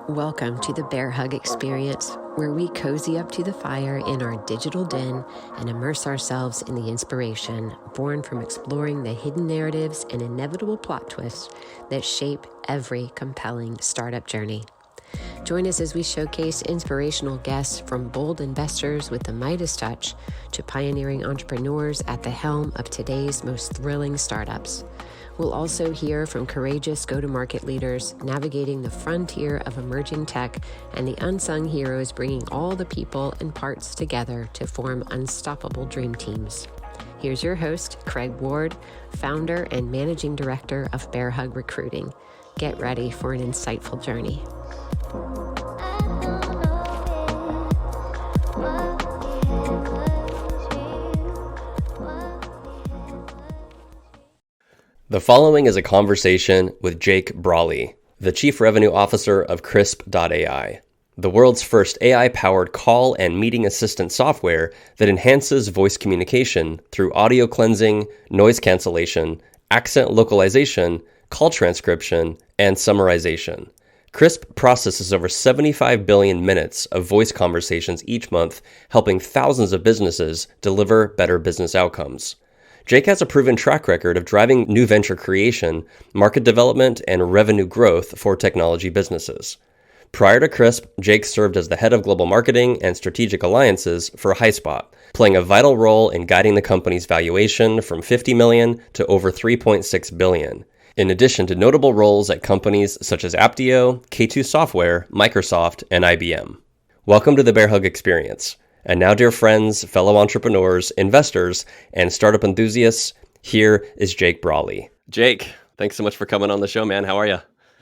Welcome to the Bear Hug Experience, where we cozy up to the fire in our digital den and immerse ourselves in the inspiration born from exploring the hidden narratives and inevitable plot twists that shape every compelling startup journey. Join us as we showcase inspirational guests from bold investors with the Midas touch to pioneering entrepreneurs at the helm of today's most thrilling startups. We'll also hear from courageous go-to-market leaders navigating the frontier of emerging tech and the unsung heroes bringing all the people and parts together to form unstoppable dream teams. Here's your host, Kraig Ward, founder and managing director of Bear Hug Recruiting. Get ready for an insightful journey. The following is a conversation with Jake Brawley, the Chief Revenue Officer of Krisp.Ai, the world's first AI-powered call and meeting assistant software that enhances voice communication through audio cleansing, noise cancellation, accent localization, call transcription, and summarization. Krisp processes over 75 billion minutes of voice conversations each month, helping thousands of businesses deliver better business outcomes. Jake has a proven track record of driving new venture creation, market development, and revenue growth for technology businesses. Prior to Krisp, Jake served as the head of global marketing and strategic alliances for Highspot, playing a vital role in guiding the company's valuation from $50 million to over $3.6 billion, in addition to notable roles at companies such as Apptio, K2 Software, Microsoft, and IBM. Welcome to the Bear Hug Experience. And now, dear friends, fellow entrepreneurs, investors, and startup enthusiasts, here is Jake Brawley. Jake, thanks so much for coming on the show, man. How are you?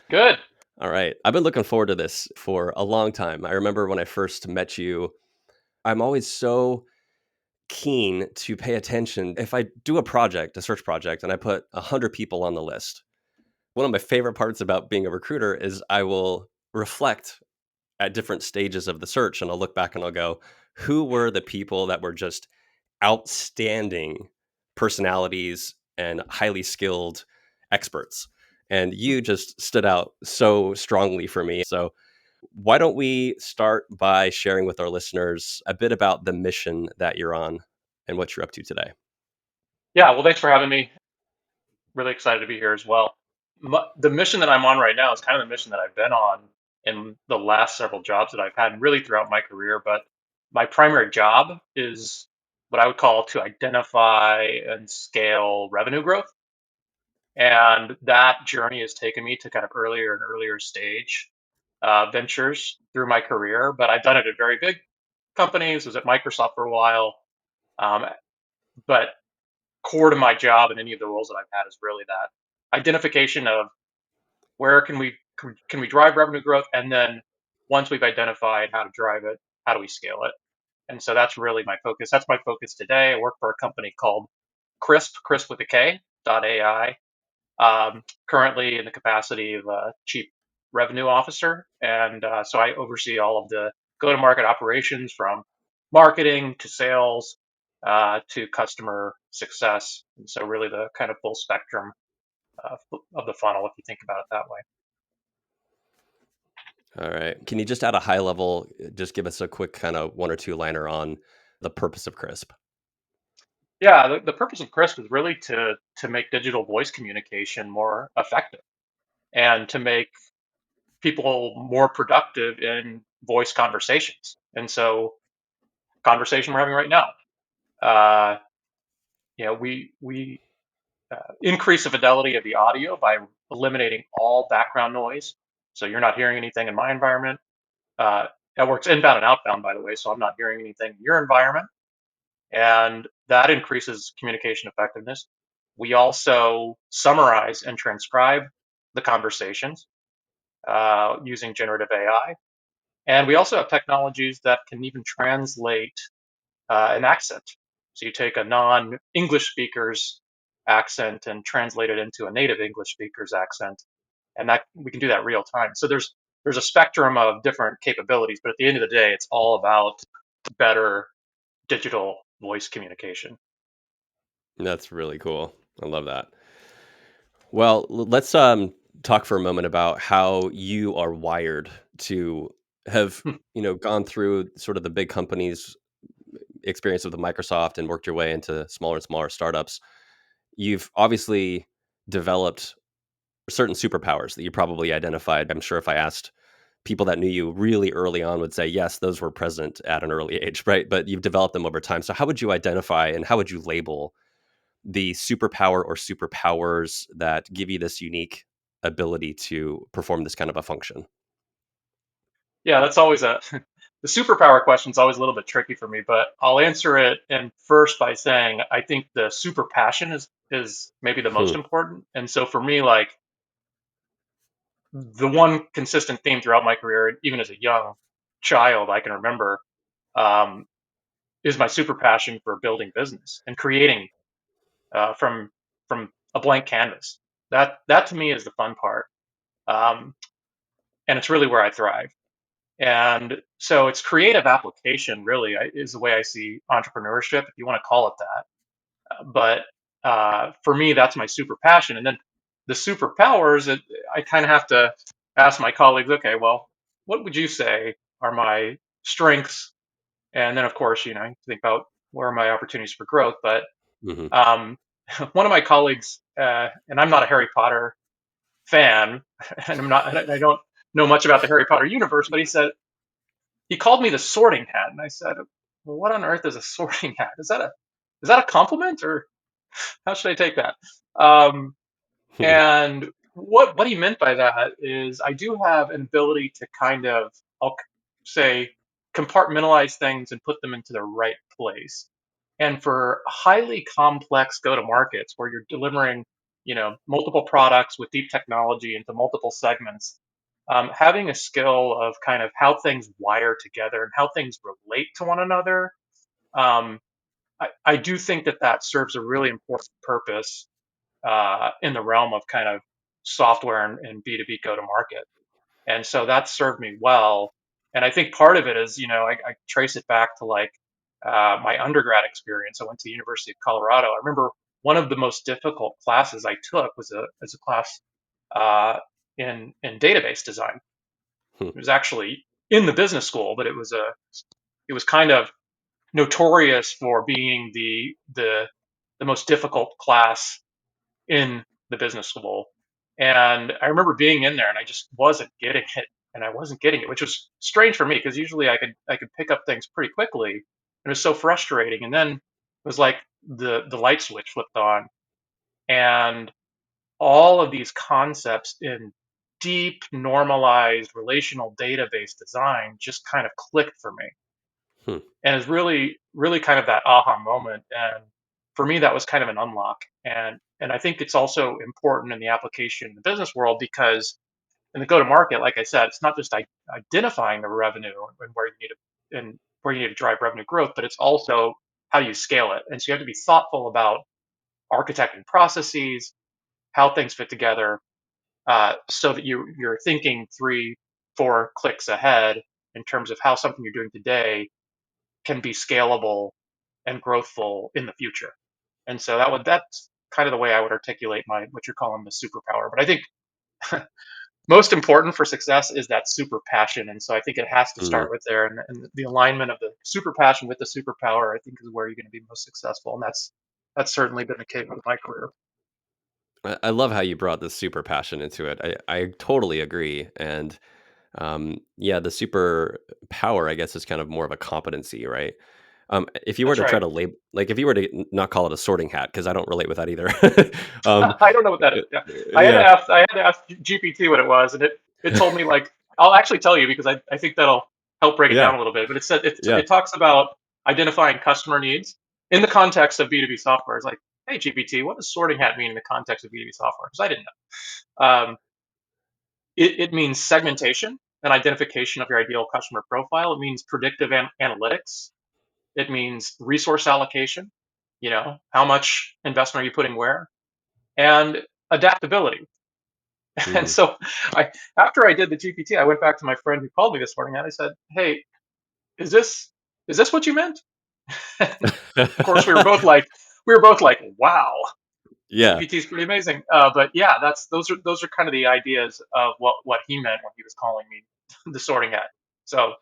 Good. All right. I've been looking forward to this for a long time. I remember when I first met you, I'm always so keen to pay attention. If I do a project, a search project, and I put 100 people on the list, one of my favorite parts about being a recruiter is I will reflect at different stages of the search, and I'll look back and I'll go, who were the people that were just outstanding personalities and highly skilled experts? And you just stood out so strongly for me. So why don't we start by sharing with our listeners a bit about the mission that you're on and what you're up to today? Yeah, well, thanks for having me. Really excited to be here as well. The mission that I'm on right now is kind of the mission that I've been on in the last several jobs that I've had really throughout my career. But my primary job is what I would call to identify and scale revenue growth. And that journey has taken me to kind of earlier and earlier stage ventures through my career. But I've done it at very big companies. I was at Microsoft for a while. Um, but core to my job and any of the roles that I've had is really that identification of where can we drive revenue growth, and then once we've identified how to drive it, how do we scale it? And so that's really my focus. That's my focus today. I work for a company called Krisp with a K, .ai, currently in the capacity of a chief revenue officer. And so I oversee all of the go-to-market operations from marketing to sales to customer success. And so really the kind of full spectrum of the funnel, if you think about it that way. All right. Can you just at a high level, just give us a quick kind of one or two liner on the purpose of Krisp? Yeah, the purpose of Krisp is really to make digital voice communication more effective and to make people more productive in voice conversations. And so conversation we're having right now, uh, we increase the fidelity of the audio by eliminating all background noise. So you're not hearing anything in my environment. That works inbound and outbound, by the way. So I'm not hearing anything in your environment. And that increases communication effectiveness. We also summarize and transcribe the conversations using generative AI. And we also have technologies that can even translate an accent. So you take a non-English speaker's accent and translate it into a native English speaker's accent, and that we can do that real time. So there's a spectrum of different capabilities, but at the end of the day, it's all about better digital voice communication. That's really cool. I love that. Well, let's talk for a moment about how you are wired to have, gone through sort of the big companies experience with the Microsoft and worked your way into smaller and smaller startups. You've obviously developed certain superpowers that you probably identified. I'm sure if I asked people that knew you really early on would say, yes, those were present at an early age, right? But you've developed them over time. So how would you identify and how would you label the superpower or superpowers that give you this unique ability to perform this kind of a function? Yeah, that's always a the superpower question is always a little bit tricky for me, but I'll answer it and first by saying I think the super passion is maybe the Hmm. most important. And so for me, like the one consistent theme throughout my career, even as a young child, I can remember, um, is my super passion for building business and creating from a blank canvas. That to me is the fun part, um, and it's really where I thrive. And so it's creative application, really, is the way I see entrepreneurship, if you want to call it that. But for me, that's my super passion. And then the superpowers, I kind of have to ask my colleagues, okay, well, what would you say are my strengths? And then, of course, you think about where are my opportunities for growth. But Hmm. um, one of my colleagues, and I'm not a Harry Potter fan, and I don't know much about the Harry Potter universe, but he called me the Sorting Hat, and I said, "Well, what on earth is a sorting hat? Is that a compliment, or how should I take that?" Um, and what he meant by that is I do have an ability to kind of, I'll say, compartmentalize things and put them into the right place. And for highly complex go-to-markets where you're delivering, multiple products with deep technology into multiple segments, having a skill of kind of how things wire together and how things relate to one another, um, I do think that serves a really important purpose in the realm of kind of software and B2B go to market. And so that served me well. And I think part of it is, I trace it back to like my undergrad experience. I went to the University of Colorado. I remember one of the most difficult classes I took was a class uh, in database design. It was actually in the business school, but it was kind of notorious for being the most difficult class in the business school. And I remember being in there and I just wasn't getting it. And I wasn't getting it, which was strange for me because usually I could pick up things pretty quickly. And it was so frustrating. And then it was like the light switch flipped on and all of these concepts in deep normalized relational database design just kind of clicked for me. Hmm. And it's really, really kind of that aha moment. And for me, that was kind of an unlock. And I think it's also important in the application in the business world because in the go-to-market, like I said, it's not just identifying the revenue and where you need to drive revenue growth, but it's also how you scale it. And so you have to be thoughtful about architecting processes, how things fit together, so that you're thinking 3, 4 clicks ahead in terms of how something you're doing today can be scalable and growthful in the future. And so that's kind of the way I would articulate my what you're calling the superpower. But I think most important for success is that super passion. And so I think it has to Hmm. start with there. And the alignment of the super passion with the superpower, I think, is where you're going to be most successful. And that's certainly been the case with my career. I love how you brought the super passion into it. I totally agree. And yeah, the super power, I guess, is kind of more of a competency, right? If you were That's to try right. to label, like if you were to not call it a sorting hat, because I don't relate with that either. um, I don't know what that is. Yeah. yeah, I had to ask GPT what it was, and it told me like I'll actually tell you because I think that'll help break it yeah, down a little bit. But it said yeah. it talks about identifying customer needs in the context of B2B software. It's like, hey GPT, what does sorting hat mean in the context of B2B software? Because I didn't know. It means segmentation and identification of your ideal customer profile. It means predictive analytics. It means resource allocation. How much investment are you putting where? And adaptability. And Hmm. so after I did the GPT, I went back to my friend who called me this morning and I said, "Hey, is this what you meant?" And of course, we were both like, "Wow." Yeah. GPT is pretty amazing. But yeah, those are kind of the ideas of what he meant when he was calling me the sorting hat. So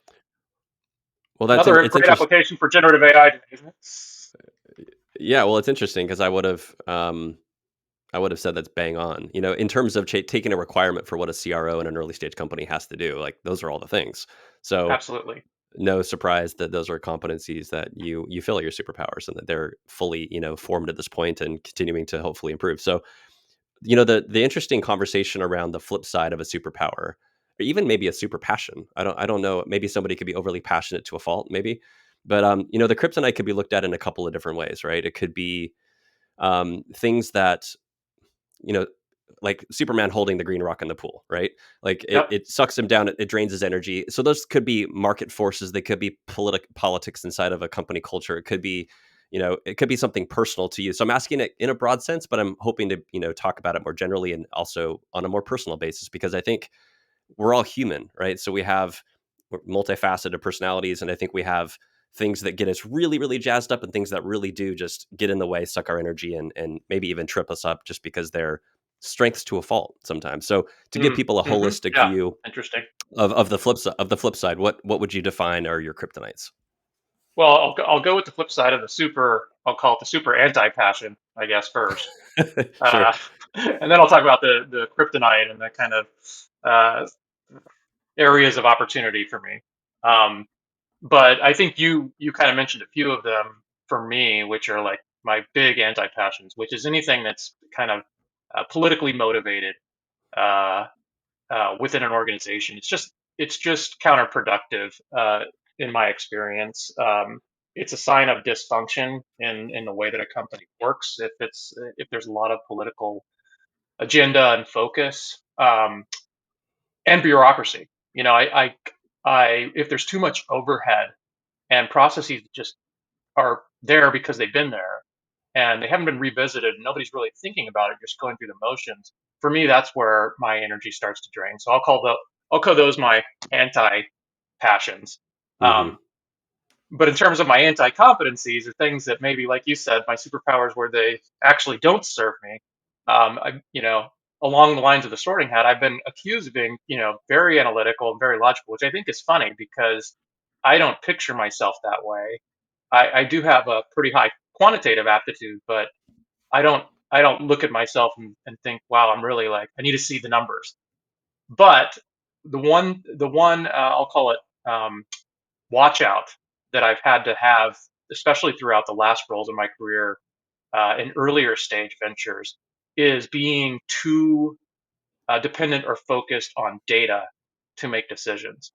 Well, another it's great interesting. application for generative AI, isn't it? Yeah, well, it's interesting because I would have said that's bang on. You know, in terms of taking a requirement for what a CRO in an early stage company has to do, like those are all the things. So Absolutely. no surprise that those are competencies that you feel are your superpowers and that they're fully, formed at this point and continuing to hopefully improve. So, the interesting conversation around the flip side of a superpower, or even maybe a super passion. I don't know. Maybe somebody could be overly passionate to a fault, maybe. But the kryptonite could be looked at in a couple of different ways, right? It could be things that you know, like Superman holding the green rock in the pool, right? Like Yep. it sucks him down, it drains his energy. So those could be market forces. They could be politics inside of a company culture. It could be, it could be something personal to you. So I'm asking it in a broad sense, but I'm hoping to, talk about it more generally and also on a more personal basis, because I think we're all human, right? So we're multifaceted personalities, and I think we have things that get us really, really jazzed up, and things that really do just get in the way, suck our energy, and maybe even trip us up, just because they're strengths to a fault sometimes. So to give people a Mm-hmm. holistic Yeah. view Interesting. of the flip side, what would you define are your kryptonites? Well, I'll go with the flip side of the super. I'll call it the super anti-passion, I guess, first, Sure. uh, and then I'll talk about the kryptonite and the kind of uh, areas of opportunity for me. Um, but I think you kind of mentioned a few of them for me, which are like my big anti-passions, which is anything that's kind of politically motivated uh, within an organization. It's just counterproductive in my experience. It's a sign of dysfunction in the way that a company works if there's a lot of political agenda and focus and bureaucracy. You know, if there's too much overhead and processes just are there because they've been there and they haven't been revisited and nobody's really thinking about it, just going through the motions. For me, that's where my energy starts to drain. So I'll call those my anti passions. Hmm. But in terms of my anti competencies or things that maybe, like you said, my superpowers where they actually don't serve me, along the lines of the sorting hat, I've been accused of being, very analytical and very logical, which I think is funny because I don't picture myself that way. I do have a pretty high quantitative aptitude, but I don't I don't look at myself and think, wow, I'm really like I need to see the numbers. But the one I'll call it watch out that I've had to have, especially throughout the last roles in my career in earlier stage ventures, is being too dependent or focused on data to make decisions.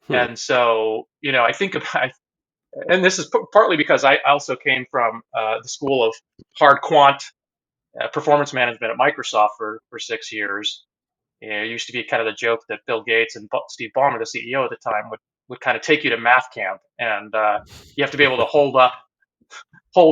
Hmm. And so, I think about, and this is partly because I also came from the school of hard quant performance management at Microsoft for 6 years. It used to be kind of the joke that Bill Gates and Steve Ballmer, the CEO at the time, would kind of take you to math camp, and you have to be able to hold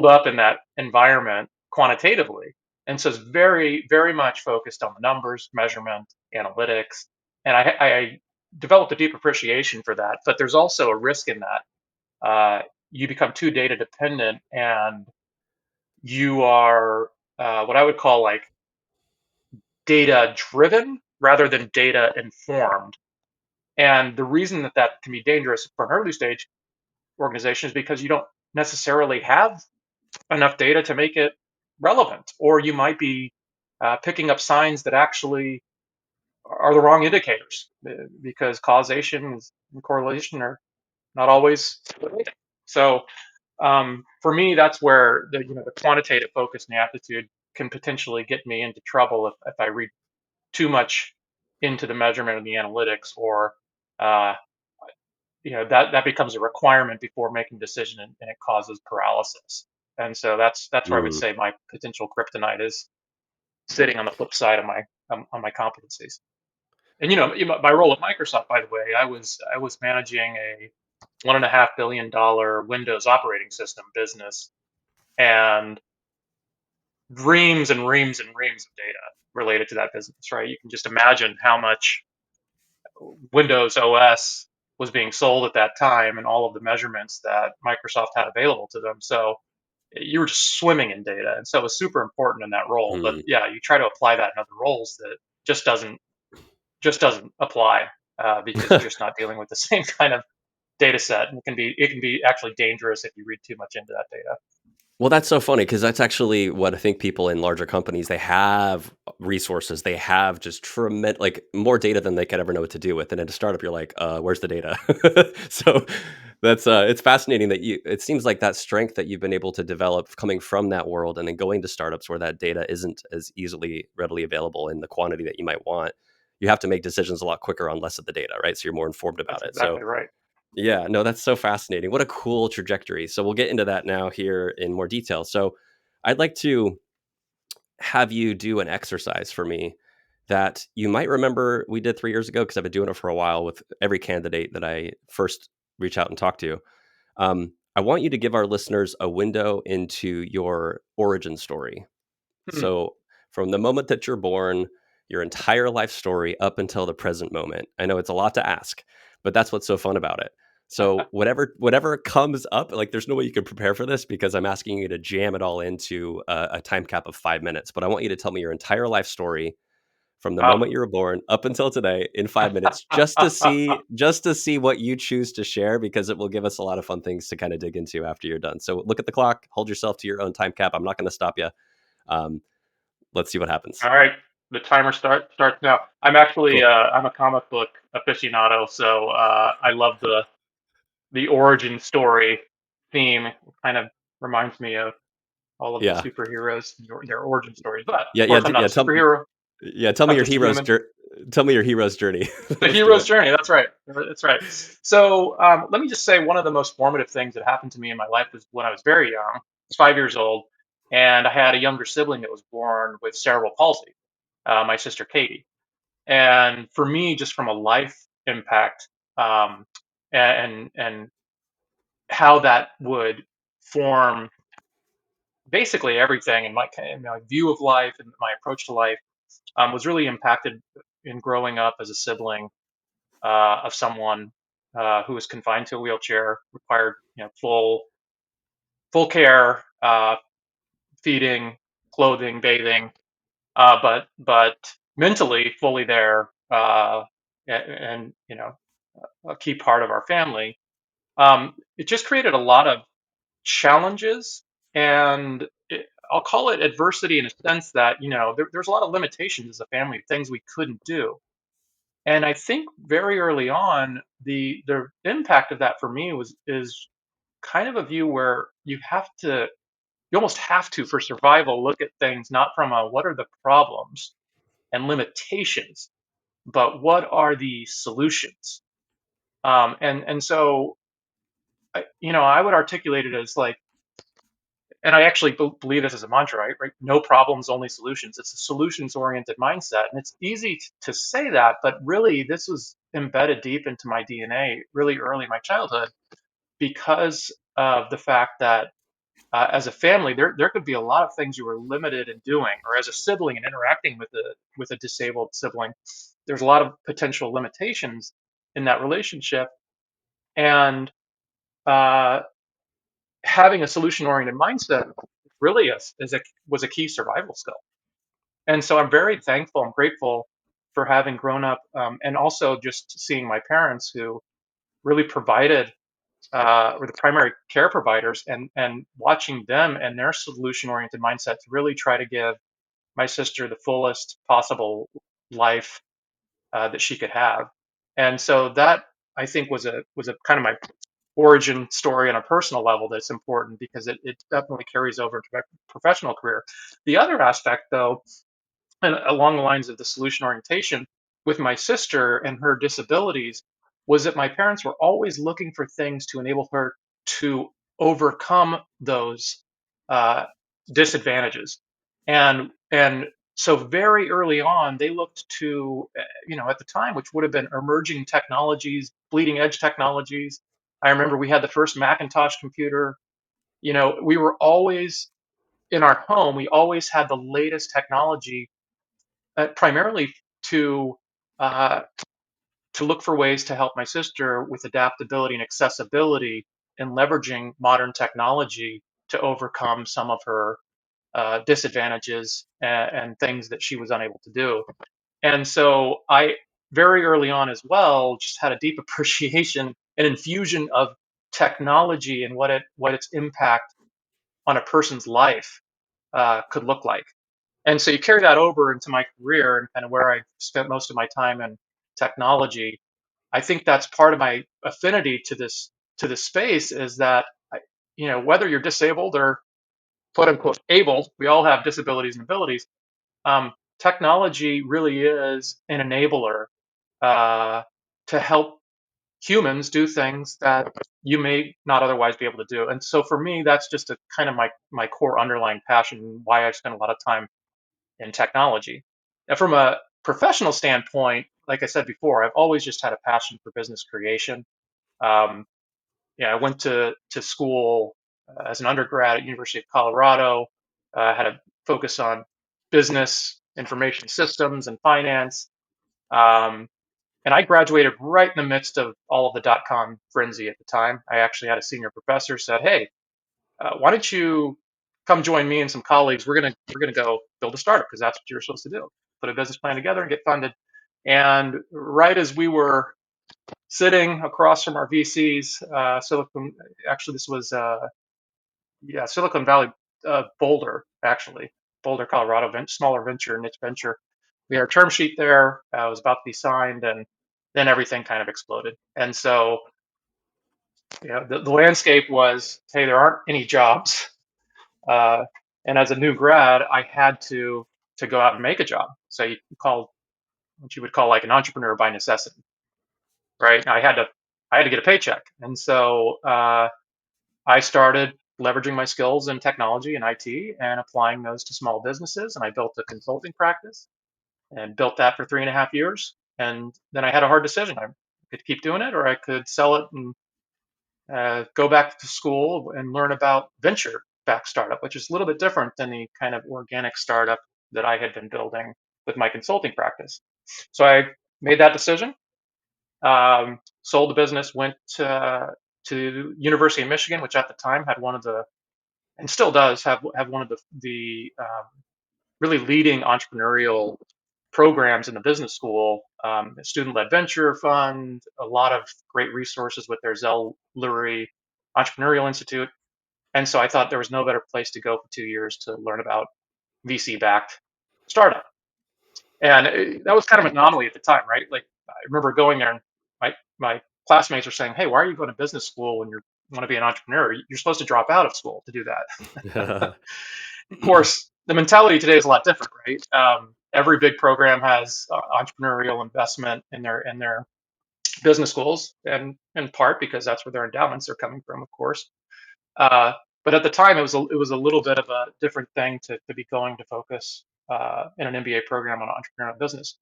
up in that environment quantitatively. And so it's very, very much focused on the numbers, measurement, analytics, and I developed a deep appreciation for that. But there's also a risk in that. You become too data dependent, and you are what I would call like data driven rather than data informed. And the reason that that can be dangerous for an early stage organization is because you don't necessarily have enough data to make it relevant, or you might be picking up signs that actually are the wrong indicators because causation and correlation are not always related. So for me, that's where the quantitative focus and the aptitude can potentially get me into trouble if I read too much into the measurement and the analytics, or uh, that becomes a requirement before making a decision, and it causes paralysis. And so that's where I would Mm. say my potential kryptonite is sitting on the flip side of my on my competencies. And my role at Microsoft, by the way, I was managing a $1.5 billion Windows operating system business and reams and reams and reams of data related to that business. Right? You can just imagine how much Windows OS was being sold at that time and all of the measurements that Microsoft had available to them. So you were just swimming in data, and so it was super important in that role. But Hmm. yeah, you try to apply that in other roles that just doesn't just doesn't apply because you're just not dealing with the same kind of data set, and it can be actually dangerous if you read too much into that data. Well, that's so funny because that's actually what I think people in larger companies, they have resources. They have just tremendous, like more data than they could ever know what to do with. And at a startup, you're like, where's the data? So that's it's fascinating that it seems like that strength that you've been able to develop coming from that world and then going to startups where that data isn't as easily readily available in the quantity that you might want. You have to make decisions a lot quicker on less of the data, right? So you're more informed about That's it. So exactly right. yeah, no, that's so fascinating. What a cool trajectory. So we'll get into that now here in more detail. So I'd like to have you do an exercise for me that you might remember we did 3 years ago because I've been doing it for a while with every candidate that I first reach out and talk to. I want you to give our listeners a window into your origin story. Hmm. So, from the moment that you're born, your entire life story up until the present moment. I know it's a lot to ask, but that's what's so fun about it. So, whatever comes up, like there's no way you can prepare for this because I'm asking you to jam it all into a time cap of 5 minutes. But I want you to tell me your entire life story from the Oh. moment you were born up until today in 5 minutes, just to see what you choose to share because it will give us a lot of fun things to kind of dig into after you're done. So, look at the clock, hold yourself to your own time cap. I'm not going to stop you. Um, let's see what happens. All right, the timer starts now. I'm actually Cool. I'm a comic book aficionado, so I love the origin story theme. It kind of reminds me of all of the Yeah. superheroes, their origin stories. But Yeah, of yeah, course, I'm not yeah, a superhero. tell me I'm your just a hero's human. jour tell me your hero's journey. The Let's do hero's it. journey. That's right. That's right. So let me just say one of the most formative things that happened to me in my life was when I was very young. I was 5 years old, and I had a younger sibling that was born with cerebral palsy. My sister Katie. And for me, just from a life impact, um, and how that would form basically everything in my view of life and my approach to life, was really impacted in growing up as a sibling of someone who was confined to a wheelchair, required full care, feeding, clothing, bathing, but mentally fully there, and a key part of our family. It just created a lot of challenges, and I'll call it adversity in a sense that there's a lot of limitations as a family, things we couldn't do. And I think very early on, the impact of that for me is kind of a view where you almost have to, for survival, look at things not from a what are the problems and limitations, but what are the solutions? And so I would articulate it as like, and I actually believe this as a mantra, right? Right? No problems, only solutions. It's a solutions oriented mindset. And it's easy to say that, but really, this was embedded deep into my DNA really early in my childhood because of the fact that as a family, there could be a lot of things you were limited in doing, or as a sibling and interacting with a disabled sibling, there's a lot of potential limitations in that relationship. And uh, having a solution oriented mindset really was a key survival skill. And so I'm very thankful and grateful for having grown up, and also just seeing my parents who really provided, were the primary care providers, and watching them and their solution oriented mindset to really try to give my sister the fullest possible life that she could have. And so that, I think, was a kind of my origin story on a personal level that's important because it definitely carries over into my professional career. The other aspect, though, and along the lines of the solution orientation with my sister and her disabilities, was that my parents were always looking for things to enable her to overcome those uh, disadvantages. And so very early on, they looked to, at the time, which would have been emerging technologies, bleeding edge technologies. I remember we had the first Macintosh computer. We were always in our home, we always had the latest technology, primarily to uh, to look for ways to help my sister with adaptability and accessibility and leveraging modern technology to overcome some of her disadvantages and things that she was unable to do. And so I very early on as well just had a deep appreciation and infusion of technology and what its impact on a person's life could look like. And so you carry that over into my career and kind of where I spent most of my time in technology. I think that's part of my affinity to this space is that whether you're disabled or quote unquote able, we all have disabilities and abilities. Technology really is an enabler uh, to help humans do things that you may not otherwise be able to do. And so for me, that's just a kind of my core underlying passion, why I spend a lot of time in technology. Now, from a professional standpoint, like I said before, I've always just had a passion for business creation. Um, I went to school as an undergrad at University of Colorado. Had a focus on business, information systems, and finance. Um, and I graduated right in the midst of all of the dot-com frenzy at the time. I actually had a senior professor said, "Hey, why don't you come join me and some colleagues? We're gonna go build a startup because that's what you're supposed to do. Put a business plan together and get funded." And right as we were sitting across from our VCs, Silicon, actually this was Silicon Valley, Boulder, actually Boulder, Colorado, smaller venture, niche venture. We had our term sheet there. It was about to be signed, and then everything kind of exploded. And so, the landscape was, hey, there aren't any jobs. Uh, and as a new grad, I had to go out and make a job. So you call what you would call like an entrepreneur by necessity, right? I had to get a paycheck, and so I started leveraging my skills in technology and IT and applying those to small businesses. And I built a consulting practice and built that for 3.5 years. And then I had a hard decision. I could keep doing it, or I could sell it and go back to school and learn about venture-backed startup, which is a little bit different than the kind of organic startup that I had been building with my consulting practice. So I made that decision, sold the business, went to University of Michigan, which at the time had one of the and still does have one of the really leading entrepreneurial programs in the business school, student-led venture fund, a lot of great resources with their Zell Lurie Entrepreneurial Institute. And so I thought there was no better place to go for 2 years to learn about VC-backed startup. And that was kind of an anomaly at the time, right? Like I remember going there and my classmates were saying, "Hey, why are you going to business school when you want to be an entrepreneur? You're supposed to drop out of school to do that." Of course, the mentality today is a lot different, right? Every big program has entrepreneurial investment in their business schools, and in part because that's where their endowments are coming from, of course. Uh, but at the time, it was a little bit of a different thing to be going to focus in an MBA program on entrepreneurial business.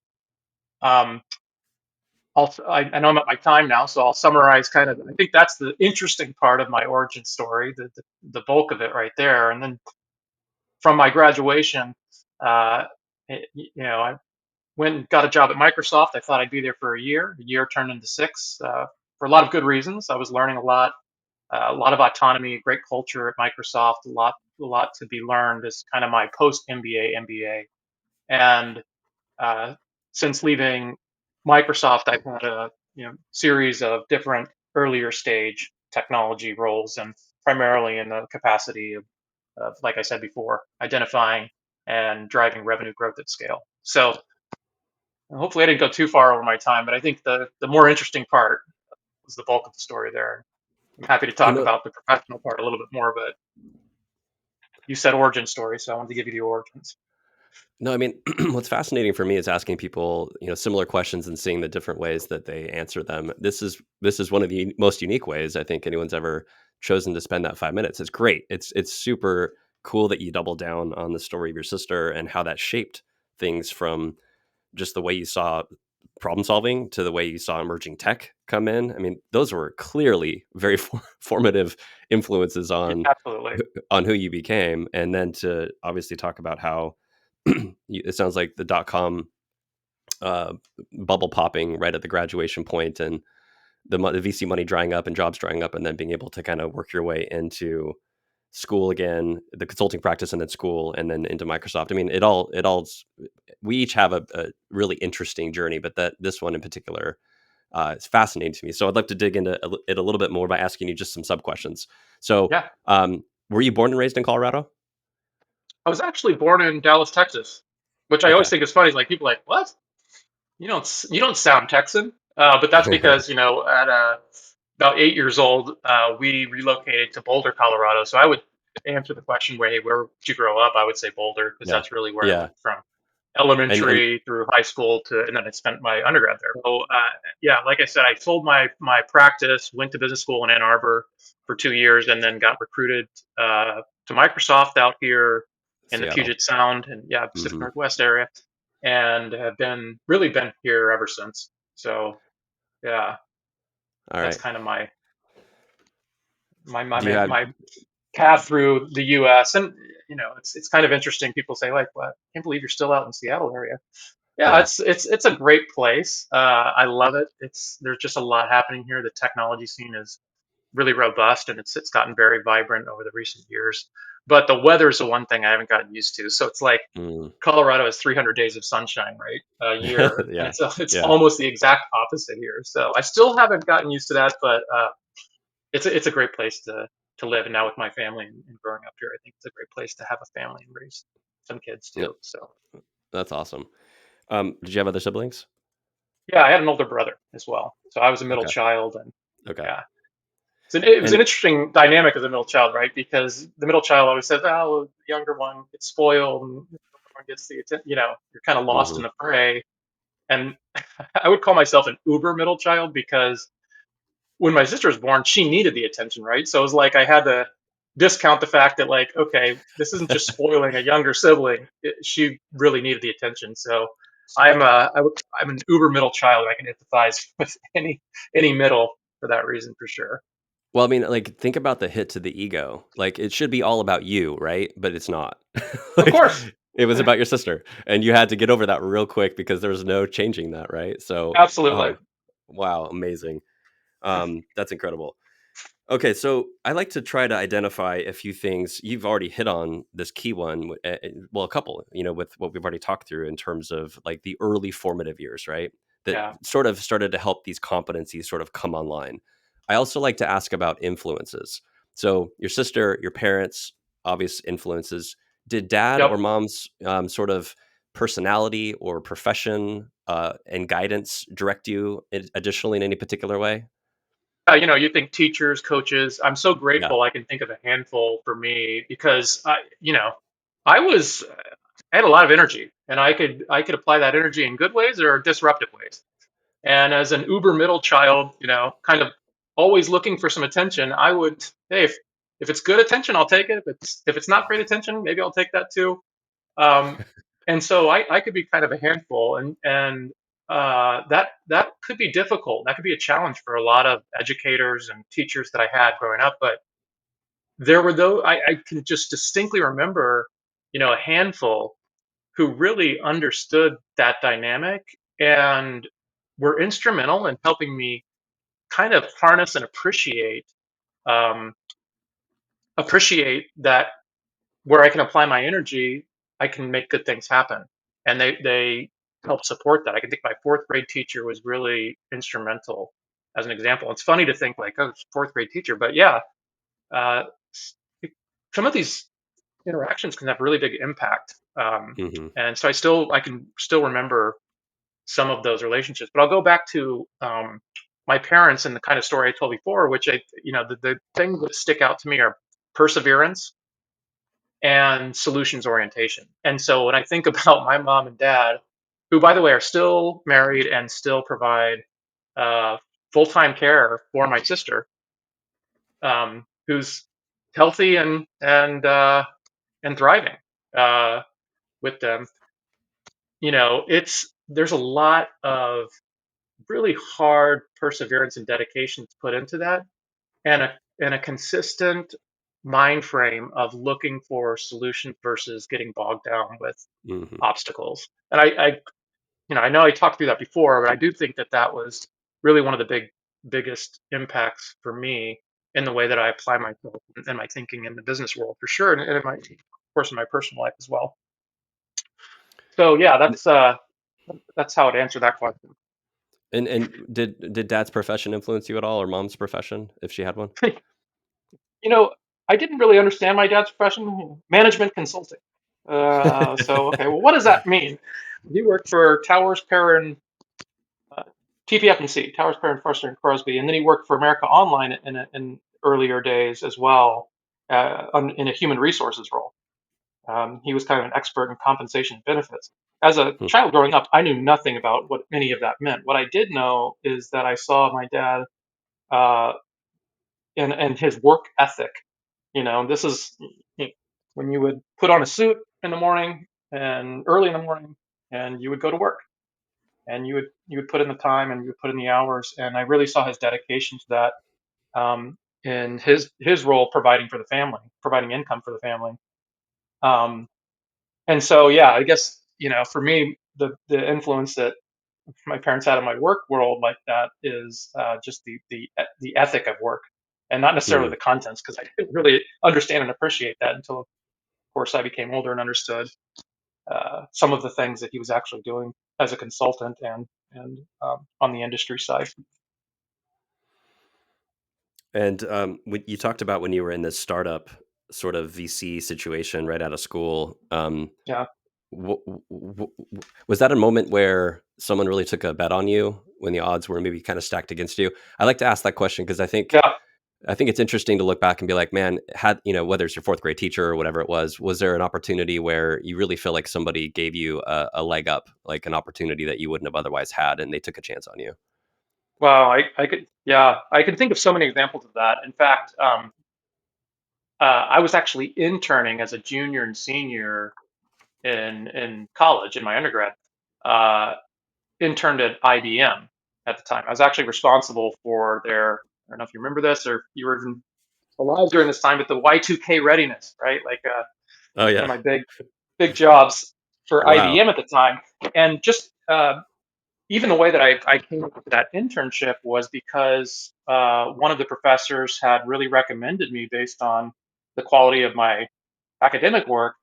Um, I know I'm at my time now, so I'll summarize kind of. I think that's the interesting part of my origin story, the bulk of it right there, and then from my graduation, uh, I went and got a job at Microsoft. I thought I'd be there for a year. The year turned into 6 for a lot of good reasons. I was learning a lot of autonomy, great culture at Microsoft, a lot to be learned as kind of my post MBA. And uh, since leaving Microsoft, I've had a series of different earlier stage technology roles, and primarily in the capacity of, like I said before, identifying and driving revenue growth at scale. So hopefully I didn't go too far over my time, but I think the more interesting part was the bulk of the story there. I'm happy to You talk know, about the professional part a little bit more, but you said origin story, so I wanted to give you the origins. no, I mean, what's fascinating for me is asking people, similar questions and seeing the different ways that they answer them. This is one of the most unique ways I think anyone's ever chosen to spend that 5 minutes. It's great. It's super cool that you double down on the story of your sister and how that shaped things from just the way you saw problem solving to the way you saw emerging tech come in. I mean, those were clearly very formative influences Yeah, absolutely. on who you became, and then to obviously talk about how it sounds like the .com uh, bubble popping right at the graduation point, and the VC money drying up and jobs drying up, and then being able to kind of work your way into school again, the consulting practice, and then school, and then into Microsoft. I mean, it all we each have a really interesting journey, but this one in particular is fascinating to me. So I'd like to dig into it a little bit more by asking you just some sub questions. So, Yeah. were you born and raised in Colorado? I was actually born in Dallas, Texas, which I always Okay. think is funny. Like people are like, what? You don't sound Texan, but that's because at about 8 years old, we relocated to Boulder, Colorado. So I would answer the question, where did you grow up? I would say Boulder because Yeah. that's really where I Yeah. went from And elementary through high school and then I spent my undergrad there. So yeah, like I said, I sold my practice, went to business school in Ann Arbor for 2 years, and then got recruited to Microsoft out here in the Seattle. Puget Sound and yeah, Pacific Hmm. Northwest area, and have been here ever since. So yeah, All that's right. kind of my my Do you have? my path through the U.S. And it's kind of interesting. People say like, "Well, I can't believe you're still out in Seattle area." Yeah, Yeah. it's a great place. I love it. There's just a lot happening here. The technology scene is really robust, and it's gotten very vibrant over the recent years. But the weather's the one thing I haven't gotten used to. So it's like Mm. Colorado has 300 days of sunshine, right, a year, and Yeah. it's Yeah. almost the exact opposite here. So I still haven't gotten used to that, but it's a great place to live. And now with my family and growing up here, I think it's a great place to have a family and raise some kids Yeah. too. So That's awesome. Did you have other siblings? yeah, I had an older brother as well. So I was a middle Okay. child, and Okay. yeah, it was an And interesting dynamic as a middle child, right? Because the middle child always says, "Oh, the younger one gets spoiled, and the older one gets the attention." You're kind of lost in hmm the fray. And I would call myself an uber middle child because when my sister was born, she needed the attention, right? So it was like I had to discount the fact that, like, okay, this isn't just spoiling a younger sibling. She really needed the attention. So I'm an uber middle child. I can empathize with any middle for that reason for sure. Well, I mean, like, think about the hit to the ego. Like, it should be all about you, right? But it's not. Of Like, course, it was about your sister, and you had to get over that real quick because there was no changing that, right? So, absolutely. wow, amazing. That's incredible. Okay, so I like to try to identify a few things. You've already hit on this key one, well, a couple, with what we've already talked through in terms of like the early formative years, right? That Yeah. sort of started to help these competencies sort of come online. I also like to ask about influences. So, your sister, your parents, obvious influences. Did dad or Yep. mom's sort of personality or profession and guidance direct you additionally in any particular way? You think teachers, coaches. I'm so Yeah. grateful I can think of a handful for me because I was I had a lot of energy, and I could apply that energy in good ways or disruptive ways. And as an uber middle child, kind of always looking for some attention, I would, hey, if it's good attention, I'll take it. If it's not great attention, maybe I'll take that too. Um, and so I could be kind of a handful, and that could be difficult. That could be a challenge for a lot of educators and teachers that I had growing up. But there were those I can just distinctly remember, a handful who really understood that dynamic and were instrumental in helping me kind of harness and um, appreciate that where I can apply my energy, I can make good things happen. And they help support that. I can think my fourth grade teacher was really instrumental as an example. It's funny to think like, oh, it's a fourth grade teacher, but yeah, uh, some of these interactions can have really big impact. Hmm. And so I can still remember some of those relationships. But I'll go back to my parents and the kind of story I told before, which the things that stick out to me are perseverance and solutions orientation. And so when I think about my mom and dad, who by the way are still married and still provide uh, full time care for my sister, who's healthy and thriving uh, with them, there's a lot of really hard perseverance and dedication to put into that, and a consistent mind frame of looking for solutions versus getting bogged down with Hmm. obstacles. And I know I talked through that before, but I do think that was really one of the biggest impacts for me. in the way that I apply myself and my thinking in the business world for sure, and in my, of course, in my personal life as well. So yeah, that's how I'd answer that question. And did dad's profession influence you at all, or mom's profession, if she had one? You know, I didn't really understand my dad's profession, management consulting. So okay, well, what does that mean? He worked for Towers, Perrin, uh, TPF&C, Towers, Perrin, Foster and Crosby, and then he worked for America Online in earlier days as well, in a human resources role. He was kind of an expert in compensation and benefits. As a Hmm. child growing up, I knew nothing about what any of that meant. What I did know is that I saw my dad uh, and his work ethic. This is when you would put on a suit in the morning and early in the morning, and you would go to work, and you would put in the time and you would put in the hours. And I really saw his dedication to that, in his role providing for the family, providing income for the family. Um, and so, yeah, I guess for me, the influence that my parents had in my work world like that is just the ethic of work, and not necessarily Hmm. the contents, because I didn't really understand and appreciate that until, of course, I became older and understood some of the things that he was actually doing as a consultant and on the industry side. And you talked about when you were in this startup sort of VC situation right out of school. Yeah, Was that a moment where someone really took a bet on you when the odds were maybe kind of stacked against you? I like to ask that question because yeah. I think it's interesting to look back and be like, man, had whether it's your fourth grade teacher or whatever it was there an opportunity where you really feel like somebody gave you a leg up, like an opportunity that you wouldn't have otherwise had, and they took a chance on you? Well, I could, yeah, I can think of so many examples of that. In fact, I was actually interning as a junior and senior in college in my undergrad. Uh, Interned at IBM at the time. I was actually responsible for their. I don't know if you remember this or if you were even alive during this time, but the Y2K readiness, right? Like Oh one of yeah, my big jobs for wow. IBM at the time, and just even the way that I came up with that internship was because one of the professors had really recommended me based on the quality of my academic work,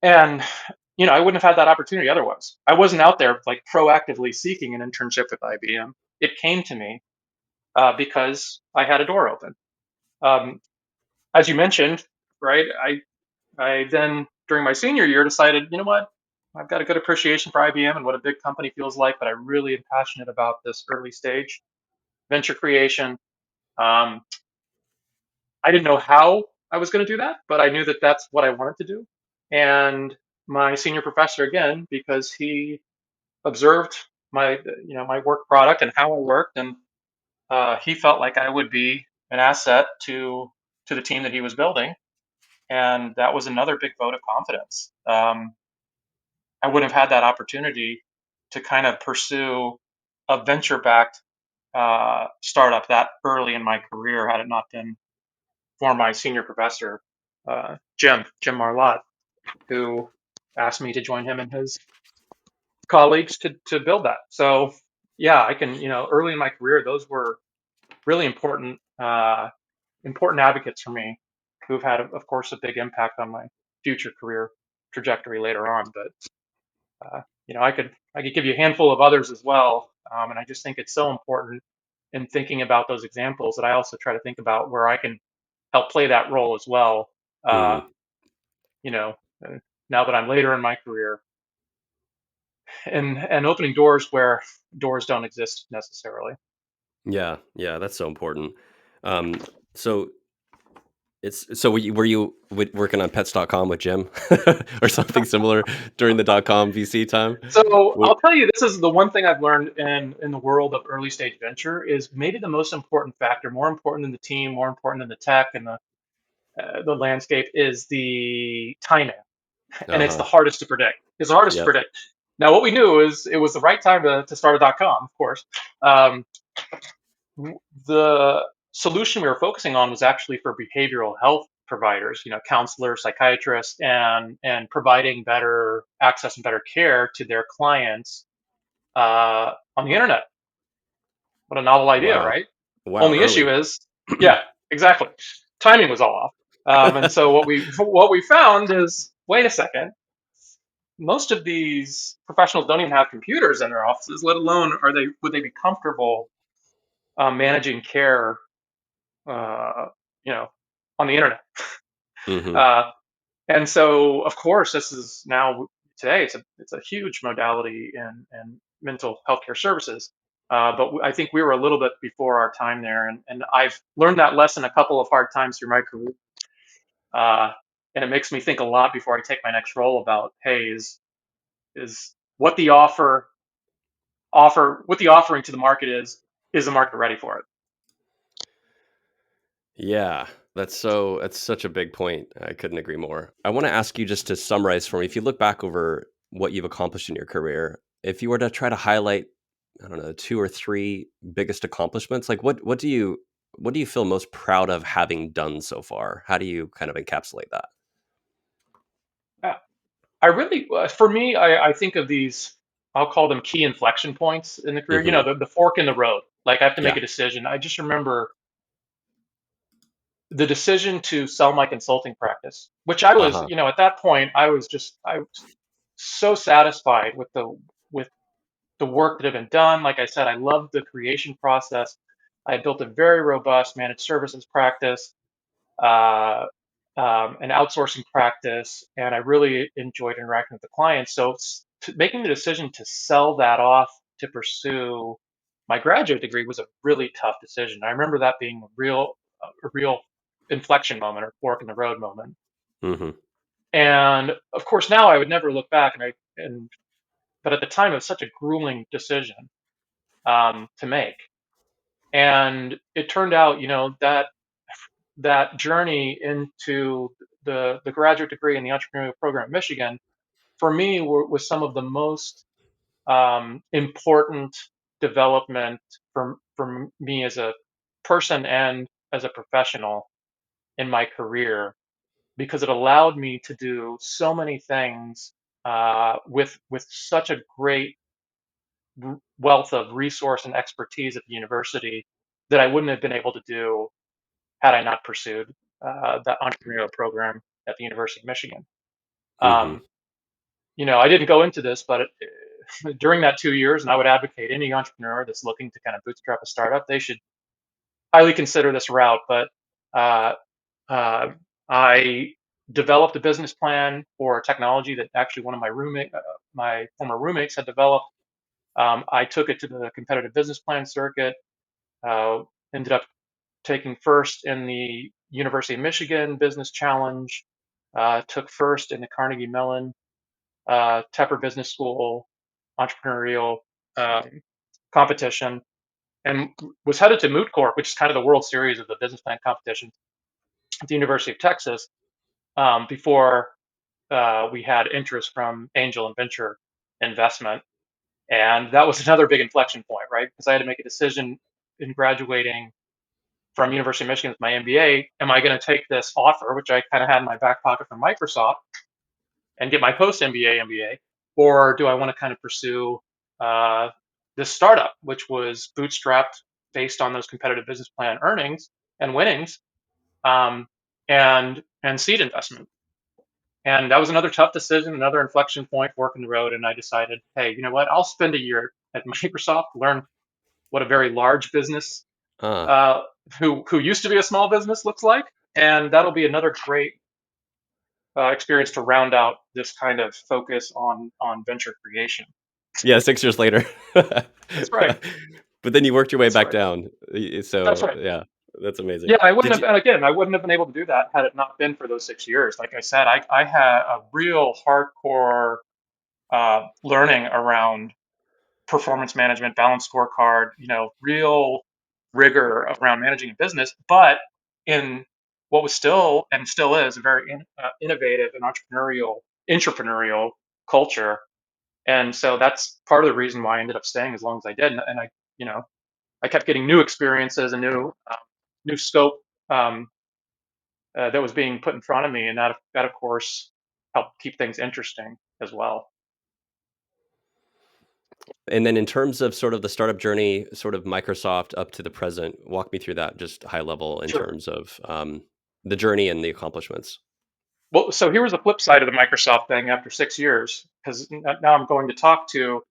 and I wouldn't have had that opportunity otherwise. I wasn't out there like proactively seeking an internship with IBM. It came to me because I had a door open. Um, as you mentioned, right? I then during my senior year decided, you know what? I've got a good appreciation for IBM and what a big company feels like, but I really am passionate about this early stage venture creation. Um, I didn't know how I was going to do that, but I knew that that's what I wanted to do. And my senior professor, again, because he observed my work product and how I worked, and he felt like I would be an asset to the team that he was building, and that was another big vote of confidence. I wouldn't have had that opportunity to kind of pursue a venture-backed startup that early in my career had it not been for my senior professor, Jim Marlott, who asked me to join him and his colleagues to build that. So yeah, I can, early in my career, those were really important advocates for me, who've had, of course, a big impact on my future career trajectory later on. But I could give you a handful of others as well, and I just think it's so important in thinking about those examples that I also try to think about where I can help play that role as well. Uh, Hmm. you know, Now that I'm later in my career, and opening doors where doors don't exist necessarily. Yeah, yeah, that's so important. Um, so so were you working on pets.com with Jim or something similar during the .com VC time? So Wh- I'll tell you, this is the one thing I've learned in the world of early stage venture is maybe the most important factor, more important than the team, more important than the tech and the landscape, is the timing, and it's the Uh-huh. hardest to predict. It's the hardest to Yep. predict. Now, what we knew is it was the right time to start a .com, of course. Um, the solution we were focusing on was actually for behavioral health providers, counselors, psychiatrists, and providing better access and better care to their clients on the internet. What a novel idea, Wow. right? Wow, Only issue early. is, yeah. exactly. Timing was all off. And so what we found is, wait a second, most of these professionals don't even have computers in their offices, let alone would they be comfortable managing care, uh, you know, on the internet. Hmm. Uh, and so, of course, this is now today it's a huge modality in mental health care services. But I think we were a little bit before our time there, and I've learned that lesson a couple of hard times through my career. Uh, and it makes me think a lot before I take my next role about, hey, is what the what the offering to the market is the market ready for it? Yeah, that's such a big point. I couldn't agree more. I want to ask you just to summarize for me. If you look back over what you've accomplished in your career, if you were to try to highlight, I don't know, two or three biggest accomplishments, like what do you feel most proud of having done so far? How do you kind of encapsulate that? Uh, I really, for me, I think of these, I'll call them key inflection points in the career. You Hmm. know, the fork in the road. Like I have to make Yeah. a decision. I just remember the decision to sell my consulting practice, which I was, Uh-huh. at that point, I was so satisfied with the work that had been done. Like I said, I loved the creation process. I had built a very robust managed services practice, uh, an outsourcing practice, and I really enjoyed interacting with the clients. So making the decision to sell that off to pursue my graduate degree was a really tough decision. I remember that being a real inflection moment or fork in the road moment. Hmm. And of course, now I would never look back, but at the time, it was such a grueling decision to make. And it turned out, that journey into the graduate degree and the entrepreneurial program at Michigan, for me, was some of the most important development for me as a person and as a professional in my career, because it allowed me to do so many things with such a great wealth of resource and expertise at the university that I wouldn't have been able to do had I not pursued that entrepreneurial program at the University of Michigan. Hmm. Um, I didn't go into this, but during that 2 years, and I would advocate any entrepreneur that's looking to kind of bootstrap a startup, they should highly consider this route. But uh, uh, I developed a business plan for technology that actually one of my former roommates had developed. I took it to the competitive business plan circuit. Uh, Ended up taking first in the University of Michigan Business Challenge. Took first in the Carnegie Mellon Tepper Business School entrepreneurial um, competition, and was headed to Moot Court, which is kind of the World Series of the business plan competition at the University of Texas, before we had interest from angel and venture investment. And that was another big inflection point, right? Because I had to make a decision in graduating from University of Michigan with my MBA. Am I going to take this offer, which I kind of had in my back pocket from Microsoft, and get my post MBA MBA, or do I want to kind of pursue uh, this startup, which was bootstrapped based on those competitive business plan earnings and winnings, um, and seed investment? And that was another tough decision, another inflection point, fork in the road. And I decided, hey, you know what? I'll spend a year at Microsoft, learn what a very large business Uh, uh, who used to be a small business looks like, and that'll be another great experience to round out this kind of focus on venture creation. yeah, 6 years later. That's right. But then you worked your way That's back right. down. That's So right. yeah, that's amazing. Yeah, I wouldn't Did have, you? and again, I wouldn't have been able to do that had it not been for those 6 years. Like I said, I had a real hardcore learning around performance management, balanced scorecard, real rigor around managing a business, but in what was still and still is a very innovative and entrepreneurial culture. And so that's part of the reason why I ended up staying as long as I did. And you know, I kept getting new experiences and new scope that was being put in front of me, and that of course helped keep things interesting as well. And then in terms of sort of the startup journey, sort of Microsoft up to the present, walk me through that just high level in Sure. terms of the journey and the accomplishments. Well, so here was the flip side of the Microsoft thing after 6 years, because now I'm going to talk to,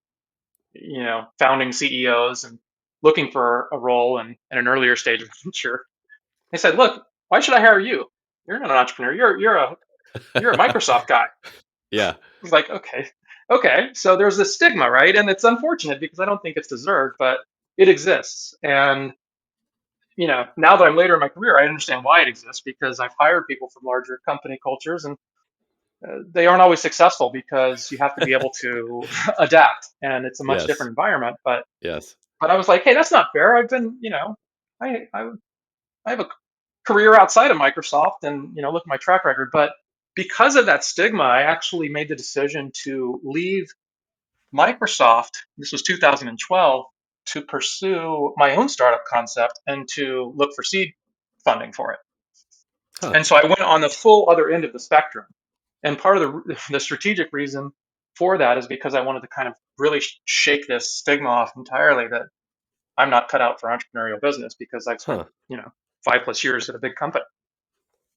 founding CEOs and looking for a role in an earlier stage of venture. They said, "Look, why should I hire you? You're not an entrepreneur. You're a Microsoft guy." Yeah. I was like, okay. So there's this stigma, right? And it's unfortunate because I don't think it's deserved, but it exists. And now that I'm later in my career, I understand why it exists because I've hired people from larger company cultures, and they aren't always successful because you have to be able to adapt, and it's a much Yes. different environment. Yes. But I was like, hey, that's not fair. I've been, I have a career outside of Microsoft, and look at my track record. But because of that stigma, I actually made the decision to leave Microsoft. This was 2012, to pursue my own startup concept and to look for seed funding for it. Huh. And so I went on the full other end of the spectrum. And part of the strategic reason for that is because I wanted to kind of really shake this stigma off entirely that I'm not cut out for entrepreneurial business because I've spent, Huh. 5+ years at a big company.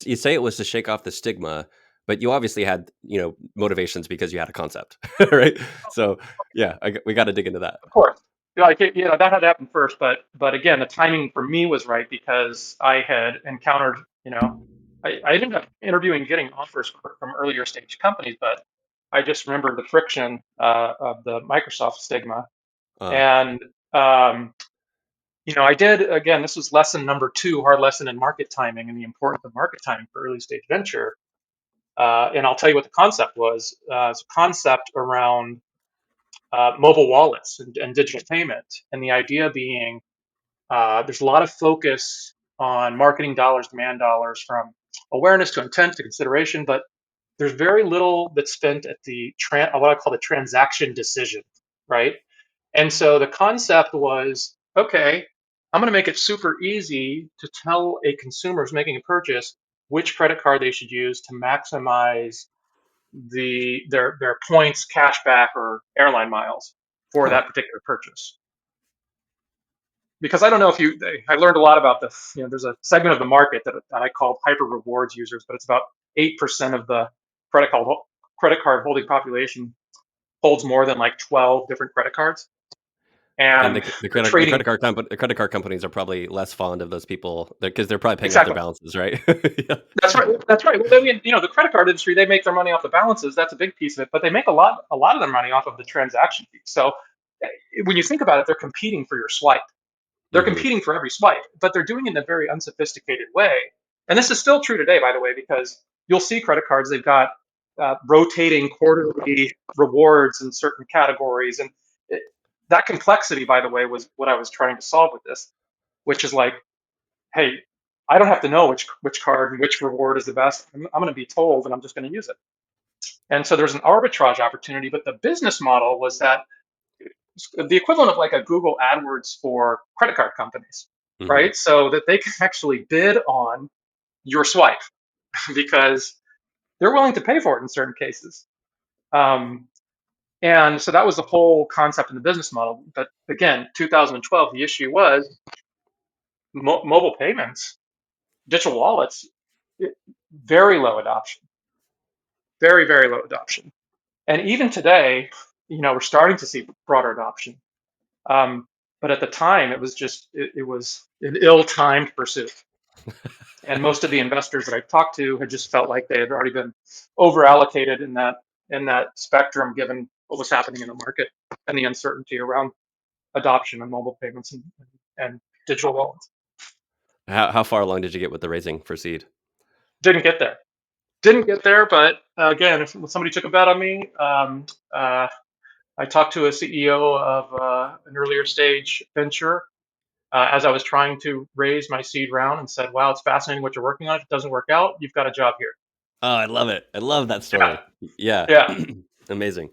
You say it was to shake off the stigma, but you obviously had, motivations because you had a concept, right? So yeah, we got to dig into that. Of course, that had to happen first, but again, the timing for me was right because I had encountered, I ended up interviewing, getting offers from earlier stage companies, but I just remember the friction of the Microsoft stigma. Uh, And I did, again, this was lesson number two, hard lesson in market timing and the importance of market timing for early stage venture. And I'll tell you what the concept was. It's a concept around mobile wallets and digital payment. And the idea being there's a lot of focus on marketing dollars, demand dollars, from awareness to intent to consideration, but there's very little that's spent at what I call the transaction decision, right? And so the concept was, okay, I'm going to make it super easy to tell a consumer who's making a purchase which credit card they should use to maximize their points, cashback, or airline miles for huh. that particular purchase. Because I don't know if I learned a lot about this. There's a segment of the market that I call hyper rewards users, but it's about 8% of the credit card holding population holds more than like 12 different credit cards, And and the they're credit trading. card the credit card companies are probably less fond of those people because they're probably paying off their Exactly. balances, right? Yeah. That's right. That's right. Well, I mean, the credit card industry, they make their money off the balances. That's a big piece of it, but they make a lot of their money off of the transaction fees. So when you think about it, they're competing for your swipe. They're Hmm. competing for every swipe, but they're doing it in a very unsophisticated way. And this is still true today, by the way, because you'll see credit cards, they've got rotating quarterly rewards in certain categories. And it, that complexity, by the way, was what I was trying to solve with this, which is like, hey, I don't have to know which card and which reward is the best. I'm going to be told, and I'm just going to use it. And so there's an arbitrage opportunity, but the business model was that the equivalent of like a Google AdWords for credit card companies, Hmm. right? So that they can actually bid on your swipe because they're willing to pay for it in certain cases. Um, and so that was the whole concept in the business model. But again, 2012, the issue was mobile payments, digital wallets, it, very low adoption, very, very low adoption. And even today, we're starting to see broader adoption. Um, but at the time, it was an ill-timed pursuit, and most of the investors that I talked to had just felt like they had already been over allocated in that spectrum, given what was happening in the market and the uncertainty around adoption of mobile payments and digital wallets. How far along did you get with the raising for seed? Didn't get there. Didn't get there, but again, if somebody took a bet on me, I talked to a CEO of an earlier stage venture as I was trying to raise my seed round, and said, "Wow, it's fascinating what you're working on. If it doesn't work out, you've got a job here." Oh, I love it. I love that Yeah, story. Yeah. yeah. Amazing.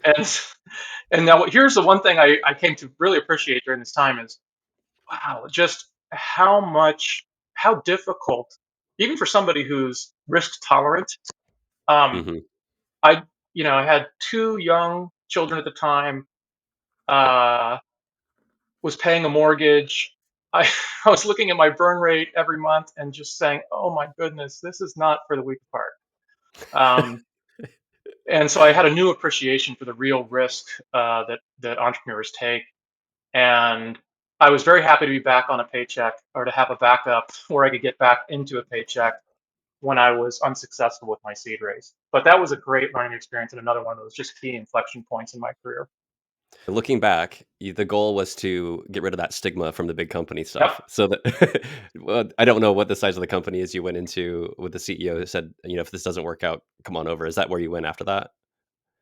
And now here's the one thing I came to really appreciate during this time is, wow, just how difficult, even for somebody who's risk tolerant. Um, Hmm. I had two young children at the time. uh, was paying a mortgage. I, I was looking at my burn rate every month and just saying, oh my goodness, this is not for the weak of heart. Um, and so I had a new appreciation for the real risk that entrepreneurs take. And I was very happy to be back on a paycheck or to have a backup where I could get back into a paycheck when I was unsuccessful with my seed raise. But that was a great learning experience and another one of those just key inflection points in my career. Looking back, the goal was to get rid of that stigma from the big company stuff. Yep. So that well, I don't know what the size of the company is you went into with the CEO who said, if this doesn't work out, come on over. Is that where you went after that?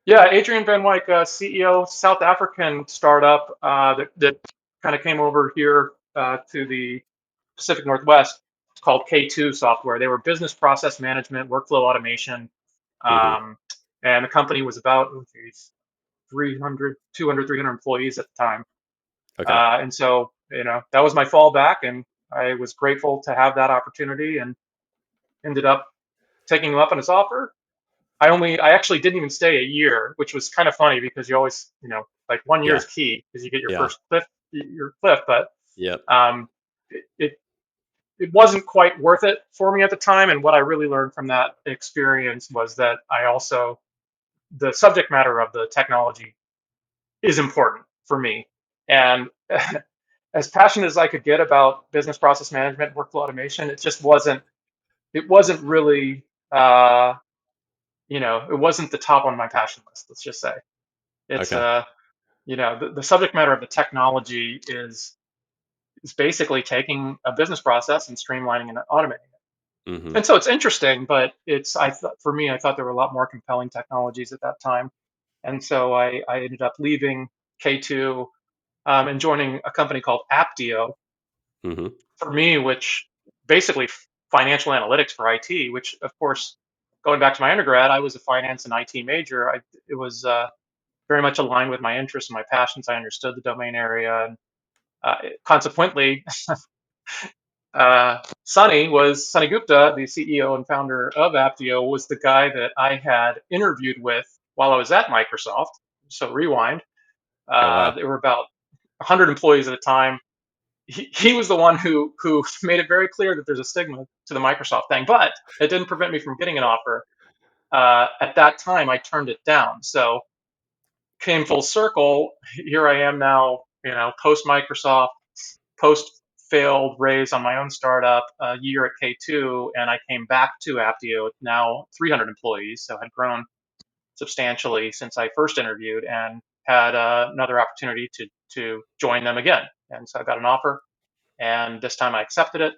Yeah, Adrian Van Wyk, CEO, South African startup that kind of came over here to the Pacific Northwest. It's called K2 Software. They were business process management, workflow automation. Hmm. Um, and the company was about 300 employees at the time. Okay. And so, that was my fallback. And I was grateful to have that opportunity and ended up taking him up on his offer. I actually didn't even stay a year, which was kind of funny because you always, like 1 year Yeah. is key because you get your Yeah. first cliff. But Yep. um, it it wasn't quite worth it for me at the time. And what I really learned from that experience was that the subject matter of the technology is important for me. And as passionate as I could get about business process management, workflow automation, it wasn't really, it wasn't the top on my passion list. Let's just say it's, Okay. the subject matter of the technology is basically taking a business process and streamlining and automating it. Hmm. And so it's interesting, but for me, I thought there were a lot more compelling technologies at that time. And so I ended up leaving K2 and joining a company called Apptio Hmm. for me, which basically financial analytics for IT, which of course, going back to my undergrad, I was a finance and IT major. It was very much aligned with my interests and my passions. I understood the domain area. And consequently, Sunny Gupta, the CEO and founder of Apptio, was the guy that I had interviewed with while I was at Microsoft. So rewind, Oh, wow. there were about 100 employees at the time. He was the one who made it very clear that there's a stigma to the Microsoft thing, but it didn't prevent me from getting an offer. At that time, I turned it down. So came full circle. Here I am now, post Microsoft, post failed raise on my own startup, a year at K2, and I came back to Apptio, now 300 employees, so had grown substantially since I first interviewed, and had another opportunity to join them again. And so I got an offer, and this time I accepted it,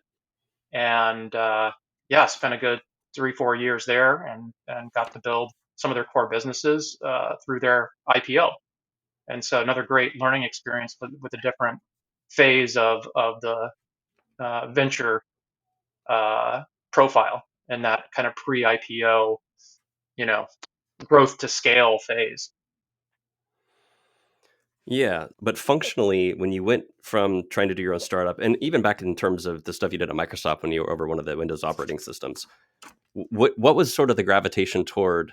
and yeah, spent a good 3-4 years there, and got to build some of their core businesses through their IPO. And so another great learning experience with a different phase of the venture uh, profile and that kind of pre-IPO, you know, growth to scale phase. Yeah, but functionally, when you went from trying to do your own startup, and even back in terms of the stuff you did at Microsoft when you were over one of the Windows operating systems, what was sort of the gravitation toward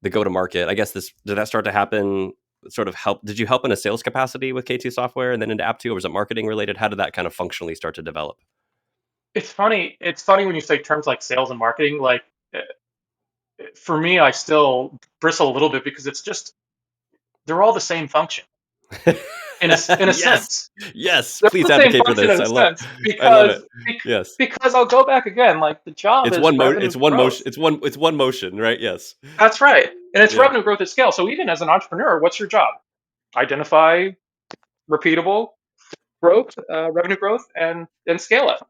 the go to market? I guess this did that start to happen? Sort of help? Did you help in a sales capacity with K2 Software and then into Apptio, or was it marketing related? How did that kind of functionally start to develop? It's funny. It's funny when you say terms like sales and marketing. Like for me, I still bristle a little bit because it's just they're all the same function in a Yes, sense. yes. They're Please all the same advocate for function this. in a sense I love it. because Yes, because I'll go back again. Like the job it's is one revenue It's one growth. motion. It's one motion, right? Yes. That's right, and it's Yeah. revenue growth at scale. So even as an entrepreneur, what's your job? Identify repeatable growth, revenue growth, and scale it.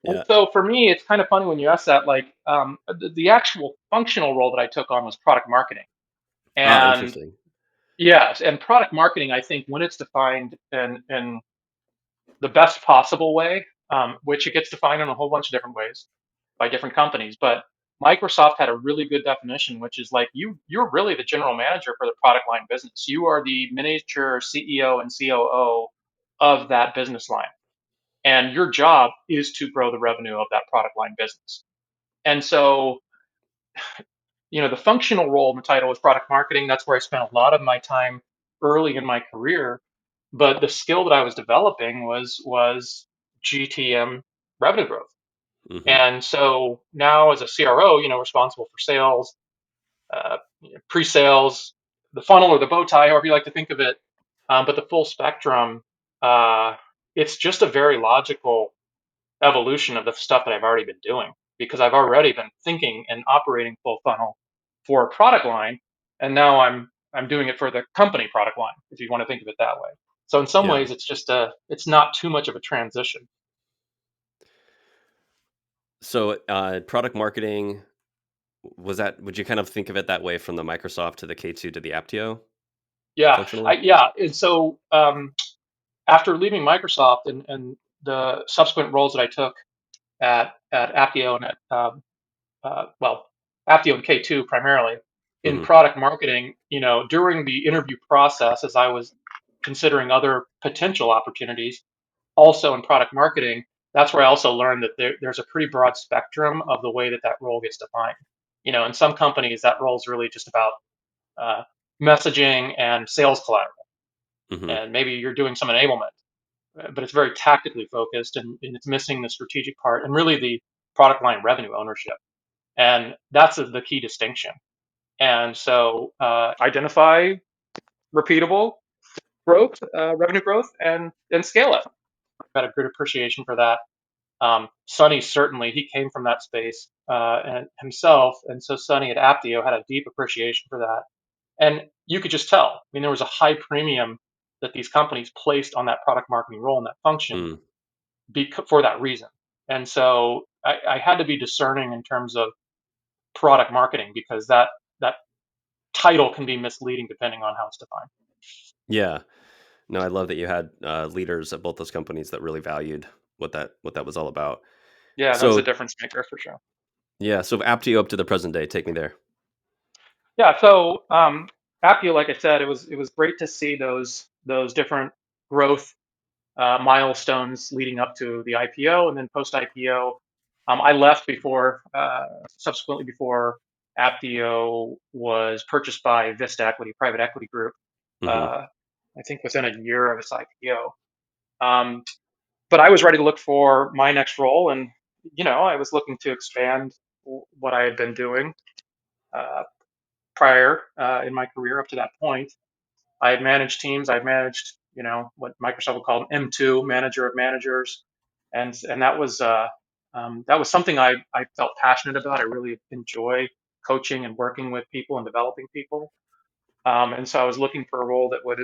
And Yeah. so for me, it's kind of funny when you ask that. Like the actual functional role that I took on was product marketing, Ah, and interesting. yes, and product marketing, I think when it's defined in the best possible way, which it gets defined in a whole bunch of different ways by different companies, but Microsoft had a really good definition, which is like you're really the general manager for the product line business. You are the miniature CEO and COO of that business line. And your job is to grow the revenue of that product line business. And so, the functional role in the title is product marketing. That's where I spent a lot of my time early in my career. But the skill that I was developing was GTM revenue growth. Hmm. And so now as a CRO, responsible for sales, pre-sales, the funnel or the bow tie, however you like to think of it, but the full spectrum, uh, it's just a very logical evolution of the stuff that I've already been doing because I've already been thinking and operating full funnel for a product line, and now I'm doing it for the company product line, if you want to think of it that way. So in some Yeah. ways, it's not too much of a transition. So, product marketing, would you kind of think of it that way from the Microsoft to the K2 to the Apptio Yeah, functionally? and so after leaving Microsoft and the subsequent roles that I took at Apptio and at well, Apptio and K2 primarily in Hmm. product marketing, during the interview process, as I was considering other potential opportunities, also in product marketing, that's where I also learned that there's a pretty broad spectrum of the way that that role gets defined. In some companies, that role is really just about uh, messaging and sales collateral, Hmm. and maybe you're doing some enablement, but it's very tactically focused and it's missing the strategic part and really the product line revenue ownership. And that's the key distinction. And so identify repeatable growth, revenue growth, and scale it. I've got a good appreciation for that. Sonny certainly he came from that space and himself, and so Sonny at Apptio had a deep appreciation for that. And you could just tell. I mean, there was a high premium that these companies placed on that product marketing role and that function Mm. for that reason. And so I had to be discerning in terms of product marketing because that title can be misleading depending on how it's defined. Yeah. No, I love that you had leaders at both those companies that really valued what that was all about. Yeah, that was a So, difference maker for sure. yeah, so Apptio up to the present day, take me there. Yeah, so Apptio, like I said, it was great to see those different growth milestones leading up to the IPO and then post IPO. I left subsequently before Apptio was purchased by Vista Equity, private equity group. Hmm. Uh, I think within a year of its IPO. Um, but I was ready to look for my next role, and I was looking to expand what I had been doing uh, prior in my career up to that point. I had managed teams. I had managed, what Microsoft would call an M2, manager of managers, and that was something I felt passionate about. I really enjoy coaching and working with people and developing people. And so I was looking for a role that would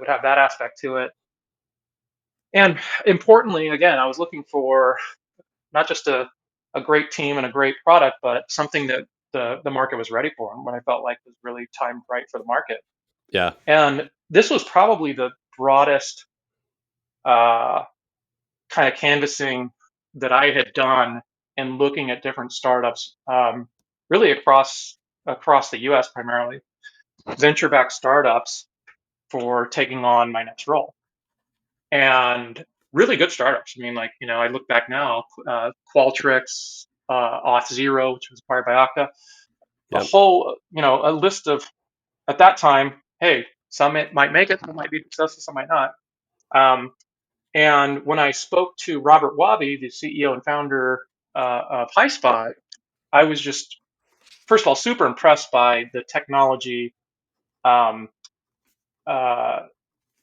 have that aspect to it. And importantly, again, I was looking for not just a great team and a great product, but something that the market was ready for and what I felt like was really timed right for the market. Yeah. And this was probably the broadest uh, kind of canvassing that I had done and looking at different startups, really across the U.S. primarily, venture-backed startups for taking on my next role, and really good startups. I mean, like I look back now, Qualtrics, Auth0, which was acquired by Okta, a Yep. whole a list of at that time. Hey, some might make it, some might be successful, some might not. Um, And when I spoke to Robert Wabi, the CEO and founder of Highspot, I was just, first of all, super impressed by the technology, um, uh,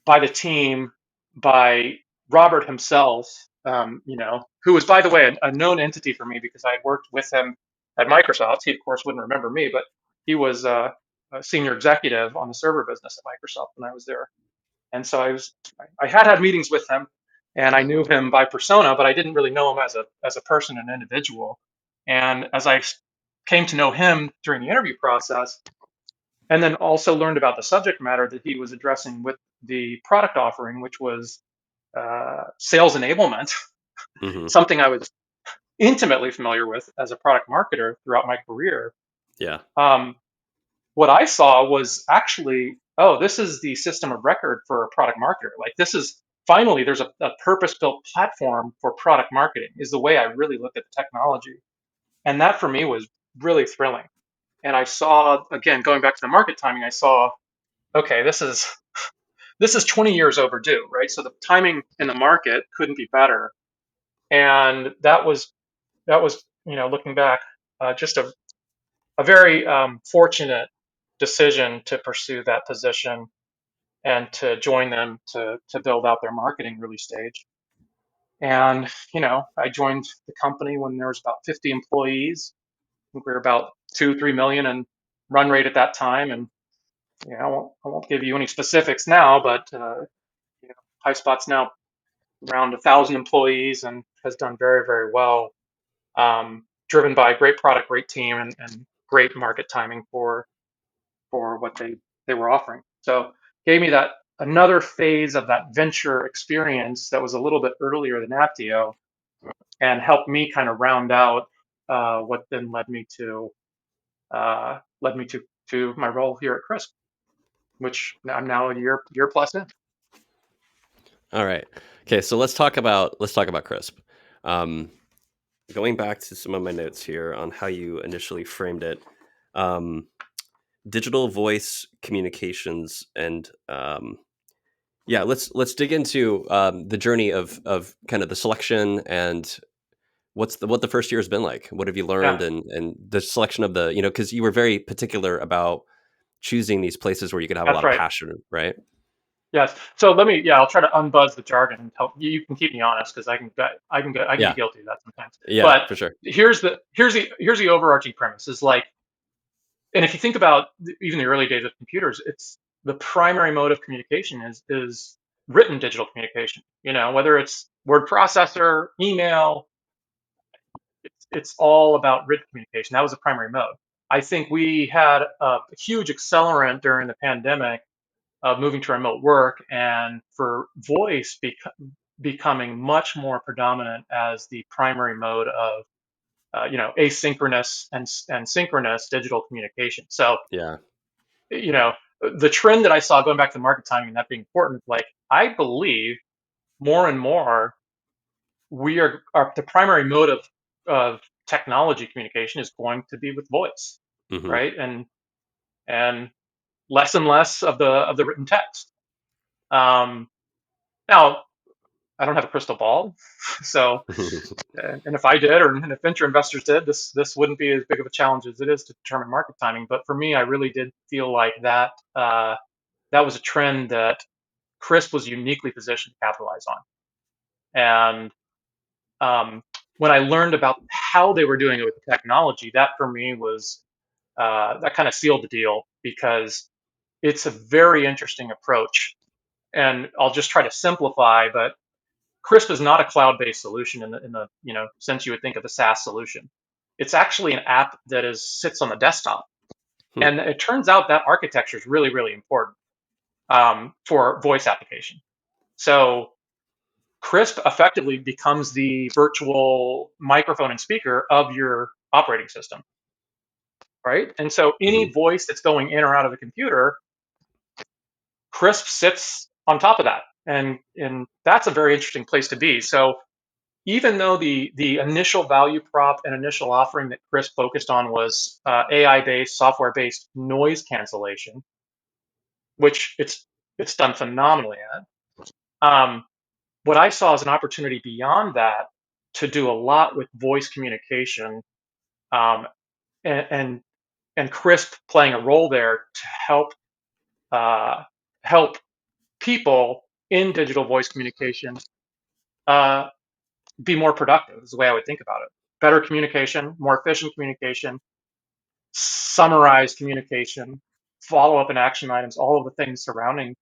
by the team, by Robert himself, who was, by the way, a known entity for me because I had worked with him at Microsoft. He, of course, wouldn't remember me, but he was a senior executive on the server business at Microsoft when I was there. And so I had meetings with him, and I knew him by persona, but I didn't really know him as a person, an individual. And as I came to know him during the interview process, and then also learned about the subject matter that he was addressing with the product offering, which was sales enablement, Hmm. something I was intimately familiar with as a product marketer throughout my career. Yeah. Um, what I saw was actually, oh, this is the system of record for a product marketer. Like this is finally there's a purpose-built platform for product marketing is the way I really look at the technology. And that for me was really thrilling. And I saw, again, going back to the market timing, I saw, okay, this is 20 years overdue, right? So the timing in the market couldn't be better. And that was looking back, just a very fortunate decision to pursue that position and to join them to build out their marketing really stage. And I joined the company when there was about 50 employees. I think we were about 2-3 million in run rate at that time. And I won't give you any specifics now, but Highspot's now around 1,000 employees and has done very, very well, driven by great product, great team, and great market timing for what they were offering. So gave me that another phase of that venture experience that was a little bit earlier than Apptio, and helped me kind of round out what then led me to my role here at Krisp, which I'm now a year plus in. All right. Okay, so let's talk about Krisp. Um, Going back to some of my notes here on how you initially framed it, um, digital voice communications, and yeah, let's dig into the journey of kind of the selection and what the first year has been like. What have you learned, Yeah, and the selection of the because you were very particular about choosing these places where you could have a that's lot of right. passion, right? Yes. So I'll try to unbuzz the jargon and help you. You can keep me honest because I can be Yeah, guilty of that sometimes. yeah, But for sure. here's the overarching premise is like, and if you think about even the early days of computers, it's the primary mode of communication is written digital communication. Whether it's word processor, email, it's all about written communication. That was the primary mode. I think we had a huge accelerant during the pandemic of moving to remote work and for voice becoming much more predominant as the primary mode of asynchronous and synchronous digital communication. So Yeah. you know the trend that I saw going back to market timing and that being important, like I believe more and more we are the primary mode of technology communication is going to be with voice, Hmm. right? And less and less of the written text. Now I don't have a crystal ball, so and if I did, and if venture investors did, this wouldn't be as big of a challenge as it is to determine market timing. But for me, I really did feel like that was a trend that Krisp was uniquely positioned to capitalize on. And when I learned about how they were doing it with the technology, that for me was that kind of sealed the deal because it's a very interesting approach. And I'll just try to simplify, but Krisp is not a cloud-based solution in the sense you would think of a SaaS solution. It's actually an app that sits on the desktop, Hmm. and it turns out that architecture is really really important for voice application. So Krisp effectively becomes the virtual microphone and speaker of your operating system, right? And so any Hmm. voice that's going in or out of the computer, Krisp sits on top of that, and that's a very interesting place to be. So even though the initial value prop and initial offering that Chris focused on was AI based, software based noise cancellation, which it's done phenomenally at. What I saw as an opportunity beyond that to do a lot with voice communication, um, and, and and Krisp playing a role there to uh, help people in digital voice communication uh, be more productive. Is the way I would think about it. Better communication, more efficient communication, summarize communication, follow up and action items, all of the things surrounding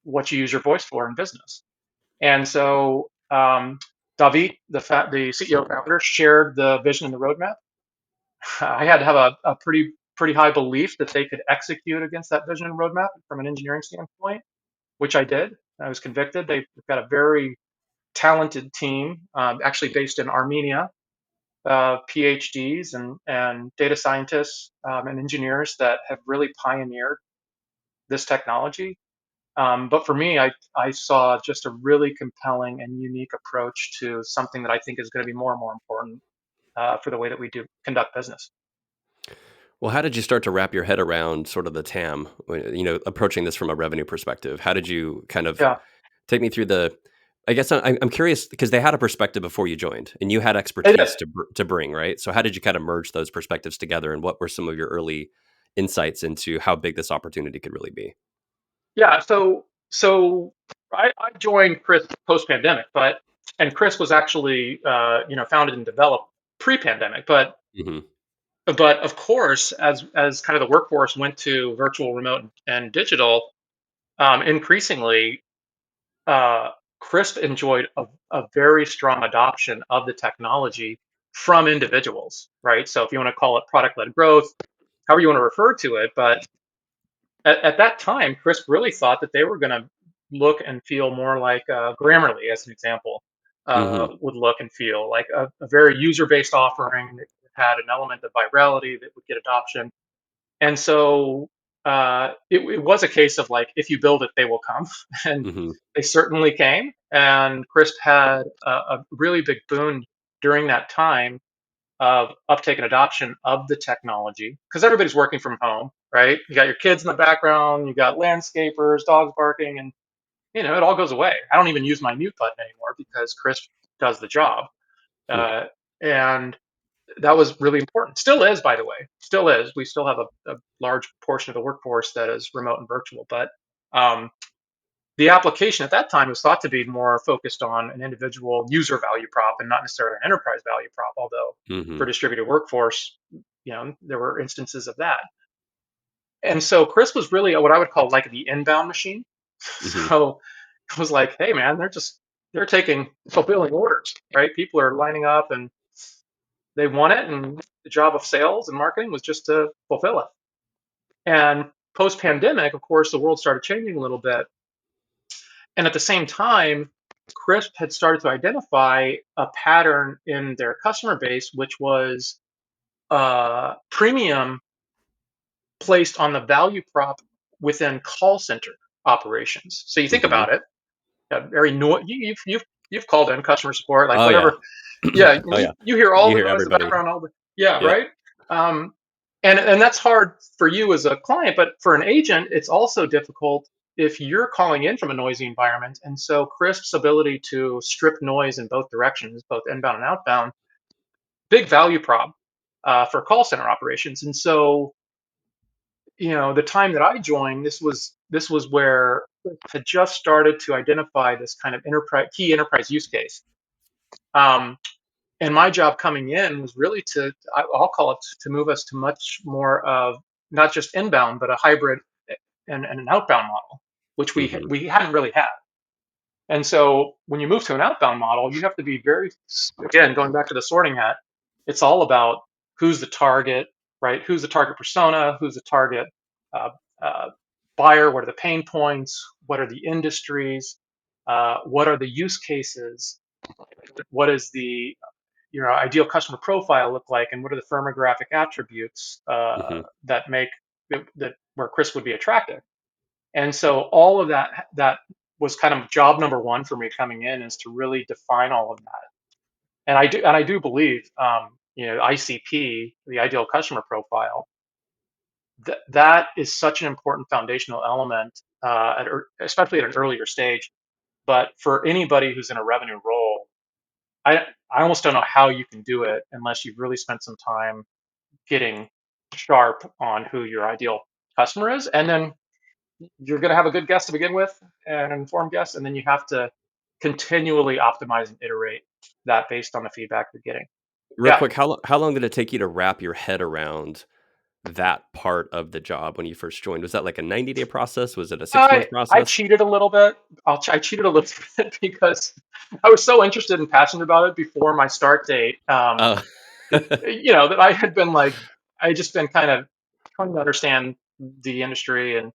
what you use your voice for in business. And so David, the CEO founder, shared the vision and the roadmap. I had to have a pretty high belief that they could execute against that vision and roadmap from an engineering standpoint, which I did. I was convicted. They've got a very talented team, actually based in Armenia, PhDs and data scientists and engineers that have really pioneered this technology. But for me, I saw just a really compelling and unique approach to something that I think is going to be more and more important for the way that we do conduct business. Well, how did you start to wrap your head around sort of the TAM, approaching this from a revenue perspective? How did you kind of Yeah, take me through the I guess I'm curious because they had a perspective before you joined and you had they did. expertise to bring, right? So how did you kind of merge those perspectives together and what were some of your early insights into how big this opportunity could really be? Yeah, so I joined Chris post pandemic, and Chris was actually founded and developed pre pandemic, Mhm. but of course, as kind of the workforce went to virtual, remote, and digital, increasingly, uh, Krisp enjoyed a very strong adoption of the technology from individuals, right? So if you want to call it product led growth, however you want to refer to it, but at that time, Krisp really thought that they were going to look and feel more like Grammarly, as an example, Mhm. would look and feel like a very user based offering that had an element of virality that would get adoption. And so it was a case of like, if you build it, they will come. And Mhm. they certainly came. And Krisp had a really big boon during that time of uptake and adoption of the technology because everybody's working from home, right? You got your kids in the background, you got landscapers, dogs barking, and it all goes away. I don't even use my mute button anymore because Krisp does the job. Hmm. And that was really important. Still is, by the way. Still is. We still have a large portion of the workforce that is remote and virtual, but um, the application at that time was thought to be more focused on an individual user value prop and not necessarily an enterprise value prop, although for Mhm. distributed workforce, there were instances of that. And so Chris was really what I would call like the inbound machine. Mhm. So it was like, hey man, they're taking fulfilling orders, right? People are lining up and they want it, and the job of sales and marketing was just to fulfill it. And post pandemic, of course, the world started changing a little bit. And at the same time, Crisp had started to identify a pattern in their customer base, which was premium placed on the value prop within call center operations. So you think Mhm. about it, very you've called in customer support, like Oh yeah. whatever. Yeah, Oh yeah. you hear all You the hear noise in the everybody. background, all the yeah, Yep. right. Um, and that's hard for you as a client, but for an agent, it's also difficult if you're calling in from a noisy environment. And so Crisp's ability to strip noise in both directions, both inbound and outbound, big value prop for call center operations. And so, the time that I joined, this was where had just started to identify this kind of key enterprise use case. Um, and my job coming in was really I'll call it to move us to much more of not just inbound, but a hybrid and an outbound model, which Mhm. we hadn't really had. And so when you move to an outbound model, you have to be very, again, going back to the sorting hat, it's all about who's the target, right? Who's the target persona? Who's the target uh, uh, buyer? What are the pain points? What are the industries? What are the use cases? What is the ideal customer profile look like, and what are the firmographic attributes Mhm. that make that where Chris would be attractive? And so all of that was kind of job number one for me coming in, is to really define all of that. And I do believe ICP, the ideal customer profile, that is such an important foundational element, especially at an earlier stage. But for anybody who's in a revenue role, I almost don't know how you can do it unless you've really spent some time getting sharp on who your ideal customer is. And then you're going to have a good guess to begin with, an informed guess, and then you have to continually optimize and iterate that based on the feedback you're getting. Real Yeah. quick, how long did it take you to wrap your head around that part of the job when you first joined? Was that like a 90-day process? Was it a 6-month I process? cheated a little bit. I cheated a little bit because I was so interested and passionate about it before my start date. Oh. That I had been like, I had just been kind of trying to understand the industry and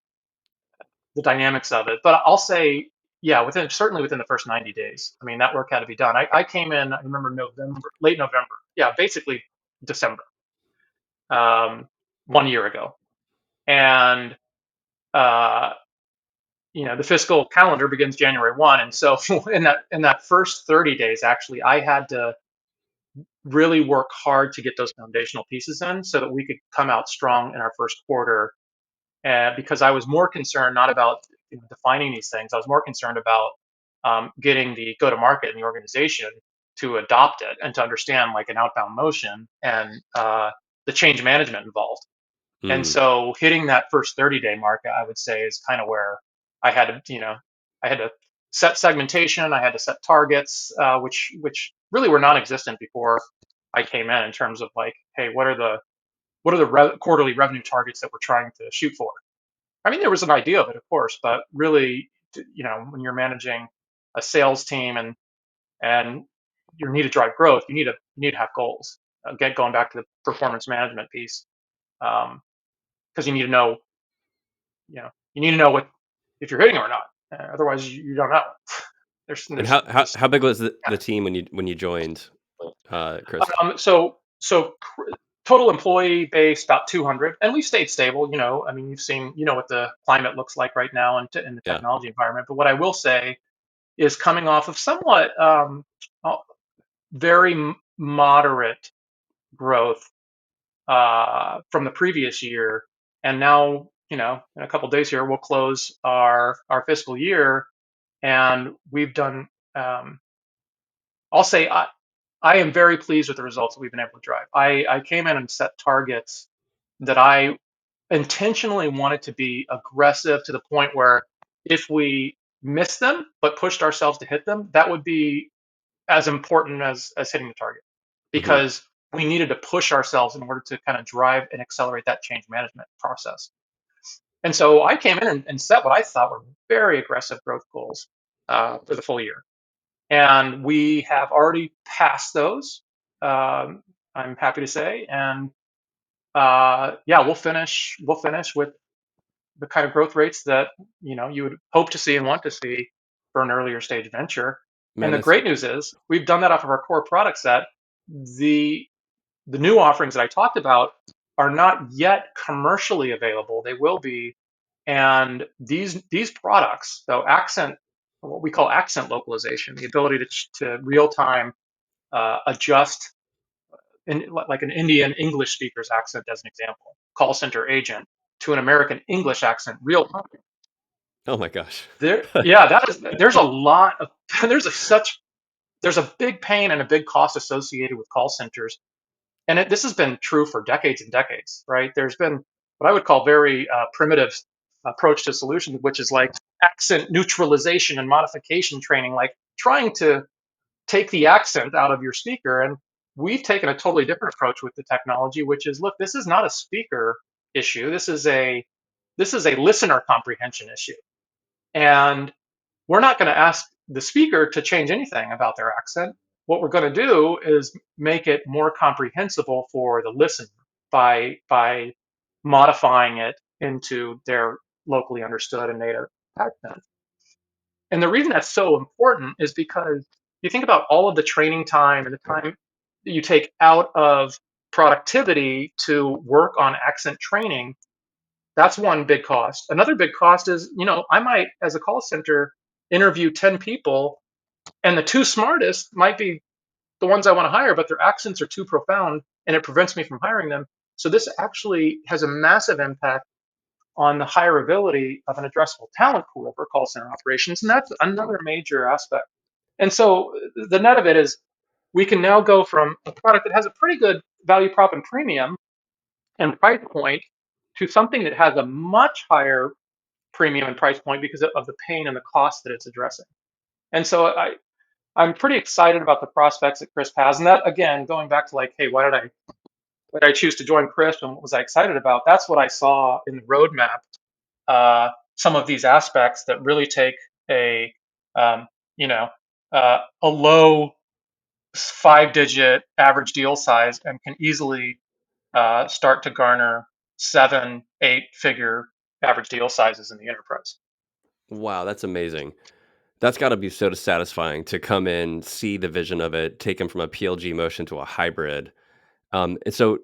the dynamics of it. But I'll say, yeah, certainly within the first 90 days. I mean, that work had to be done. I came in, I remember November, late November. Yeah, basically December, um, 1 year ago. And, uh, the fiscal calendar begins January 1. And so in that first 30 days, actually, I had to really work hard to get those foundational pieces in so that we could come out strong in our first quarter. Because I was more concerned not about defining these things, I was more concerned about getting the go to market in the organization to adopt it and to understand like an outbound motion and the change management involved. And Mm. so hitting that first 30-day mark, I would say, is kind of where I had to, I had to set segmentation, I had to set targets, which really were non-existent before I came in terms of like, hey, what are the quarterly revenue targets that we're trying to shoot for? I mean, there was an idea of it, of course, but really, when you're managing a sales team and you need to drive growth, you need to have goals. Get going back to the performance management piece, because you need to know what if you're hitting or not. Otherwise, you don't know. And There's this. how big was the team when you joined, Krisp? So total employee base about 200, and we've stayed stable. I mean, you've seen, what the climate looks like right now in the Yeah. technology environment. But what I will say is coming off of somewhat uh, very moderate growth from the previous year, and now, in a couple of days here, we'll close our fiscal year, and we've done. Um, I'll say I am very pleased with the results that we've been able to drive. I came in and set targets that I intentionally wanted to be aggressive to the point where if we missed them but pushed ourselves to hit them, that would be as important as hitting the target, Hmm. because we needed to push ourselves in order to kind of drive and accelerate that change management process. And so I came in and set what I thought were very aggressive growth goals for the full year, and we have already passed those. Um, I'm happy to say, and yeah, we'll finish with the kind of growth rates that you would hope to see and want to see for an earlier stage venture. And Man, the that's great news is we've done that off of our core product set. The the new offerings that I talked about are not yet commercially available. They will be, and these products, so accent, what we call accent localization, the ability to real time adjust like an Indian English speaker's accent, as an example, call center agent to an American English accent real time. oh my gosh. Yeah, there's a lot of there's a big pain and a big cost associated with call centers, and this has been true for decades and decades, right? There's been what I would call very primitive approach to solutions, which is like accent neutralization and modification training, like trying to take the accent out of your speaker. And we've taken a totally different approach with the technology, which is, look, this is not a speaker issue. This is a listener comprehension issue. And we're not going to ask the speaker to change anything about their accent. What we're going to do is make it more comprehensible for the listener by modifying it into their locally understood and native accent. And the reason that's so important is because you think about all of the training time and the time that you take out of productivity to work on accent training. That's one big cost. Another big cost is, I might, as a call center, interview 10 people, and the two smartest might be the ones I want to hire, but their accents are too profound and it prevents me from hiring them. So this actually has a massive impact on the hireability of an addressable talent pool for call center operations. And that's another major aspect. And so the net of it is we can now go from a product that has a pretty good value prop and premium and price point to something that has a much higher premium and price point because of the pain and the cost that it's addressing. And so I'm pretty excited about the prospects that Krisp has. And that, again, going back to like, hey, why did I choose to join Krisp and what was I excited about? That's what I saw in the roadmap. Some of these aspects that really take a um, you know a low 5-digit average deal size and can easily start to garner 7, 8 figure average deal sizes in the enterprise. Wow, that's amazing. That's got to be so satisfying to come in, see the vision of it, take them from a PLG motion to a hybrid. And so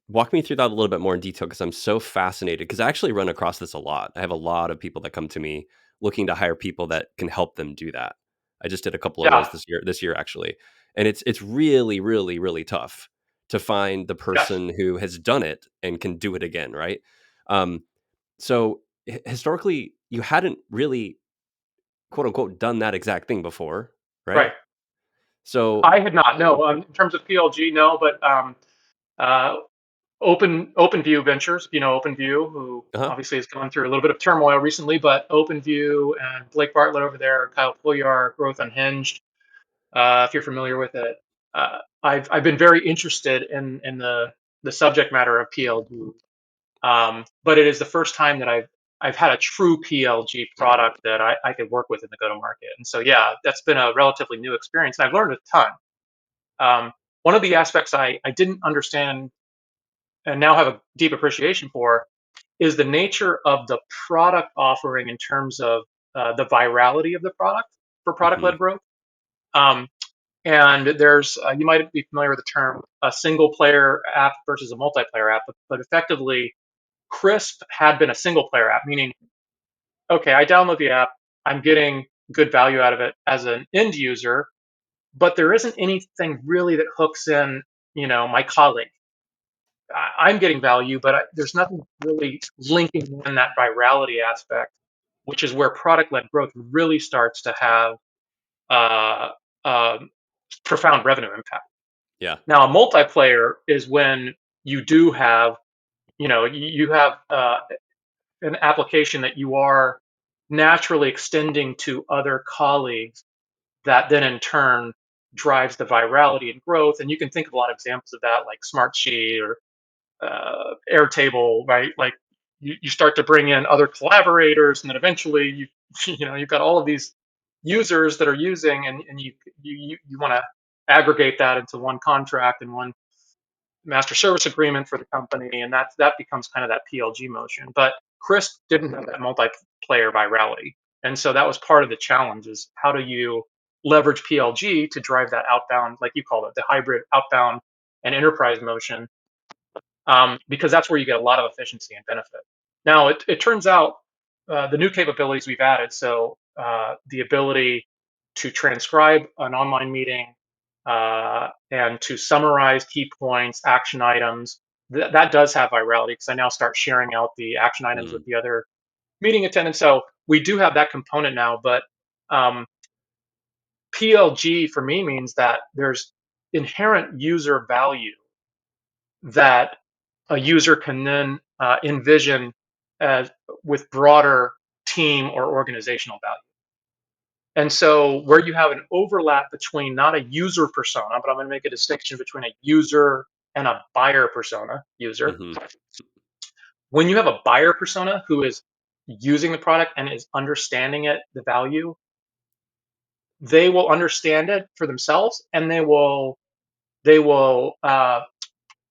walk me through that a little bit more in detail because I'm so fascinated because I actually run across this a lot. I have a lot of people that come to me looking to hire people that can help them do that. I just did a couple of those Yeah. this year actually. And it's really, really, really tough to find the Yes. person who has done it and can do it again, right? Um, so historically, you hadn't really quote unquote done that exact thing before, right? Right. So, I had not. No. In terms of PLG, no. But uh, OpenView Ventures, OpenView, who uh-huh. obviously has gone through a little bit of turmoil recently, but OpenView and Blake Bartlett over there, Kyle Pulyar, Growth Unhinged, if you're familiar with it, I've been very interested in the subject matter of PLG. But it is the first time that I've had a true PLG product that I could work with in the go-to-market. And so yeah, that's been a relatively new experience, and I've learned a ton. One of the aspects I didn't understand and now have a deep appreciation for is the nature of the product offering in terms of the virality of the product for Hmm. product-led growth. Um, and there's you might be familiar with the term a single player app versus a multiplayer app, but effectively Krisp had been a single player app, meaning okay, I download the app, I'm getting good value out of it as an end user, but there isn't anything really that hooks in, my colleague. I'm getting value, but there's nothing really linking in that virality aspect, which is where product-led growth really starts to have uh, um profound revenue impact. Yeah. Now, a multiplayer is when you do have, you have an application that you are naturally extending to other colleagues that then in turn drives the virality and growth. And you can think of a lot of examples of that, like Smartsheet or Airtable, right? Like you start to bring in other collaborators, and then eventually you've got all of these users that are using, and you want to aggregate that into one contract and one master service agreement for the company, and that becomes kind of that PLG motion. But Krisp didn't have that multiplayer virality, and so that was part of the challenge: is how do you leverage PLG to drive that outbound, like you call it, the hybrid outbound and enterprise motion, because that's where you get a lot of efficiency and benefit. Now, it turns out the new capabilities we've added, so the ability to transcribe an online meeting and to summarize key points, action items, that does have virality because I now start sharing out the action items with Mm. the other meeting attendants. So we do have that component now, but um, PLG for me means that there's inherent user value that a user can then envision as with broader team or organizational value. And so, where you have an overlap between not a user persona, but I'm going to make a distinction between a user and a buyer persona, user. Hmm. When you have a buyer persona who is using the product and is understanding it, the value, they will understand it for themselves, and they will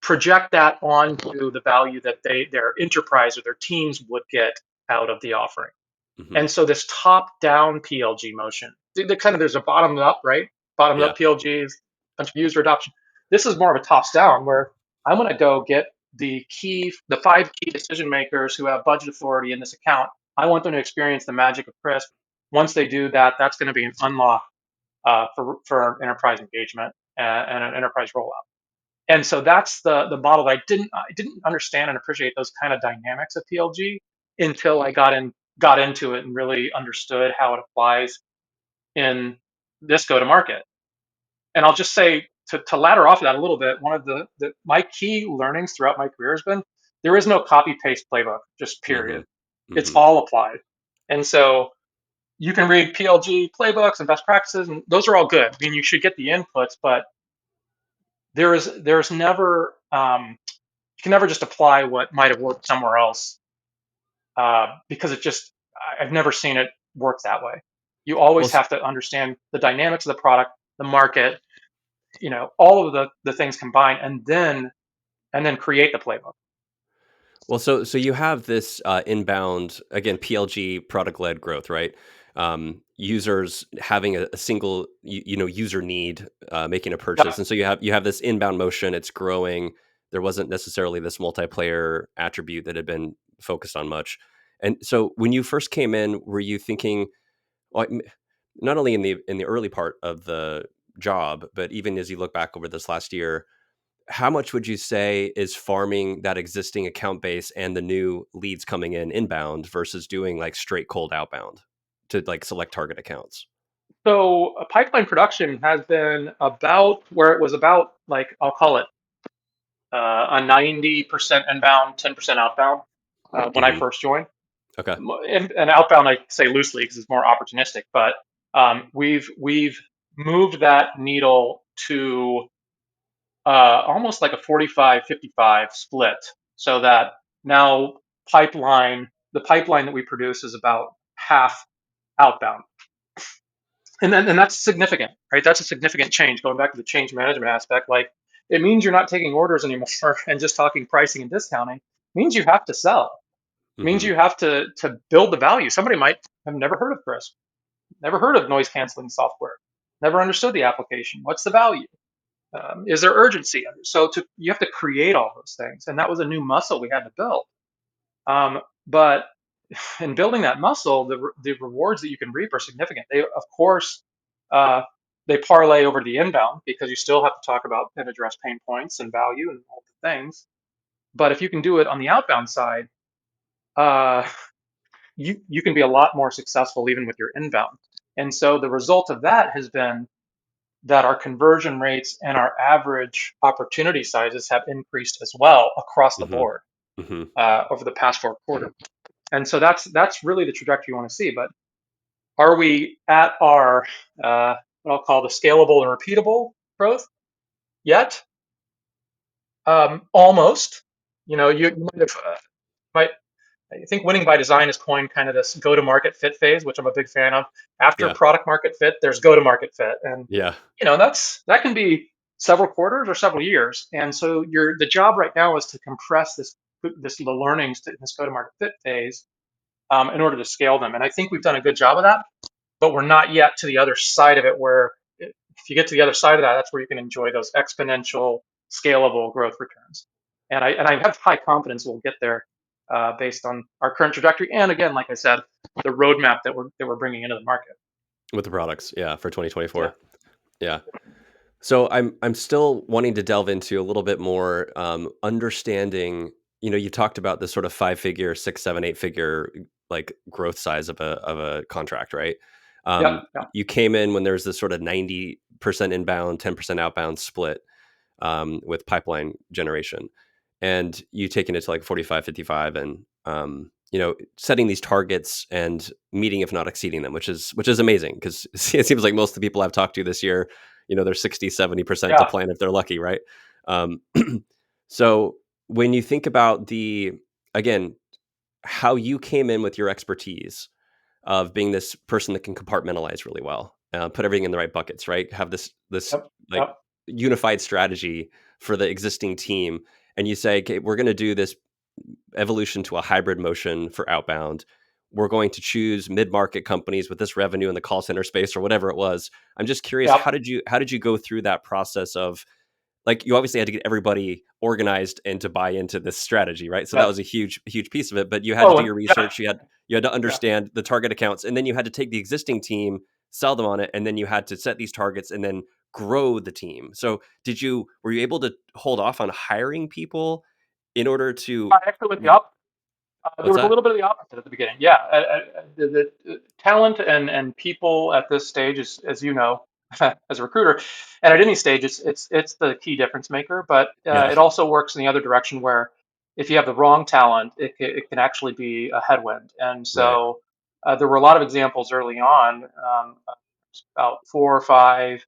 project that onto the value that their enterprise or their teams would get out of the offering. Hmm. And so this top-down PLG motion, kind of there's a bottom up, right? Bottom Yeah. up PLG is a bunch of user adoption. This is more of a tops down where I'm going to go get the 5 key decision makers who have budget authority in this account. I want them to experience the magic of Krisp. Once they do that, that's going to be an unlock for an enterprise engagement and an enterprise rollout. And so that's the model that I didn't understand and appreciate those kind of dynamics of PLG until I got into it and really understood how it applies in this go to market. And I'll just say to ladder off of that a little bit, one of my key learnings throughout my career has been there is no copy paste playbook, just Hmm. period. It's Hmm. all applied. And so you can read PLG playbooks and best practices, and those are all good. I mean, you should get the inputs, but there's never you can never just apply what might have worked somewhere else because I've never seen it work that way. You Well, always have to understand the dynamics of the product, the market, all of the things combined, and then create the playbook. so you have this inbound again PLG product led growth, right? Users having a single user need making a purchase, Yep. and so you have this inbound motion. It's growing. There wasn't necessarily this multiplayer attribute that had been focused on much. And so when you first came in, were you thinking, well, not only in the early part of the job, but even as you look back over this last year, how much would you say is farming that existing account base and the new leads coming in inbound versus doing like straight cold outbound to like select target accounts? So pipeline production has been about where it was about, like, I'll call it a 90% inbound, 10% outbound when I Hmm. first joined. Okay. And outbound, I say loosely because it's more opportunistic, but we've moved that needle to almost like a 45-55 split, so that now the pipeline that we produce is about half outbound. And that's significant, right? That's a significant change. Going back to the change management aspect, like, it means you're not taking orders anymore and just talking pricing and discounting. It means you have to sell. It means Hmm. you have to build the value. Somebody might have never heard of Krisp, never heard of noise canceling software, never understood the application. What's the value? Is there urgency? So you have to create all those things, and that was a new muscle we had to build. But in building that muscle, the rewards that you can reap are significant. They, of course, uh, they parlay over to the inbound because you still have to talk about and address pain points and value and all the things. But if you can do it on the outbound side, uh, you can be a lot more successful even with your inbound. And so the result of that has been that our conversion rates and our average opportunity sizes have increased as well across the Hmm. board Hmm. over the past 4 quarters. And so that's really the trajectory you want to see. But are we at our what I'll call the scalable and repeatable growth yet? Almost. You might have might I think winning by design has coined kind of this go to market fit phase, which I'm a big fan of. After Yeah. product market fit, there's go to market fit, and Yeah. that can be several quarters or several years. And so the job right now is to compress the learnings to this go to market fit phase in order to scale them. And I think we've done a good job of that, but we're not yet to the other side of it. Where if you get to the other side of that, that's where you can enjoy those exponential, scalable growth returns. And I have high confidence we'll get there based on our current trajectory. And again, like I said, the roadmap that we're bringing into the market. With the products. Yeah. For Yeah. 2024. Yeah. So I'm still wanting to delve into a little bit more understanding. You talked about this sort of 5-figure, 6, 7, 8-figure like growth size of a contract, right? Yep. Yep. You came in when there's this sort of 90% inbound, 10% outbound split with pipeline generation, and you taking it to like 45, 55, and setting these targets and meeting if not exceeding them, which is amazing because it seems like most of the people I've talked to this year, they're 60, 70% to Yeah. plan if they're lucky, right? um, so when you think about again, how you came in with your expertise of being this person that can compartmentalize really well, put everything in the right buckets, right? Have this Yep. like Yep. unified strategy for the existing team, and you say, okay, we're going to do this evolution to a hybrid motion for outbound. We're going to choose mid-market companies with this revenue in the call center space or whatever it was. I'm just curious, Yep. how did you go through that process of, like, you obviously had to get everybody organized and to buy into this strategy, right? So that Yep. was a huge piece of it, but you had to Oh, do and your yeah. research. You had to Yeah. understand the target accounts, and then you had to take the existing team, sell them on it, and then you had to set these targets and then grow the team. So were you able to hold off on hiring people in order to I actually went the opposite. There what's was a that? little bit of the opposite at the beginning. Yeah, the talent and people at this stage, as you know, as a recruiter, and at any stage, it's the key difference maker. But Yeah. it also works in the other direction where if you have the wrong talent, it can actually be a headwind. And Right. so there were a lot of examples early on, about 4 or 5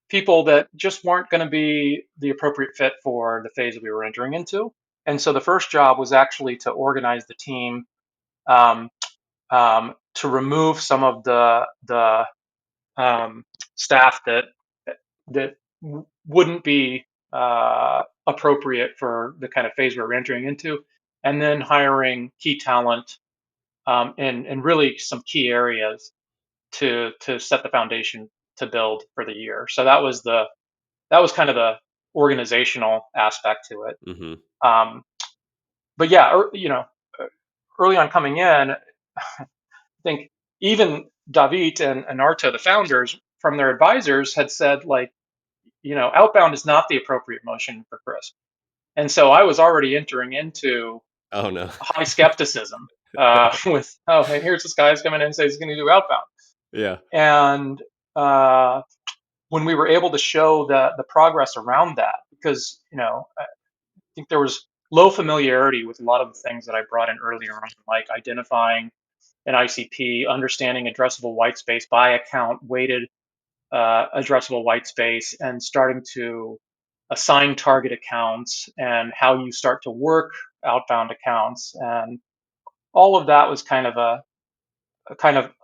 people that just weren't going to be the appropriate fit for the phase that we were entering into. And so the first job was actually to organize the team, um, to remove some of the staff that wouldn't be appropriate for the kind of phase we were entering into, and then hiring key talent in really some key areas to set the foundation to build for the year. So that was kind of the organizational aspect to it. Hmm. Um, but yeah, early on coming in, I think even David and Arta, the founders, from their advisors had said, like, outbound is not the appropriate motion for Krisp. And so I was already entering into Oh no. high skepticism with, oh, hey, here's this guy who's coming in and says he's going to do outbound. Yeah. And when we were able to show the progress around that, because, I think there was low familiarity with a lot of the things that I brought in earlier on, like identifying an ICP, understanding addressable white space by account, weighted addressable white space, and starting to assign target accounts and how you start to work outbound accounts. And all of that was kind of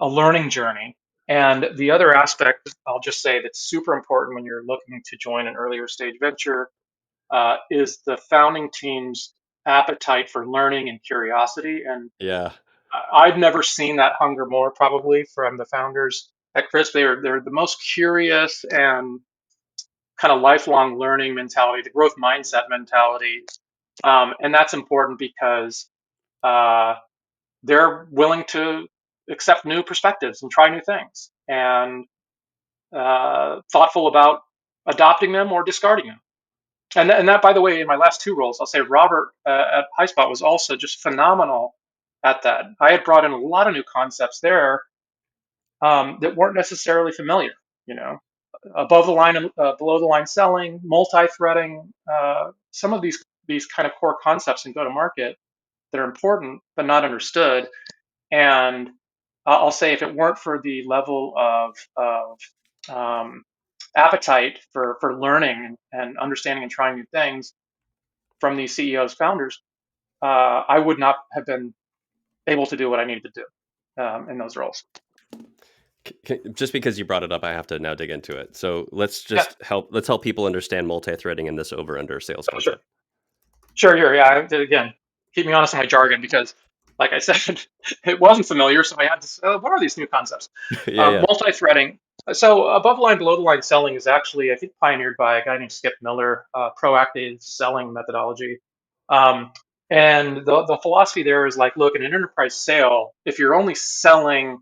a learning journey. And the other aspect, I'll just say, that's super important when you're looking to join an earlier stage venture is the founding team's appetite for learning and curiosity. And Yeah. I've never seen that hunger more, probably, from the founders at Krisp. They're the most curious and kind of lifelong learning mentality, the growth mindset mentality, and that's important because uh, they're willing to accept new perspectives and try new things, and thoughtful about adopting them or discarding them. And that, by the way, in my last two roles, I'll say Robert at Highspot was also just phenomenal at that. I had brought in a lot of new concepts there that weren't necessarily familiar. You know, above the line and below the line selling, multi-threading, some of these kind of core concepts in go-to-market that are important but not understood. And I'll say, if it weren't for the level of appetite for learning and understanding and trying new things from these CEOs, founders, I would not have been able to do what I needed to do in those roles. Just because you brought it up, I have to now dig into it. So let's Yeah, help people understand multi-threading in this over/under sales oh, sure. concept. Sure. Yeah. Again, keep me honest on my jargon because, like I said, it wasn't familiar. So I had to say, what are these new concepts? Yeah, yeah. Multi-threading. So above the line, below the line selling is actually, I think, pioneered by a guy named Skip Miller, proactive selling methodology. Um, and the philosophy there is like, look, in an enterprise sale, if you're only selling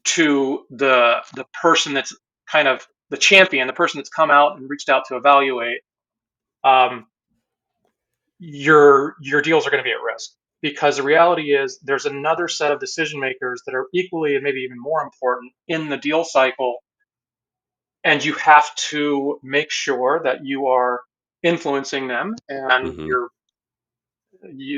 to the person that's kind of the champion, the person that's come out and reached out to evaluate, um, your deals are going to be at risk, because the reality is there's another set of decision makers that are equally and maybe even more important in the deal cycle, and you have to make sure that you are influencing them, and Mm-hmm.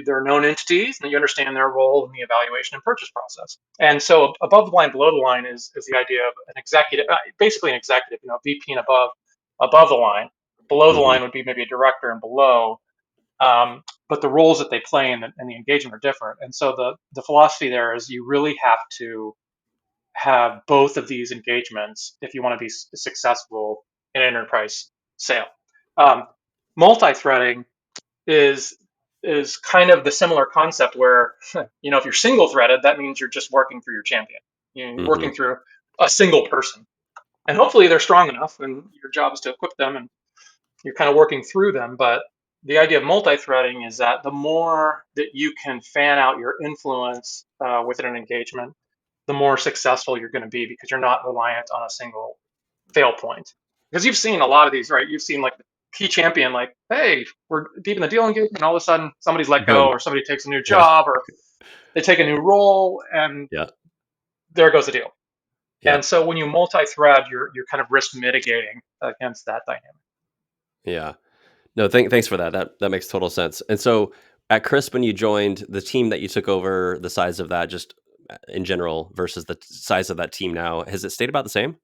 they're known entities and you understand their role in the evaluation and purchase process. And so above the line, below the line is the idea of an executive, basically an executive, VP and above the line. Below the Mm-hmm. line would be maybe a director and below. But the roles that they play and the engagement are different. And so the philosophy there is you really have to have both of these engagements if you want to be successful in an enterprise sale. Um, Multi-threading is is kind of the similar concept where if you're single threaded, that means you're just working through your champion. You're Mm-hmm. working through a single person, and hopefully they're strong enough, and your job is to equip them, and you're kind of working through them. But the idea of multi-threading is that the more that you can fan out your influence within an engagement, the more successful you're going to be, because you're not reliant on a single fail point. Because you've seen a lot of these, right? You've seen like the key champion, like, hey, we're deep in the deal engagement, and all of a sudden somebody's let go, Boom. or somebody takes a new Yeah. job, or they take a new role, and Yeah. there goes the deal. Yeah. And so when you multi-thread, you're kind of risk mitigating against that dynamic. Yeah. No, thanks for that. That makes total sense. And so at Krisp, when you joined the team that you took over, the size of that, just in general, versus the size of that team now, has it stayed about the same?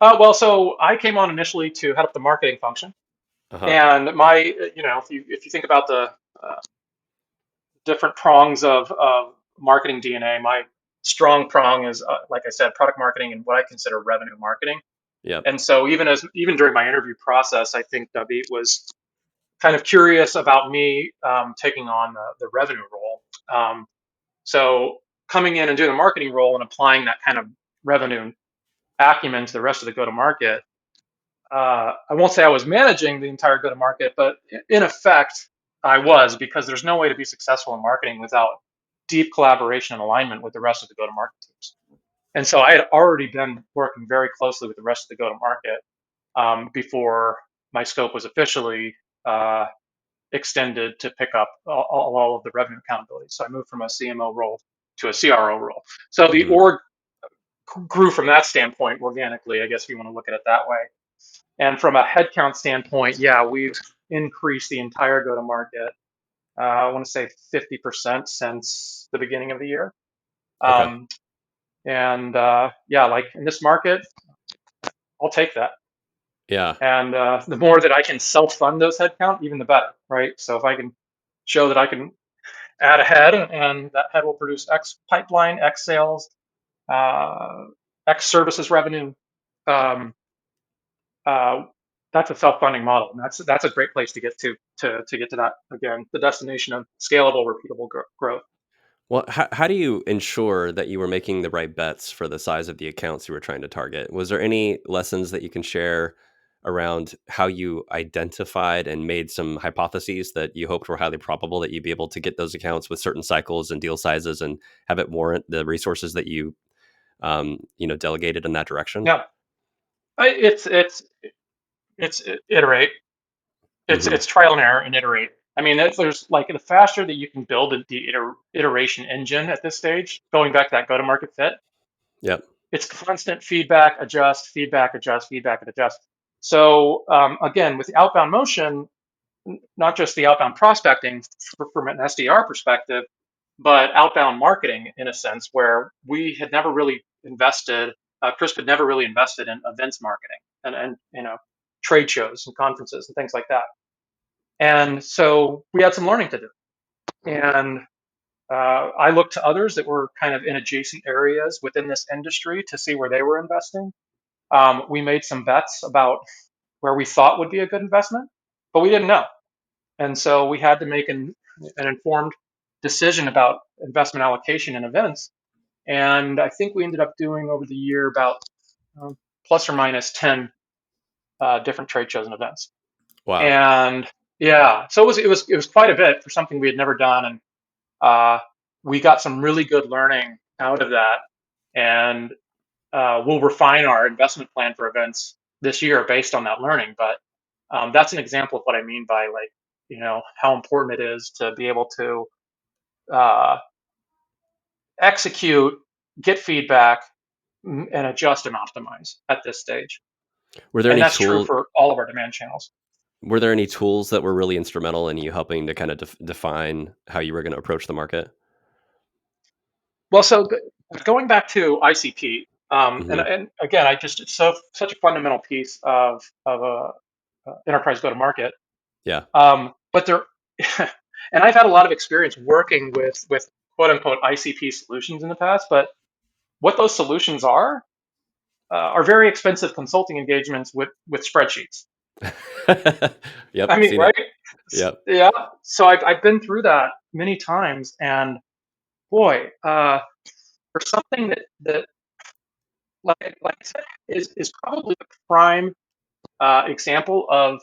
Well, so I came on initially to head up the marketing function, Uh-huh. and if you think about the uh, different prongs of marketing DNA, my strong prong is, like I said, product marketing and what I consider revenue marketing. Yep. And so even during my interview process, I think David was kind of curious about me taking on the revenue role. So coming in and doing the marketing role and applying that kind of revenue acumen to the rest of the go-to-market, I won't say I was managing the entire go-to-market, but in effect, I was, because there's no way to be successful in marketing without deep collaboration and alignment with the rest of the go-to-market teams. And so I had already been working very closely with the rest of the go-to-market before my scope was officially extended to pick up all of the revenue accountability. So I moved from a CMO role to a CRO role. So the Hmm. org grew from that standpoint organically, I guess if you want to look at it that way. And from a headcount standpoint, yeah, we've increased the entire go-to-market. I want to say 50% since the beginning of the year. Okay. Um, and yeah, like in this market, I'll take that. Yeah. And the more that I can self-fund those headcount, even the better, right? So if I can show that I can add a head and that head will produce X pipeline, X sales, uh, X services revenue, um, uh, that's a self-funding model. And that's a great place to get to get to that, again, the destination of scalable, repeatable growth. Well, how do you ensure that you were making the right bets for the size of the accounts you were trying to target? Was there any lessons that you can share around how you identified and made some hypotheses that you hoped were highly probable that you'd be able to get those accounts with certain cycles and deal sizes and have it warrant the resources that delegated in that direction? Yeah, it's iterate. Hmm. It's trial and error and iterate. I mean, there's like the faster that you can build the iteration engine at this stage, going back to that go-to-market fit, Yep. it's constant feedback, adjust, feedback, adjust, feedback, and adjust. So again, with the outbound motion, not just the outbound prospecting from an SDR perspective, but outbound marketing in a sense where we had never really invested, Krisp had never really invested in events marketing and trade shows and conferences and things like that. And so we had some learning to do. And I looked to others that were kind of in adjacent areas within this industry to see where they were investing. We made some bets about where we thought would be a good investment, but we didn't know. And so we had to make an informed decision about investment allocation in events. And I think we ended up doing over the year about um, plus or minus 10 different trade shows and events. Wow. And yeah, so it was quite a bit for something we had never done. And uh, we got some really good learning out of that. And we'll refine our investment plan for events this year based on that learning. But that's an example of what I mean by like, how important it is to be able to uh, execute, get feedback, and adjust and optimize at this stage. Were there And any that's true tool for all of our demand channels. were there any tools that were really instrumental in you helping to kind of define how you were going to approach the market? Well, so going back to ICP, and, Hmm. and again, it's such a fundamental piece of a enterprise go to market. Yeah. But there, and I've had a lot of experience working with quote unquote ICP solutions in the past. But what those solutions are very expensive consulting engagements with spreadsheets. Yep, I mean, seen it. right? Yep. Yeah. So I've been through that many times, and boy, for something that like I said is probably the prime example of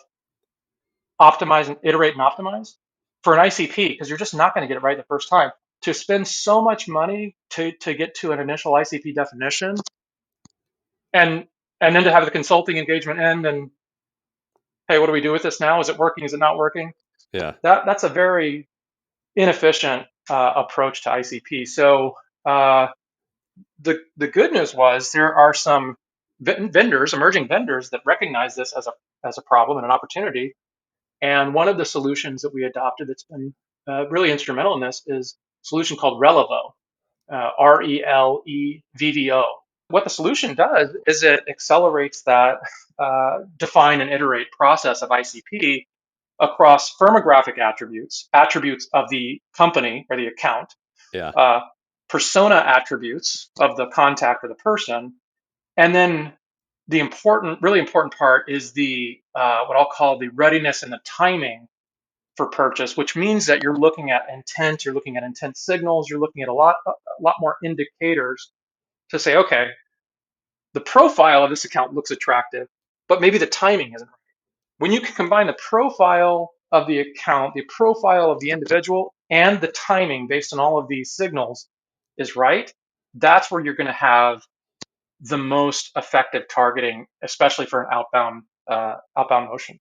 optimize and iterate and optimize for an ICP because you're just not going to get it right the first time. To spend so much money to get to an initial ICP definition and then to have the consulting engagement end and hey, what do we do with this now? Is it working? Is it not working? Yeah. That's a very inefficient approach to ICP. So uh, the good news was there are some vendors, emerging vendors that recognize this as a problem and an opportunity. And one of the solutions that we adopted that's been really instrumental in this is a solution called Relevo, Relevvo. What the solution does is it accelerates that define and iterate process of ICP across firmographic attributes of the company or the account, Yeah. uh, persona attributes of the contact or the person, and then the really important part is the what I'll call the readiness and the timing for purchase, which means that you're looking at intent, you're looking at intent signals, you're looking at a lot more indicators to say, okay, the profile of this account looks attractive, but maybe the timing isn't right. When you can combine the profile of the account, the profile of the individual, and the timing based on all of these signals is right, that's where you're going to have the most effective targeting, especially for an outbound motion.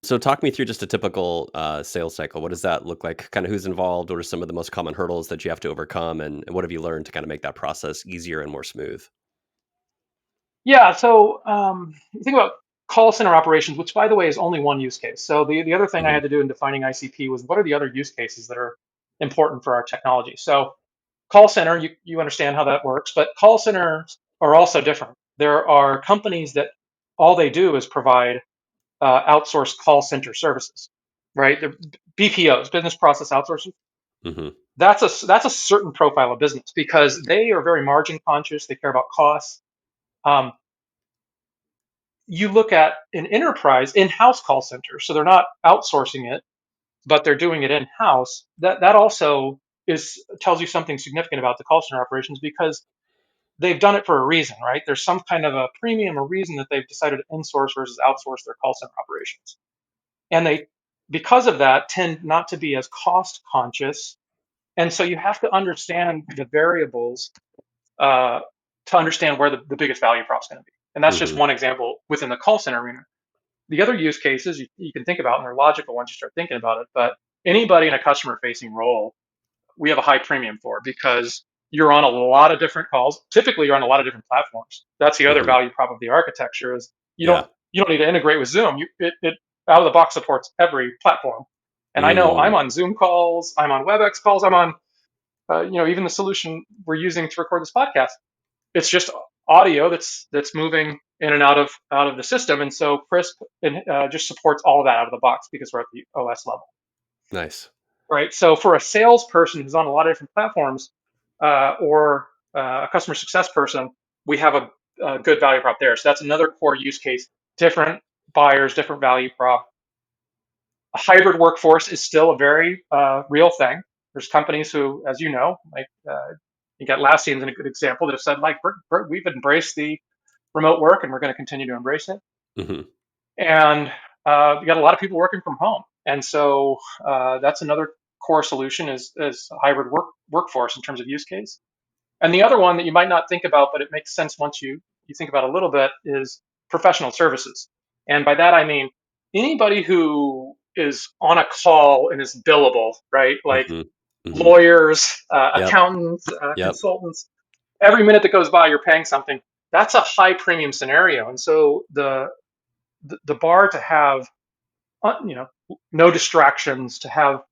So talk me through just a typical sales cycle. What does that look like? Kind of who's involved? What are some of the most common hurdles that you have to overcome? And what have you learned to kind of make that process easier and more smooth? Yeah, so you think about call center operations, which by the way is only one use case. So the other thing I Hmm. had to do in defining ICP was what are the other use cases that are important for our technology. So call center, you understand how that works, but call centers are also different. There are companies that all they do is provide outsourced call center services, right? They're BPOs, business process outsourcing. Hmm. That's a certain profile of business because they are very margin conscious. They care about costs. Um, you look at an enterprise in-house call center, so they're not outsourcing it, but they're doing it in-house. That also is tells you something significant about the call center operations because they've done it for a reason, right? There's some kind of a premium or reason that they've decided to insource versus outsource their call center operations. And they, because of that, tend not to be as cost conscious. And so you have to understand the variables uh, to understand where the biggest value prop is going to be. And that's just Hmm. one example within the call center arena. The other use cases you can think about, and they're logical once you start thinking about it, but anybody in a customer facing role, we have a high premium for because you're on a lot of different calls. Typically, you're on a lot of different platforms. That's the other Hmm. value prop of the architecture is Yeah. you don't need to integrate with Zoom. It out of the box supports every platform. And I know I'm Mm. on Zoom calls, I'm on WebEx calls, I'm on even the solution we're using to record this podcast. It's just audio that's moving in and out of the system, and so Krisp just supports all of that out of the box because we're at the OS level, Nice. right? So for a salesperson who's on a lot of different platforms, or a customer success person, we have a good value prop there. So that's another core use case. Different buyers, different value prop. A hybrid workforce is still a very real thing. There's companies who, as you know, like you got Atlassian's a good example that have said like we've embraced the remote work and we're going to continue to embrace it. Hmm. And we got a lot of people working from home, and so that's another core solution is a hybrid workforce in terms of use case. And the other one that you might not think about, but it makes sense once you think about it a little bit, is professional services. And by that I mean anybody who is on a call and is billable, right? Like Hmm. Hmm. lawyers, Yep. accountants, Yep. consultants. Every minute that goes by, you're paying something. That's a high premium scenario, and so the bar to have no distractions, to have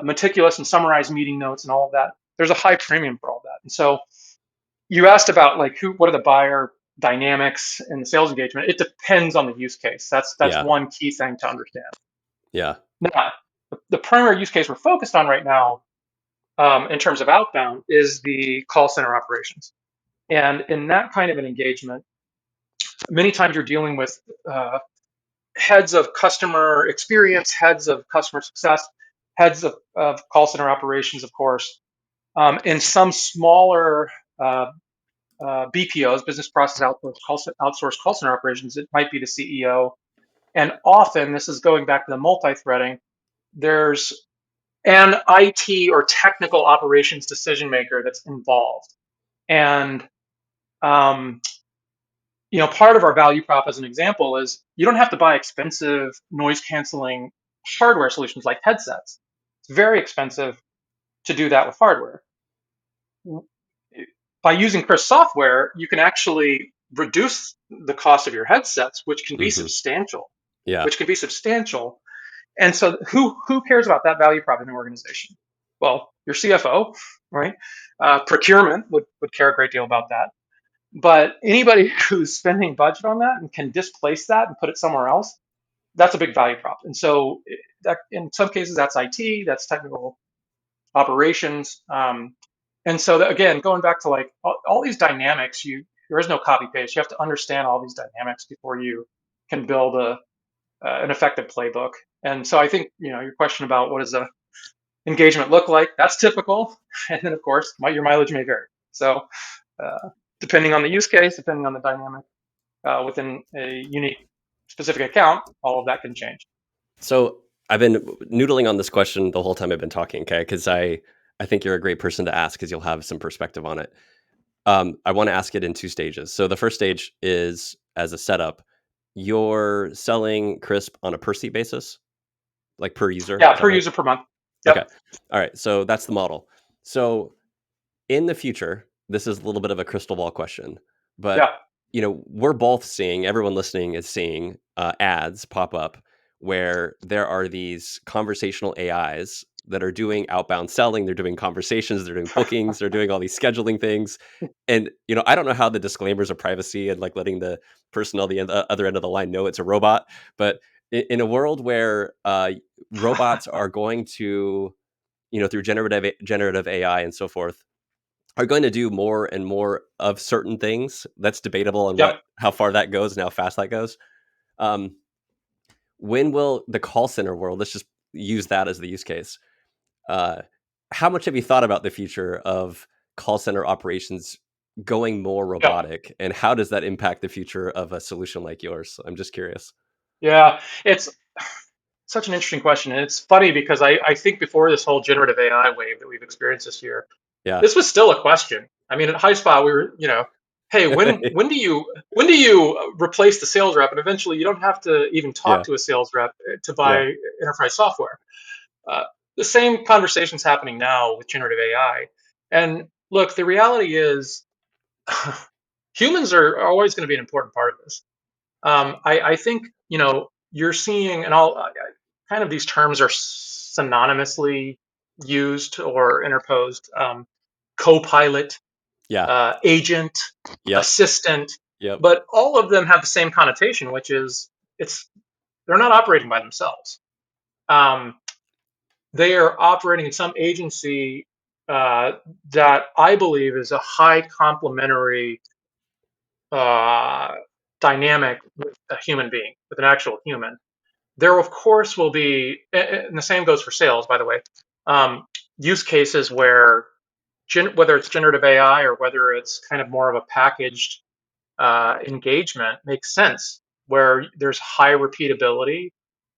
meticulous and summarized meeting notes and all of that. There's a high premium for all that. And so you asked about like what are the buyer dynamics in the sales engagement. It depends on the use case. That's Yeah. one key thing to understand. Yeah. Now, the primary use case we're focused on right now, in terms of outbound, is the call center operations. And in that kind of an engagement, many times you're dealing with heads of customer experience, heads of customer success, heads of call center operations, of course. In some smaller BPOs, business process outsourced call center operations, it might be the CEO. And often, this is going back to the multi-threading, there's an IT or technical operations decision maker that's involved. And um, part of our value prop, as an example, is you don't have to buy expensive noise canceling hardware solutions like headsets. It's very expensive to do that with hardware. By using Krisp software, you can actually reduce the cost of your headsets, which can be Hmm. substantial. Yeah. Which can be substantial. And so, who cares about that value prop in an organization? Well, your CFO, right? Procurement would care a great deal about that. But anybody who's spending budget on that and can displace that and put it somewhere else, that's a big value prop. And so, that in some cases, that's IT, that's technical operations. And so that, again, going back to like all these dynamics, there is no copy paste. You have to understand all these dynamics before you can build an effective playbook. And so I think your question about what does a engagement look like, that's typical. And then of course your mileage may vary. So depending on the use case, depending on the dynamic within a unique specific account, all of that can change. So I've been noodling on this question the whole time I've been talking, okay? Because I think you're a great person to ask because you'll have some perspective on it. I want to ask it in two stages. So the first stage is as a setup. You're selling Krisp on a per seat basis, like per user. Yeah, Is that per right? user per month. Okay. Yep. All right. So that's the model. So in the future, this is a little bit of a crystal ball question, but Yeah. we're both seeing, everyone listening is seeing ads pop up where there are these conversational AIs that are doing outbound selling, they're doing conversations, they're doing bookings, they're doing all these scheduling things. And I don't know how the disclaimers of privacy and like letting the person on the other end of the line know it's a robot, but in a world where robots are going to, through generative AI and so forth, are going to do more and more of certain things. That's debatable on Yep. how far that goes and how fast that goes. Um, when will the call center world? Let's just use that as the use case. Uh, how much have you thought about the future of call center operations going more Yep. robotic, and how does that impact the future of a solution like yours? I'm just curious. Yeah. It's such an interesting question. And it's funny because I think before this whole generative AI wave that we've experienced this year, Yeah. this was still a question. I mean, at Highspot, we were, hey, when do you replace the sales rep? And eventually you don't have to even talk Yeah. to a sales rep to Yeah. buy enterprise software. Uh, the same conversation's happening now with generative AI. And look, the reality is humans are always going to be an important part of this. I think you're seeing, and kind of these terms are synonymously used or interposed. Co-pilot, Yeah. agent, Yep. assistant, Yep. but all of them have the same connotation, which is they're not operating by themselves. Um, they are operating in some agency uh, that I believe is a high complementary uh, dynamic with a human being, with an actual human. There, of course, will be, and the same goes for sales, by the way, um, use cases where, whether it's generative AI or whether it's kind of more of a packaged engagement, makes sense, where there's high repeatability,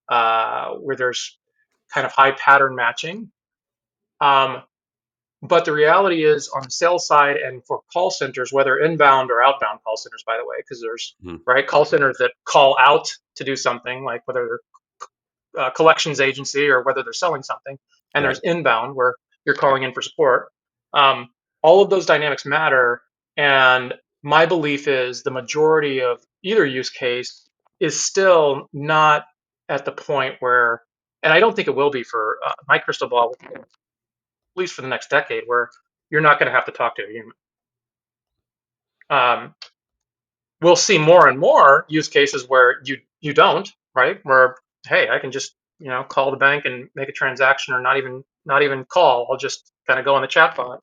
where there's kind of high pattern matching. Um, But the reality is, on the sales side and for call centers, whether inbound or outbound call centers, by the way, because there's Mhm. right call centers that call out to do something, like whether they're collections agency or whether they're selling something, and Right. there's inbound where you're calling in for support. Um, all of those dynamics matter, and my belief is the majority of either use case is still not at the point where, and I don't think it will be for my crystal ball, at least for the next decade, where you're not going to have to talk to a human. Um, we'll see more and more use cases where you don't, right? Where, hey, I can just call the bank and make a transaction, or not even call. I'll just kind of go on the chatbot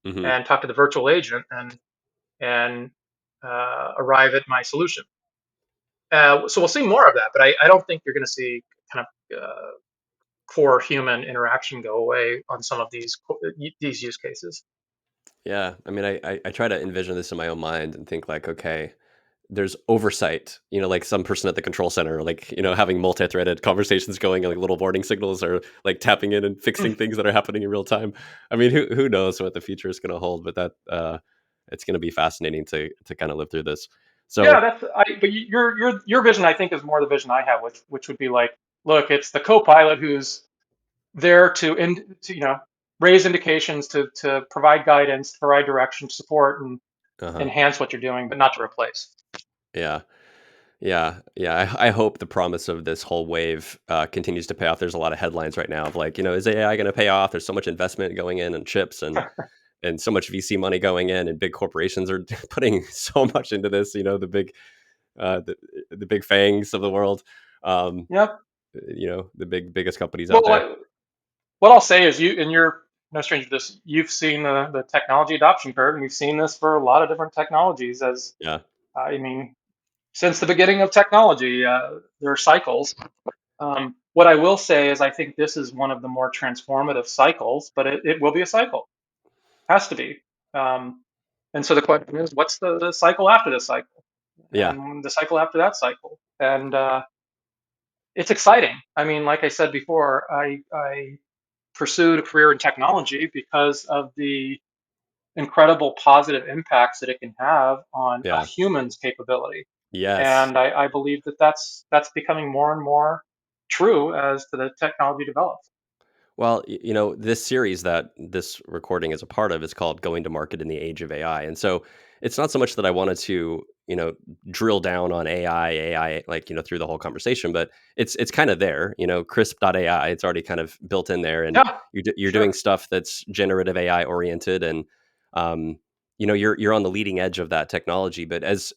Hmm. and talk to the virtual agent and arrive at my solution. So we'll see more of that, but I don't think you're going to see kind of core human interaction go away on some of these use cases. Yeah. I mean, I try to envision this in my own mind and think like, okay, there's oversight, like some person at the control center, like, having multi-threaded conversations going, and like little warning signals, or like tapping in and fixing things that are happening in real time. I mean, who knows what the future is going to hold, but that it's going to be fascinating to kind of live through this. Yeah, So, but your vision, I think, is more the vision I have, which would be like, look, it's the co-pilot who's there to raise indications, to provide guidance, to provide direction, support, and uh-huh. enhance what you're doing, but not to replace. Yeah. Yeah, yeah. I hope the promise of this whole wave continues to pay off. There's a lot of headlines right now of like, is AI going to pay off? There's so much investment going in and chips, and so much VC money going in, and big corporations are putting so much into this. The big uh, the, the big fangs of the world. Um, Yep. the biggest companies out Well, there. what I'll say is, and you're no stranger to this. You've seen the technology adoption curve, and you've seen this for a lot of different technologies. As Yeah, I mean, since the beginning of technology, there are cycles. What I will say is, I think this is one of the more transformative cycles, but it will be a cycle. Has to be. Um, and so the question is, what's the cycle after this cycle, yeah, and the cycle after that cycle? And it's exciting. I mean, like I said before, I pursued a career in technology because of the incredible positive impacts that it can have on a Yeah. human's capability. Yes. And I believe that that's becoming more and more true as the technology develops. Well, this series that this recording is a part of is called Going to Market in the Age of AI. And so it's not so much that I wanted to, drill down on AI, like, through the whole conversation, but it's kind of there, Krisp.AI, it's already kind of built in there. And Yeah, you're doing sure. stuff that's generative AI oriented. And, um, you're on the leading edge of that technology. But as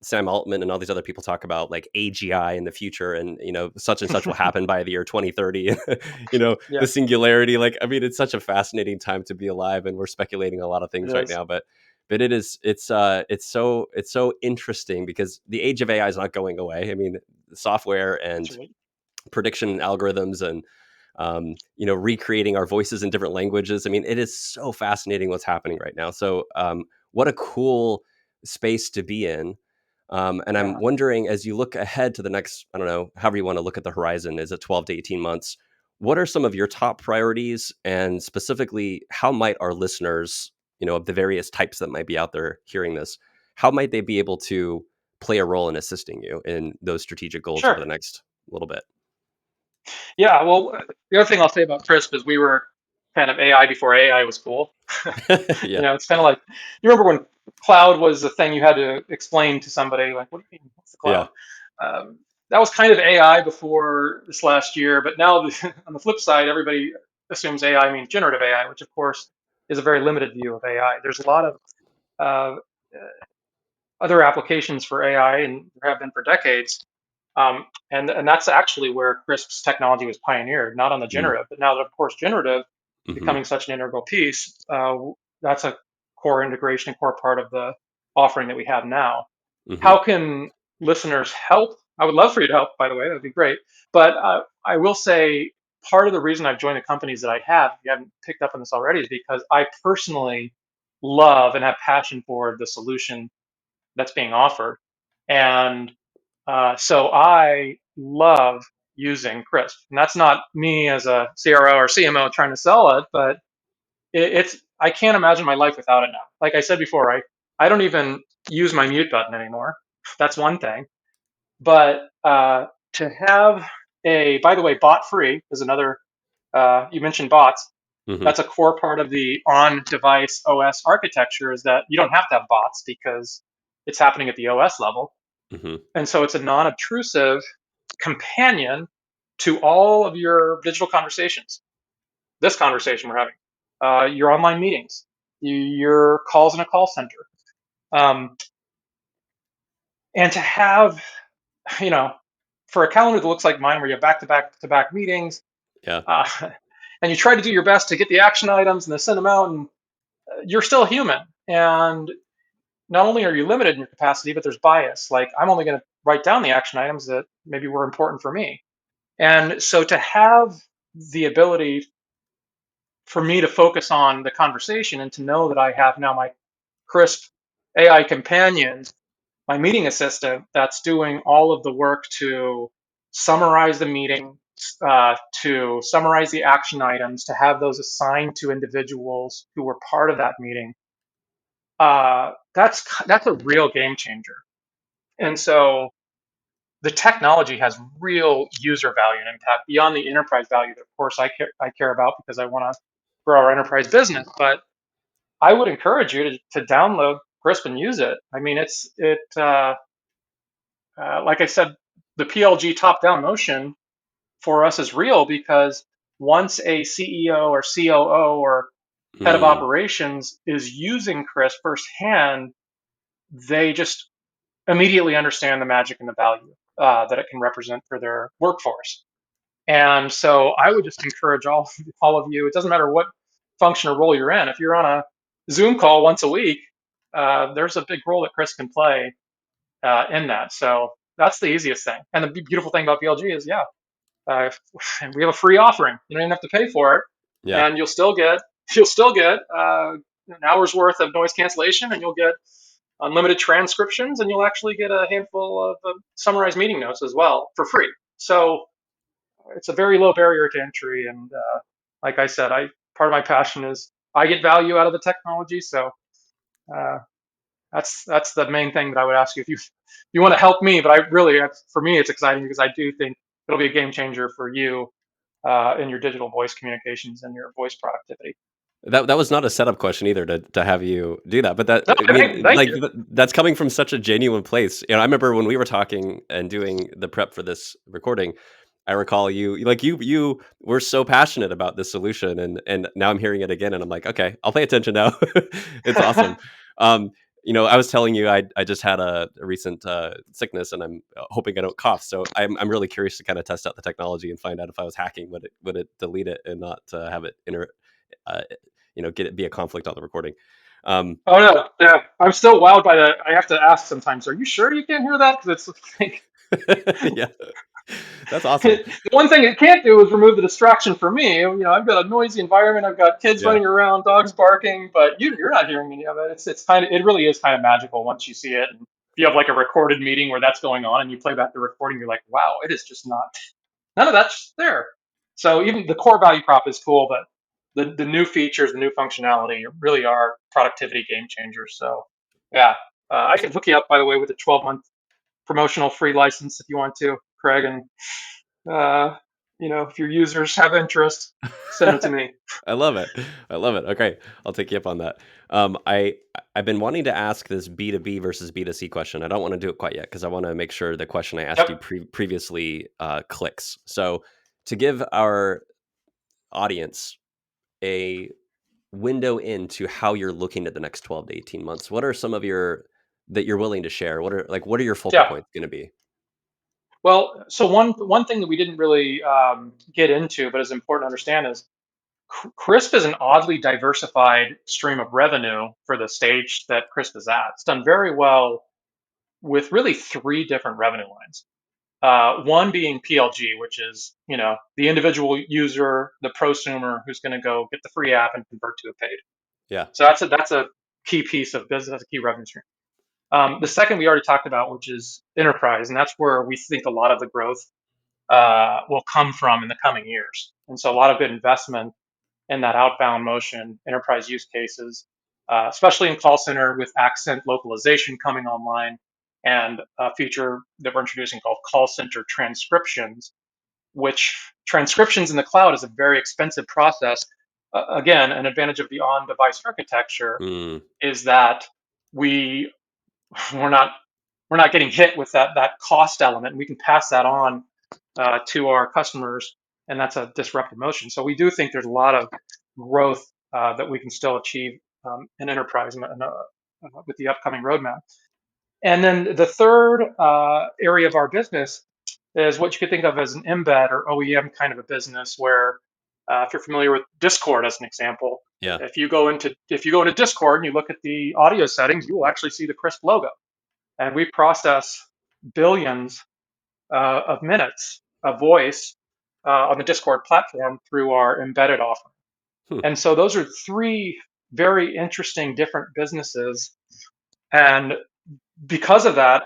Sam Altman and all these other people talk about like AGI in the future and, such and such will happen by the year 2030. The Yeah, singularity, like, I mean, it's such a fascinating time to be alive, and we're speculating a lot of it things right is. now, but it's so interesting because the age of AI is not going away. I mean, software That's and right. prediction algorithms and recreating our voices in different languages. I mean, it is so fascinating what's happening right now. So what a cool space to be in. And I'm Yeah, wondering, as you look ahead to the next, I don't know, however you want to look at the horizon, is it 12 to 18 months? What are some of your top priorities? And specifically, how might our listeners, of the various types that might be out there hearing this, how might they be able to play a role in assisting you in those strategic goals over sure. the next little bit? Yeah, well, the other thing I'll say about Crisp is we were kind of AI before AI was cool. Yeah. It's kind of like you remember when cloud was the thing you had to explain to somebody, like, what do you mean? What's the Yeah. cloud? That was kind of AI before this last year, but now on the flip side, everybody assumes AI means generative AI, which of course is a very limited view of AI. There's a lot of uh, other applications for AI, and there have been for decades. And that's actually where Crisp's technology was pioneered, not on the Mm. generative, but now that of course generative Hmm. becoming such an integral piece, that's a core integration and core part of the offering that we have now. Hmm. How can listeners help? I would love for you to help, by the way, that'd be great. But I will say part of the reason I've joined the companies that I have, if you haven't picked up on this already, is because I personally love and have passion for the solution that's being offered. And so I love using Krisp. And that's not me as a CRO or CMO trying to sell it, but it's I can't imagine my life without it now. Like I said before, I don't even use my mute button anymore. That's one thing. But to have by the way, bot free is another. You mentioned bots. Hmm. That's a core part of the on-device OS architecture. Is that you don't have to have bots because it's happening at the OS level, Hmm. and so it's a non-obtrusive companion to all of your digital conversations. This conversation we're having, your online meetings, your calls in a call center, um, and to have you know for a calendar that looks like mine, where you have back-to-back meetings, Yeah. uh, and you try to do your best to get the action items and to send them out, and you're still human. And not only are you limited in your capacity, but there's bias. Like I'm only going to write down the action items that maybe were important for me. And so to have the ability for me to focus on the conversation and to know that I have now my Krisp AI companion, my meeting assistant, that's doing all of the work to summarize the meeting, to summarize the action items, to have those assigned to individuals who were part of that meeting. That's a real game changer. And so the technology has real user value and impact beyond the enterprise value that, of course, I care about because I want to grow our enterprise business. But I would encourage you to download Crisp and use it. I mean, like I said, the PLG top-down motion for us is real because once a CEO or COO or head of Mm. operations is using Crisp firsthand, they just immediately understand the magic and the value that it can represent for their workforce. And so I would just encourage all of you. It doesn't matter what function or role you're in. If you're on a Zoom call once a week, there's a big role that Chris can play in that. So that's the easiest thing. And the beautiful thing about BLG is, yeah, uh, we have a free offering. You don't even have to pay for it, Yeah. and you'll still get an hour's worth of noise cancellation, and you'll get unlimited transcriptions, and you'll actually get a handful of summarized meeting notes as well for free. So it's a very low barrier to entry, and like I said, I part of my passion is I get value out of the technology. So uh, that's the main thing that I would ask you if you want to help me. But I really, for me, it's exciting because I do think it'll be a game changer for you in your digital voice communications and your voice productivity. That was not a setup question either to have you do that, but that No, I mean, thank like you. that's coming from such a genuine place. I remember when we were talking and doing the prep for this recording. I recall you were so passionate about this solution, and now I'm hearing it again, and I'm like, okay, I'll pay attention now. It's awesome. Um, I was telling you I just had a recent sickness, and I'm hoping I don't cough. So I'm really curious to kind of test out the technology and find out if I was hacking, would it delete it and not have it uh, get it be a conflict on the recording. Oh no, yeah, I'm still wowed by the. I have to ask sometimes. Are you sure you can't hear that? Because it's like Yeah, that's awesome. the one thing it can't do is remove the distraction for me. I've got a noisy environment. I've got kids Yeah, running around, dogs barking, but you're not hearing any of it. It's kind of, it really is kind of magical once you see it. And if you have like a recorded meeting where that's going on and you play back the recording, you're like, wow, it is just not. None of that's there. So even the core value prop is cool, but the new features, the new functionality really are productivity game changers. So yeah, I can hook you up, by the way, with a 12-month promotional free license if you want to, Craig. And if your users have interest, send it to me. I love it. I love it. Okay, I'll take you up on that. I've been wanting to ask this B2B versus B2C question. I don't want to do it quite yet because I want to make sure the question I asked you Yep. previously clicks. So to give our audience a window into how you're looking at the next 12 to 18 months, what are some of your that you're willing to share? What are your focal Yeah. points going to be? Well, so one thing that we didn't really get into, but is important to understand is Krisp is an oddly diversified stream of revenue for the stage that Krisp is at. It's done very well with really three different revenue lines. One being PLG, which is the individual user, the prosumer who's going to go get the free app and convert to a paid. Yeah. So that's a key piece of business, that's a key revenue stream. The second we already talked about, which is enterprise, and that's where we think a lot of the growth will come from in the coming years. And so a lot of good investment in that outbound motion, enterprise use cases, especially in call center with accent localization coming online, and a feature that we're introducing called call center transcriptions, which transcriptions in the cloud is a very expensive process. Again, an advantage of the on-device architecture Mm, is that we we're not we're not getting hit with that cost element. We can pass that on to our customers, and that's a disruptive motion. So we do think there's a lot of growth that we can still achieve in enterprise with the upcoming roadmap. And then the third area of our business is what you could think of as an embed or OEM kind of a business, where if you're familiar with Discord as an example, yeah. if you go into Discord and you look at the audio settings, you will actually see the Krisp logo, and we process billions of minutes of voice on the Discord platform through our embedded offering. Hmm. And so those are three very interesting different businesses. And because of that,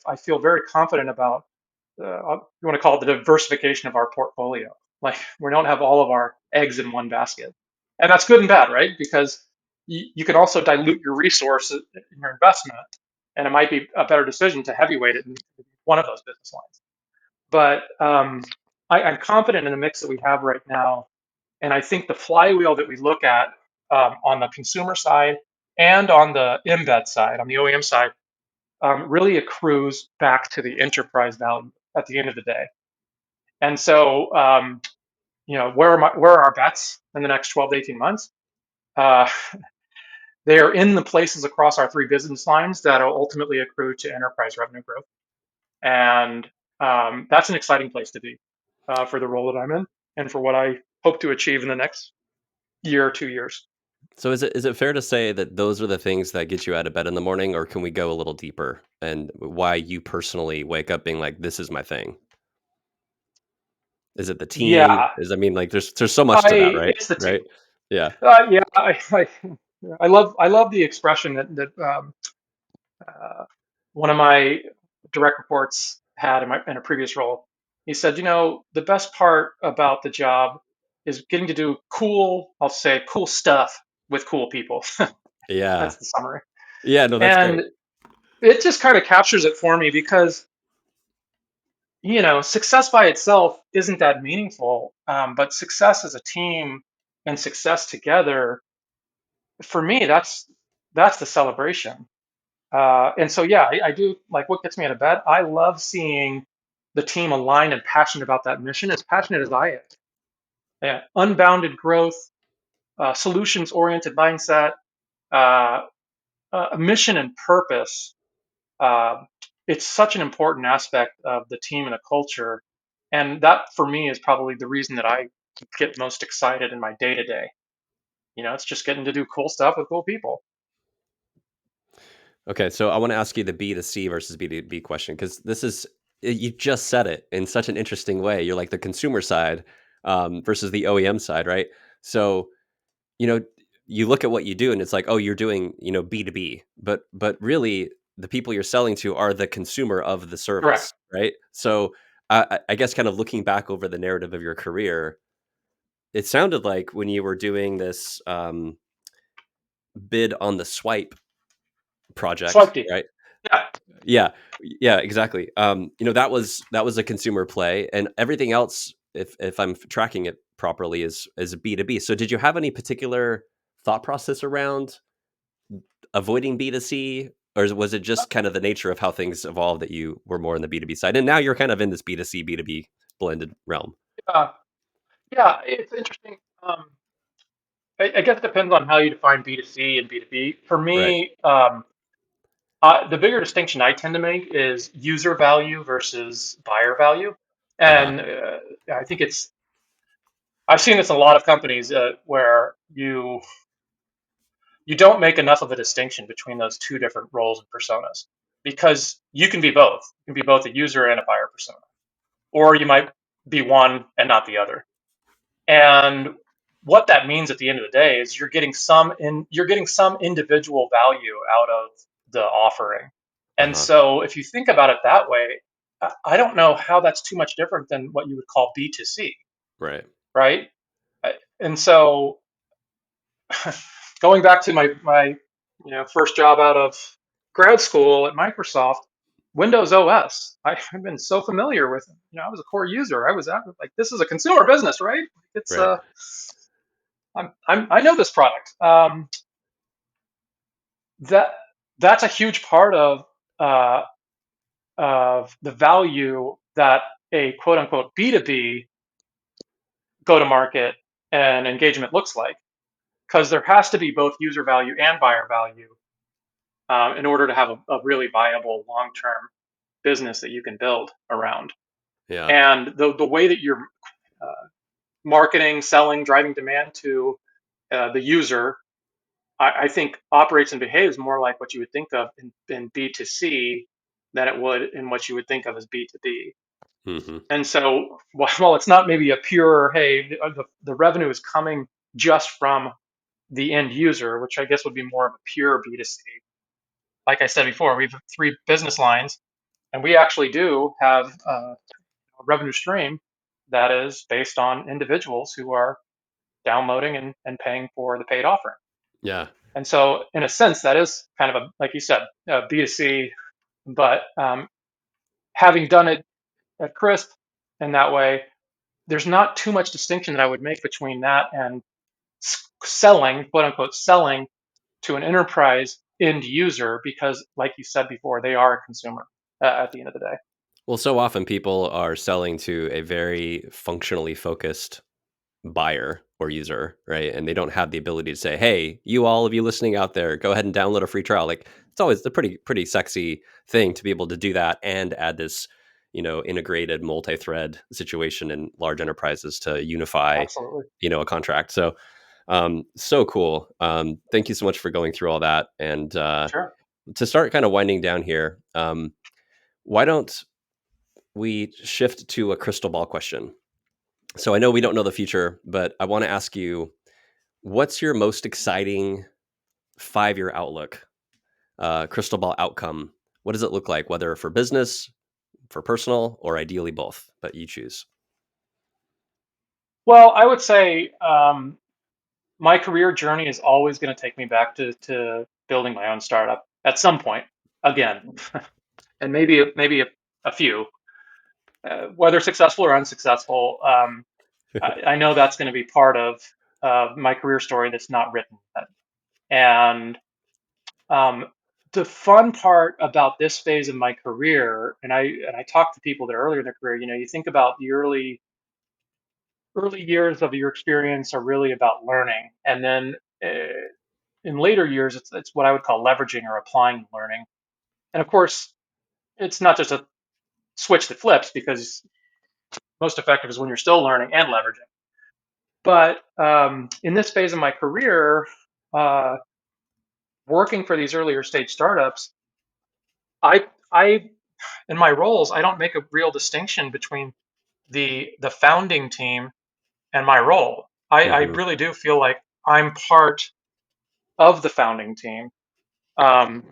I feel very confident about, you want to call it the diversification of our portfolio. Like we don't have all of our eggs in one basket. And that's good and bad, right? Because you can also dilute your resources in your investment, and it might be a better decision to heavyweight it in one of those business lines. But I'm confident in the mix that we have right now. And I think the flywheel that we look at on the consumer side and on the embed side, on the OEM side, really accrues back to the enterprise value at the end of the day. And so, where are our bets in the next 12 to 18 months? Uh, they are in the places across our three business lines that will ultimately accrue to enterprise revenue growth. And that's an exciting place to be for the role that I'm in and for what I hope to achieve in the next year or 2 years. So is it fair to say that those are the things that get you out of bed in the morning, or can we go a little deeper and why you personally wake up being like, this is my thing? Is it the team? Yeah, Like there's so much to that, I right? it's the Right? team. Yeah. Yeah, I love the expression that uh, one of my direct reports had in a previous role. He said, the best part about the job is getting to do cool, I'll say, cool stuff with cool people. Yeah. That's the summary. Yeah, no, that's And great. it just kind of captures it for me because, success by itself isn't that meaningful. But success as a team and success together, for me, that's the celebration. And so, yeah, I do like what gets me out of bed. I love seeing the team aligned and passionate about that mission, as passionate as I am. Yeah, unbounded growth, solutions oriented mindset, uh, a mission and purpose. Uh, it's such an important aspect of the team and the culture. And that for me is probably the reason that I get most excited in my day to day. It's just getting to do cool stuff with cool people. Okay, so I want to ask you the B to C versus B to B question because you just said it in such an interesting way. You're like the consumer side versus the OEM side, right? So, you know, you look at what you do and it's like, oh, you're doing, B to B, but really the people you're selling to are the consumer of the Correct. service, right? So I guess kind of looking back over the narrative of your career, it sounded like when you were doing this bid on the swipe project, Swipe D. right? Yeah. Yeah, yeah, exactly. That was a consumer play, and everything else, if I'm tracking it properly, is B2B. So, did you have any particular thought process around avoiding B2C, or was it just kind of the nature of how things evolved that you were more in the B2B side, and now you're kind of in this B2C B2B blended realm, Yeah. Yeah. It's interesting. I guess it depends on how you define B2C and B2B. For right? me, the bigger distinction I tend to make is user value versus buyer value. Uh huh. And I think I've seen this in a lot of companies where you don't make enough of a distinction between those two different roles and personas because you can be both. You can be both a user and a buyer persona, or you might be one and not the other. And what that means at the end of the day is you're getting some individual value out of the offering. Uh And huh. so if you think about it that way, I don't know how that's too much different than what you would call B2C, Right. right? And so going back to my first job out of grad school at Microsoft, Windows OS. I've been so familiar with it. I was a core user. I was like, this is a consumer business, right? It's Right. I know this product. That that's a huge part uh, of the value that a quote unquote B2B go to market and engagement looks like, because there has to be both user value and buyer value in order to have a really viable long term business that you can build around. Yeah. And the way that you're marketing, selling, driving demand to the user, I think operates and behaves more like what you would think of in B2C than it would in what you would think of as B2B. Hmm. And so, while it's not maybe a pure, hey, the revenue is coming just from the end user, which I guess would be more of a pure B2C. Like I said before, we have three business lines, and we actually do have a revenue stream that is based on individuals who are downloading and paying for the paid offering. Yeah. And so, in a sense, that is kind of like you said, B2C. But having done it at Krisp in that way, there's not too much distinction that I would make between that and selling, quote unquote, selling to an enterprise end user, because, like you said before, they are a consumer at the end of the day. Well, so often people are selling to a very functionally focused buyer or user, right? And they don't have the ability to say, "Hey, all of you listening out there, go ahead and download a free trial." Like it's always a pretty sexy thing to be able to do that and add this, integrated multi-thread situation in large enterprises to unify, Absolutely. a contract. So, so cool. Thank you so much for going through all that. And Sure. to start kind of winding down here, why don't we shift to a crystal ball question? So I know we don't know the future, but I want to ask you, what's your most exciting 5-year outlook, crystal ball outcome? What does it look like, whether for business, for personal, or ideally both? But you choose. Well, I would say my career journey is always going to take me back to building my own startup at some point again, and maybe a few, whether successful or unsuccessful. I know that's going to be part of my career story that's not written yet. And um, the fun part about this phase of my career, and I talk to people that are earlier in their career, you think about the early years of your experience are really about learning, and then in later years, it's what I would call leveraging or applying learning. And of course, it's not just a switch that flips because most effective is when you're still learning and leveraging. But in this phase of my career, uh, working for these earlier stage startups, I in my roles, I don't make a real distinction between the founding team and my role. I Hmm. really do feel like I'm part of the founding team, um,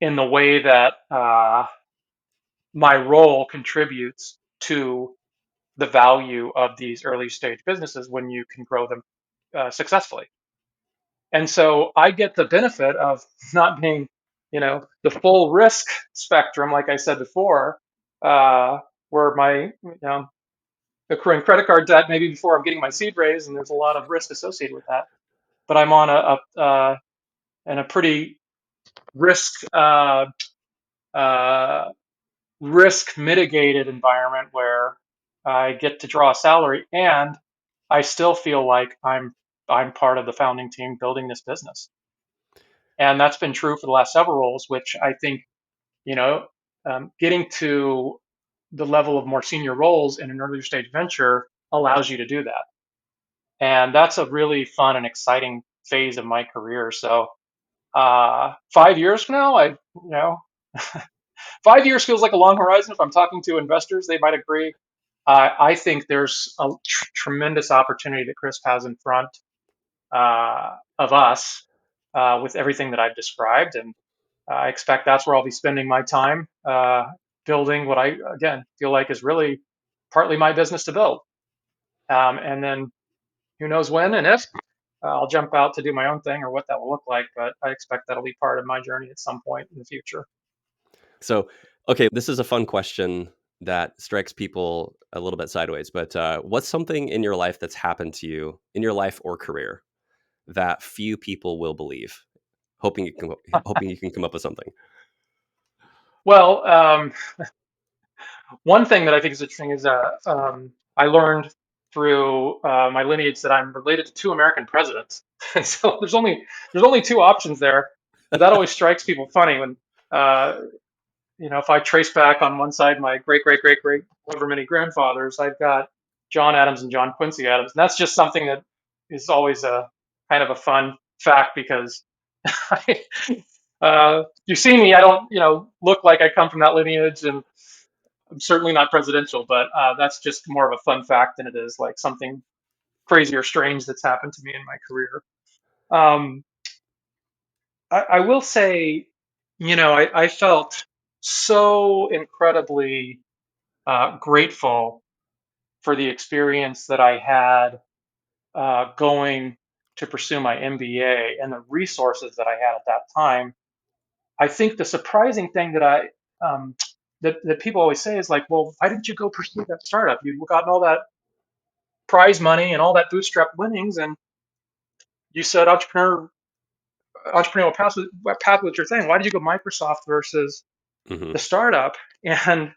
in the way that my role contributes to the value of these early stage businesses when you can grow them successfully. And so I get the benefit of not being, the full risk spectrum, like I said before, where my, accruing credit card debt maybe before I'm getting my seed raise, and there's a lot of risk associated with that. But I'm on in a pretty risk uh, risk mitigated environment where I get to draw a salary and I still feel like I'm part of the founding team building this business. And that's been true for the last several roles, which I think, you know, getting to the level of more senior roles in an earlier stage venture allows you to do that. And that's a really fun and exciting phase of my career. So 5 years from now, 5 years feels like a long horizon. If I'm talking to investors, they might agree. I think there's a tremendous opportunity that Krisp has in front of us with everything that I've described, and I expect that's where I'll be spending my time building what I again feel like is really partly my business to build. And then who knows when and if I'll jump out to do my own thing or what that will look like, but I expect that'll be part of my journey at some point in the future. So, okay, this is a fun question that strikes people a little bit sideways, but what's something in your life that's happened to you in your life or career that few people will believe? Hoping you can come up with something. Well, one thing that I think is interesting is I learned through my lineage that I'm related to two American presidents. And so there's only two options there, but that always strikes people funny when uh, if I trace back on one side my great great great great however many grandfathers, I've got John Adams and John Quincy Adams, and that's just something that is always a kind of a fun fact because you see me, I don't look like I come from that lineage, and I'm certainly not presidential, but that's just more of a fun fact than it is like something crazy or strange that's happened to me in my career. Um, I will say, I felt so incredibly grateful for the experience that I had going to pursue my MBA and the resources that I had at that time. I think the surprising thing um, that people always say is like, well, why didn't you go pursue that startup? You've gotten all that prize money and all that bootstrap winnings, and you said entrepreneurial path was your thing. Why did you go Microsoft versus Hmm. the startup? And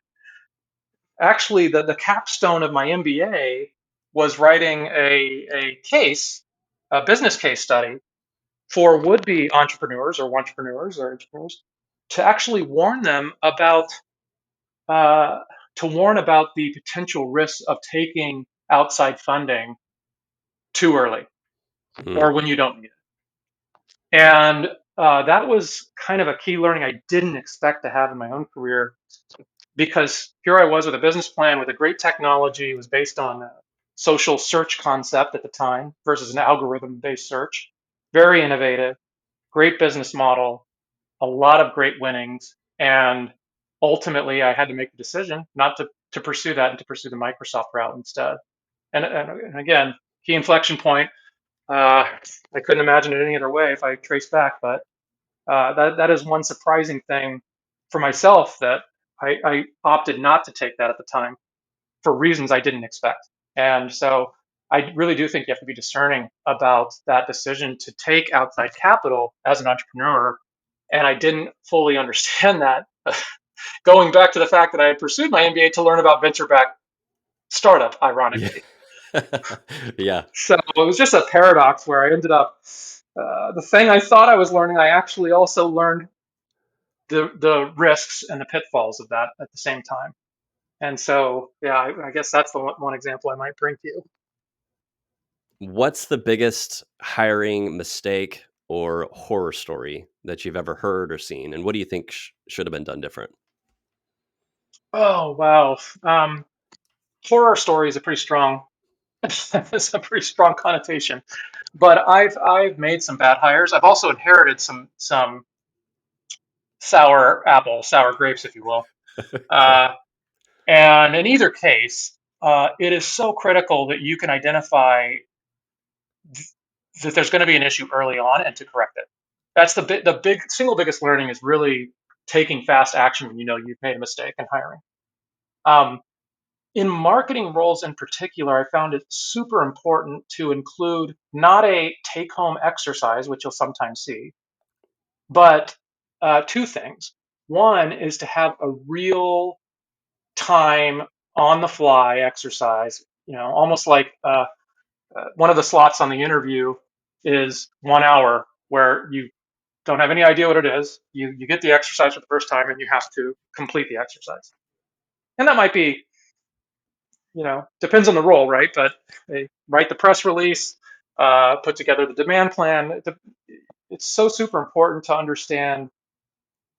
actually, the capstone of my MBA was writing a business case study for would-be entrepreneurs to actually warn them uh, about the potential risks of taking outside funding too early Hmm. or when you don't need it. And that was kind of a key learning I didn't expect to have in my own career because here I was with a business plan with a great technology. It was based on a social search concept at the time versus an algorithm based search. Very innovative, great business model, a lot of great winnings. And ultimately, I had to make the decision not to pursue that and to pursue the Microsoft route instead. And again, key inflection point. I couldn't imagine it any other way if I trace back, but that is one surprising thing for myself that I opted not to take that at the time for reasons I didn't expect. And so I really do think you have to be discerning about that decision to take outside capital as an entrepreneur. And I didn't fully understand that. Going back to the fact that I had pursued my MBA to learn about venture backed startup, Yeah. ironically. Yeah. So it was just a paradox where I ended up, the thing I thought I was learning, I actually also learned the risks and the pitfalls of that at the same time. And so, yeah, I guess that's the one example I might bring to you. What's the biggest hiring mistake or horror story that you've ever heard or seen? And what do you think should have been done different? Oh, wow. Horror story is a pretty strong, it's a pretty strong connotation. But I've made some bad hires. I've also inherited some sour apples, sour grapes, if you will. Okay. Uh, and in either case, it is so critical that you can identify that there's going to be an issue early on and to correct it. That's the big single biggest learning is really taking fast action when you know you've made a mistake in hiring. Um, in marketing roles in particular, I found it super important to include not a take home exercise, which you'll sometimes see, but two things. One is to have a real time on the fly exercise, almost like one of the slots on the interview is 1 hour where you don't have any idea what it is. You get the exercise for the first time and you have to complete the exercise. And that might be, depends on the role, right? But they write the press release, put together the demand plan. It's so super important to understand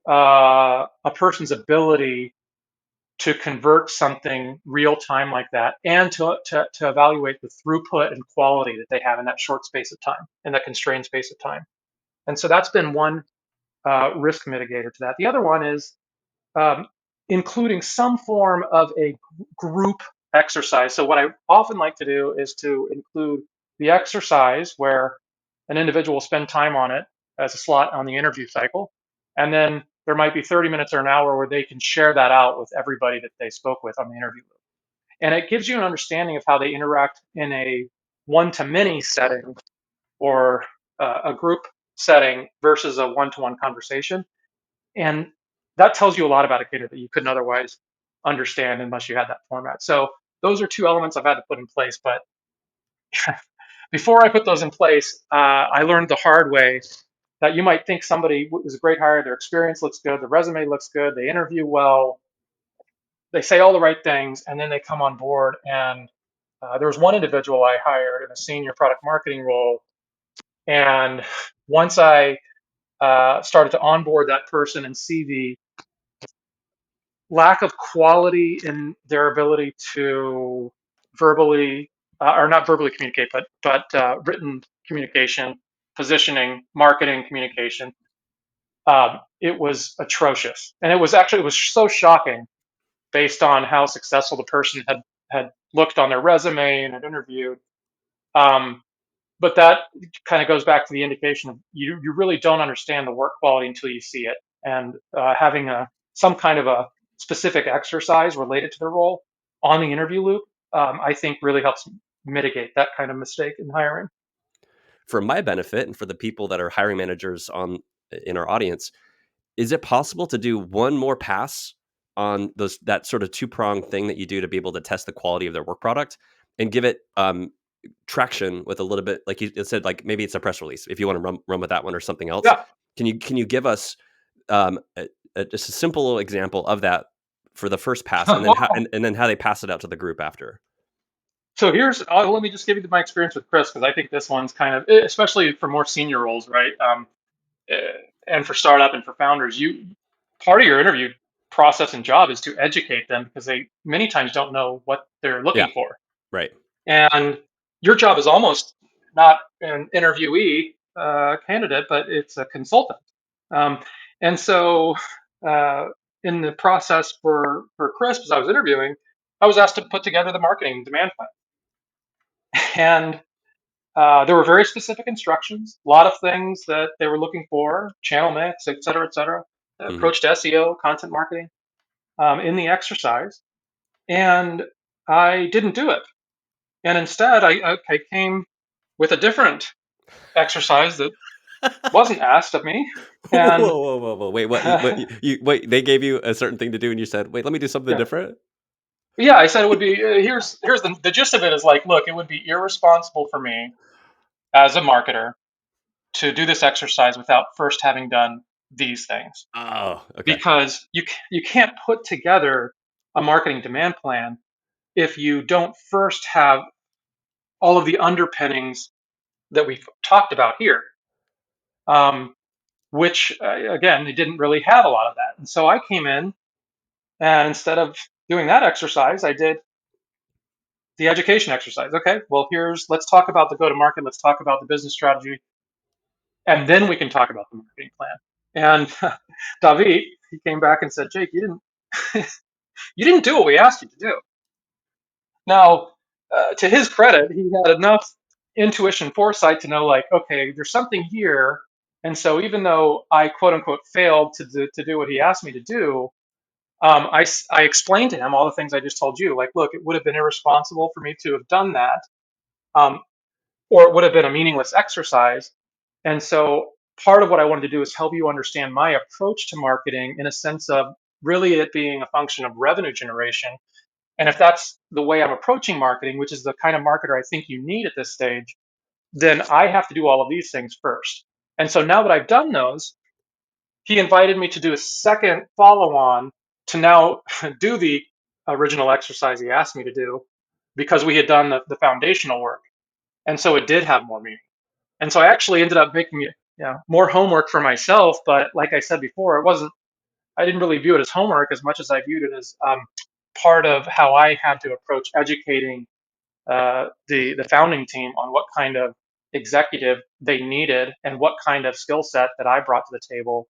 a person's ability to convert something real time like that and to evaluate the throughput and quality that they have in that short space of time, in that constrained space of time. And so that's been one risk mitigator to that. The other one is um, including some form of a group exercise. So what I often like to do is to include the exercise where an individual will spend time on it as a slot on the interview cycle. And then there might be 30 minutes or an hour where they can share that out with everybody that they spoke with on the interview. And it gives you an understanding of how they interact in a one-to-many setting or a group setting versus a one-to-one conversation. And that tells you a lot about a candidate that you couldn't otherwise understand unless you had that format. So those are two elements I've had to put in place. But before I put those in place, I learned the hard way that you might think somebody is a great hire, their experience looks good, the resume looks good, they interview well, they say all the right things, and then they come on board. And there was one individual I hired in a senior product marketing role. And once I started to onboard that person and see the lack of quality in their ability to verbally or not verbally communicate, but written communication, positioning, marketing communication. It was atrocious, and it was so shocking based on how successful the person had looked on their resume and had interviewed. Um, but that kind of goes back to the indication of you really don't understand the work quality until you see it, and having some kind of a specific exercise related to the role on the interview loop, I think really helps mitigate that kind of mistake in hiring. For my benefit and for the people that are hiring managers on in our audience, is it possible to do one more pass on those that sort of two-pronged thing that you do to be able to test the quality of their work product and give it traction with a little bit, like you said, like maybe it's a press release if you want to run with that one or something else. Yeah. Can you give us um, just a simple little example of that for the first pass, and then Well, and then how they pass it out to the group after? so let me just give you my experience with Chris because I think this one's kind of, especially for more senior roles, right? Uh, and for startup and for founders, you part of your interview process and job is to educate them because they many times don't know what they're Yeah, looking for. right. And your job is almost not an interviewee candidate, but it's a consultant. Um, and so, uh, in the process for Krisp, as I was interviewing, I was asked to put together the marketing demand plan. And There were very specific instructions, a lot of things that they were looking for, channel mix, et cetera, Mm-hmm. approach to SEO, content marketing in the exercise. And I didn't do it. And instead, I came with a different exercise that wasn't asked of me. Whoa, And whoa, whoa, whoa! Wait, what? Wait? They gave you a certain thing to do, and you said, "Wait, let me do something yeah, different." yeah, I said it would be here's the gist of it is like, look, it would be irresponsible for me as a marketer to do this exercise without first having done these things Oh, okay. because you can't put together a marketing demand plan if you don't first have all of the underpinnings that we've talked about here. Um, which again, they didn't really have a lot of that. And so I came in and instead of doing that exercise, I did the education exercise. Okay, well, let's talk about the go to market, let's talk about the business strategy, and then we can talk about the marketing plan. And David, he came back and said, Jake, you didn't do what we asked you to do. Now, to his credit, he had enough intuition foresight to know, like, okay, there's something here. And so even though I quote unquote failed to do what he asked me to do, I explained to him all the things I just told you. Like, look, it would have been irresponsible for me to have done that, um, or it would have been a meaningless exercise. And so part of what I wanted to do is help you understand my approach to marketing in a sense of really it being a function of revenue generation. And if that's the way I'm approaching marketing, which is the kind of marketer I think you need at this stage, then I have to do all of these things first. And so now that I've done those, he invited me to do a second follow on to now do the original exercise he asked me to do because we had done the foundational work. And so it did have more meaning. And so I actually ended up making more homework for myself. But like I said before, I didn't really view it as homework as much as I viewed it as part of how I had to approach educating the founding team on what kind of executive they needed and what kind of skill set that I brought to the table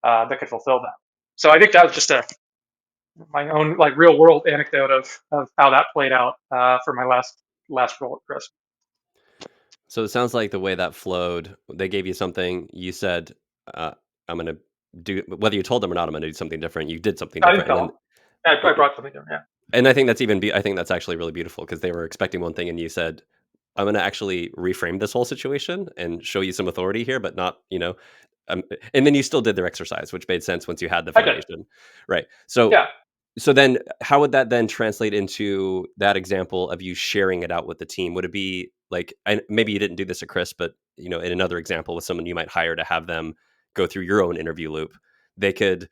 that could fulfill that. So I think that was just my own like real world anecdote of how that played out for my last role at Krisp. So it sounds like the way that flowed, they gave you something, you said, "I'm gonna do," whether you told them or not, "I'm gonna do something different." You did something I didn't different, tell and them. I then brought something different. Yeah, I think that's I think that's actually really beautiful because they were expecting one thing, and you said, "I'm gonna actually reframe this whole situation and show you some authority here, but not, um," and then you still did their exercise, which made sense once you had the I did. foundation, right? So Yeah, so then how would that then translate into that example of you sharing it out with the team? Would it be like, and maybe you didn't do this at Chris, but in another example with someone you might hire to have them go through your own interview loop, they could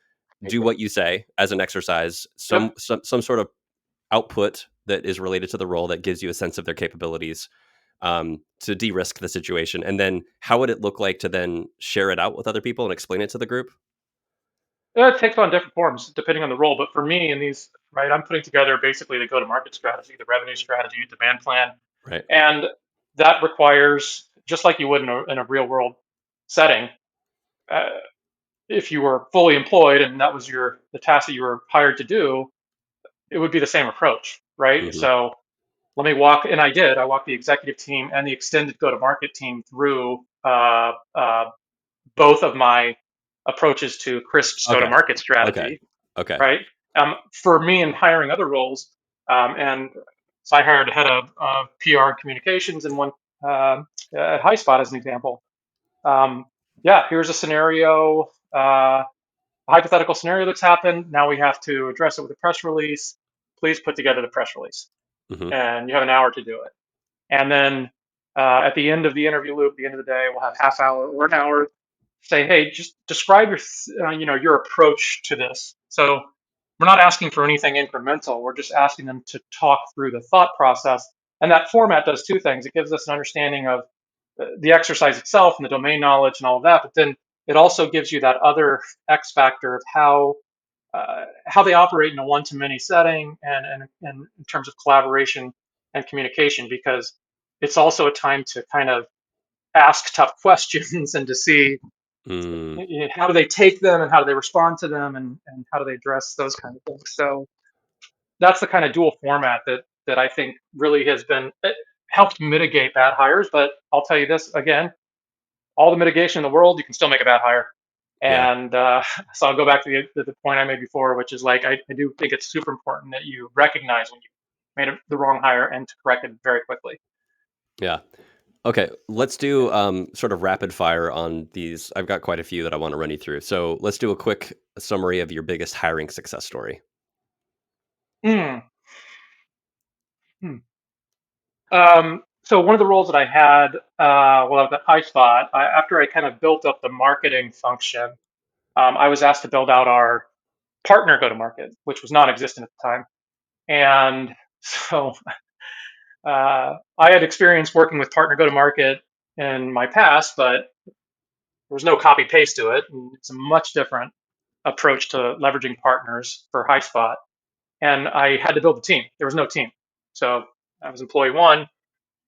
do what you say as an exercise, yep. some sort of output that is related to the role that gives you a sense of their capabilities, to de-risk the situation. And then how would it look like to then share it out with other people and explain it to the group? It takes on different forms depending on the role. But for me, in these, right, I'm putting together basically the go-to-market strategy, the revenue strategy, demand plan, Right. and that requires just like you would in a real-world setting. Uh, if you were fully employed and that was the task that you were hired to do, it would be the same approach, right? Hmm. So let me walk, and I did. I walked the executive team and the extended go-to-market team through both of my approaches to Krisp's Okay. go-to-market Okay. strategy, Okay. right? For me in hiring other roles, and so I hired a head of PR communications and one at Highspot as an example. Um, yeah, here's a scenario, a hypothetical scenario that's happened. Now we have to address it with a press release. Please put together the press release, Hmm. and you have an hour to do it. And then at the end of the interview loop, the end of the day, we'll have half hour or an hour. Say, hey, just describe your approach to this. So we're not asking for anything incremental. We're just asking them to talk through the thought process. And that format does two things. It gives us an understanding of the exercise itself and the domain knowledge and all of that. But then it also gives you that other X factor of how they operate in a one-to-many setting and in terms of collaboration and communication, because it's also a time to kind of ask tough questions and to see Mm. how do they take them and how do they respond to them and how do they address those kind of things. So that's the kind of dual format that I think really has been. helped mitigate bad hires. But I'll tell you this again, all the mitigation in the world, you can still make a bad hire. Yeah. And so I'll go back to the point I made before, which is like, I do think it's super important that you recognize when you made the wrong hire and to correct it very quickly. Yeah. Okay, let's do sort of rapid fire on these. I've got quite a few that I want to run you through. So let's do a quick summary of your biggest hiring success story. Mm. Hmm. So one of the roles that I had while I was at Highspot, after I kind of built up the marketing function, I was asked to build out our partner go-to-market, which was non-existent at the time. And so I had experience working with partner go-to-market in my past, but there was no copy paste to it. And it's a much different approach to leveraging partners for Highspot. And I had to build a team. There was no team. So I was employee one,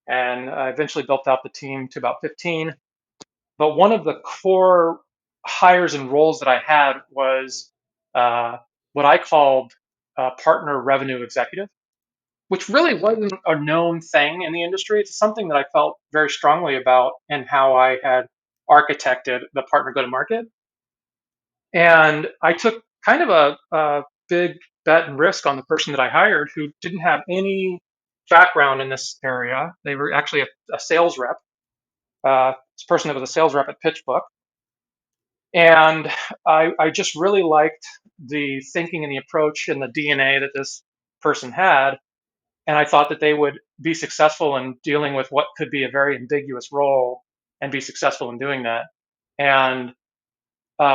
and I eventually built out the team to about 15. But one of the core hires and roles that I had was uh, what I called partner revenue executive, which really wasn't a known thing in the industry. It's something that I felt very strongly about and how I had architected the partner go to market. And I took kind of a big bet and risk on the person that I hired who didn't have any background in this area. They were actually a sales rep. This person that was a sales rep at PitchBook. And I just really liked the thinking and the approach and the DNA that this person had. And I thought that they would be successful in dealing with what could be a very ambiguous role and be successful in doing that. And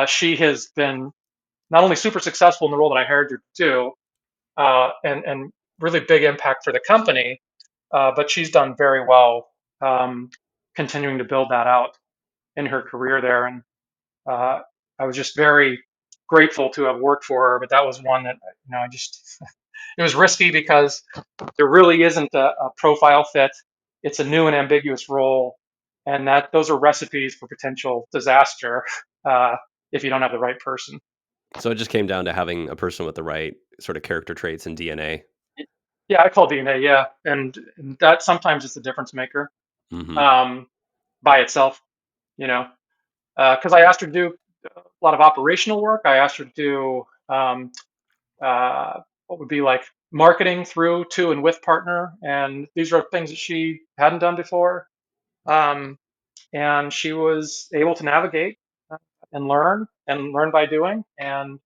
she has been not only super successful in the role that I hired her to do, and really big impact for the company, but she's done very well continuing to build that out in her career there. And uh, I was just very grateful to have worked for her. But that was one that I just it was risky because there really isn't a profile fit. It's a new and ambiguous role, and that those are recipes for potential disaster uh, if you don't have the right person. So it just came down to having a person with the right sort of character traits and DNA. Yeah, I call DNA. Yeah, and that sometimes is the difference maker Hmm. um, by itself. You know, because I asked her to do a lot of operational work. I asked her to do what would be like marketing through to and with partner, and these are things that she hadn't done before. Um, and she was able to navigate and learn by doing, and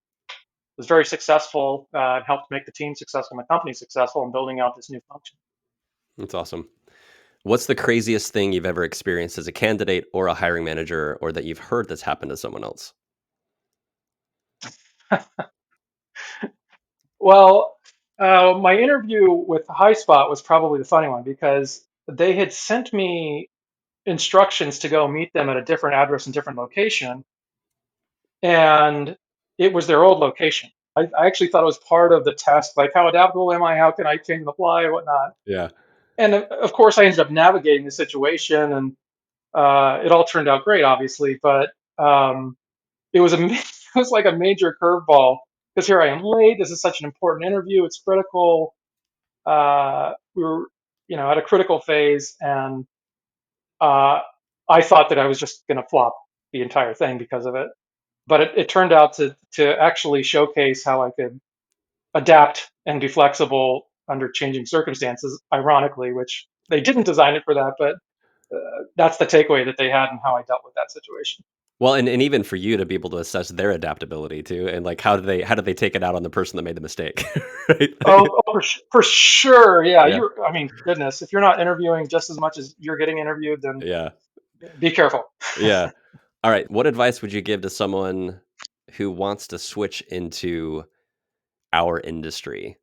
was very successful. Helped make the team successful and the company successful in building out this new function. That's awesome. What's the craziest thing you've ever experienced as a candidate or a hiring manager, or that you've heard that's happened to someone else? Well, my interview with Highspot was probably the funny one because they had sent me instructions to go meet them at a different address and different location, and it was their old location. I actually thought it was part of the test, like how adaptable am I? How can I change the fly and whatnot? Yeah. And of course, I ended up navigating the situation, and it all turned out great, obviously. But it was it was like a major curveball because here I am late. This is such an important interview. It's critical. We were, at a critical phase, and uh, I thought that I was just going to flop the entire thing because of it. But it turned out to actually showcase how I could adapt and be flexible under changing circumstances. Ironically, which they didn't design it for that, but that's the takeaway that they had and how I dealt with that situation. Well, and even for you to be able to assess their adaptability too, and like how did they take it out on the person that made the mistake, right? For sure, yeah. Yeah, I mean, goodness, if you're not interviewing just as much as you're getting interviewed, then yeah, be careful. yeah. All right. What advice would you give to someone who wants to switch into our industry?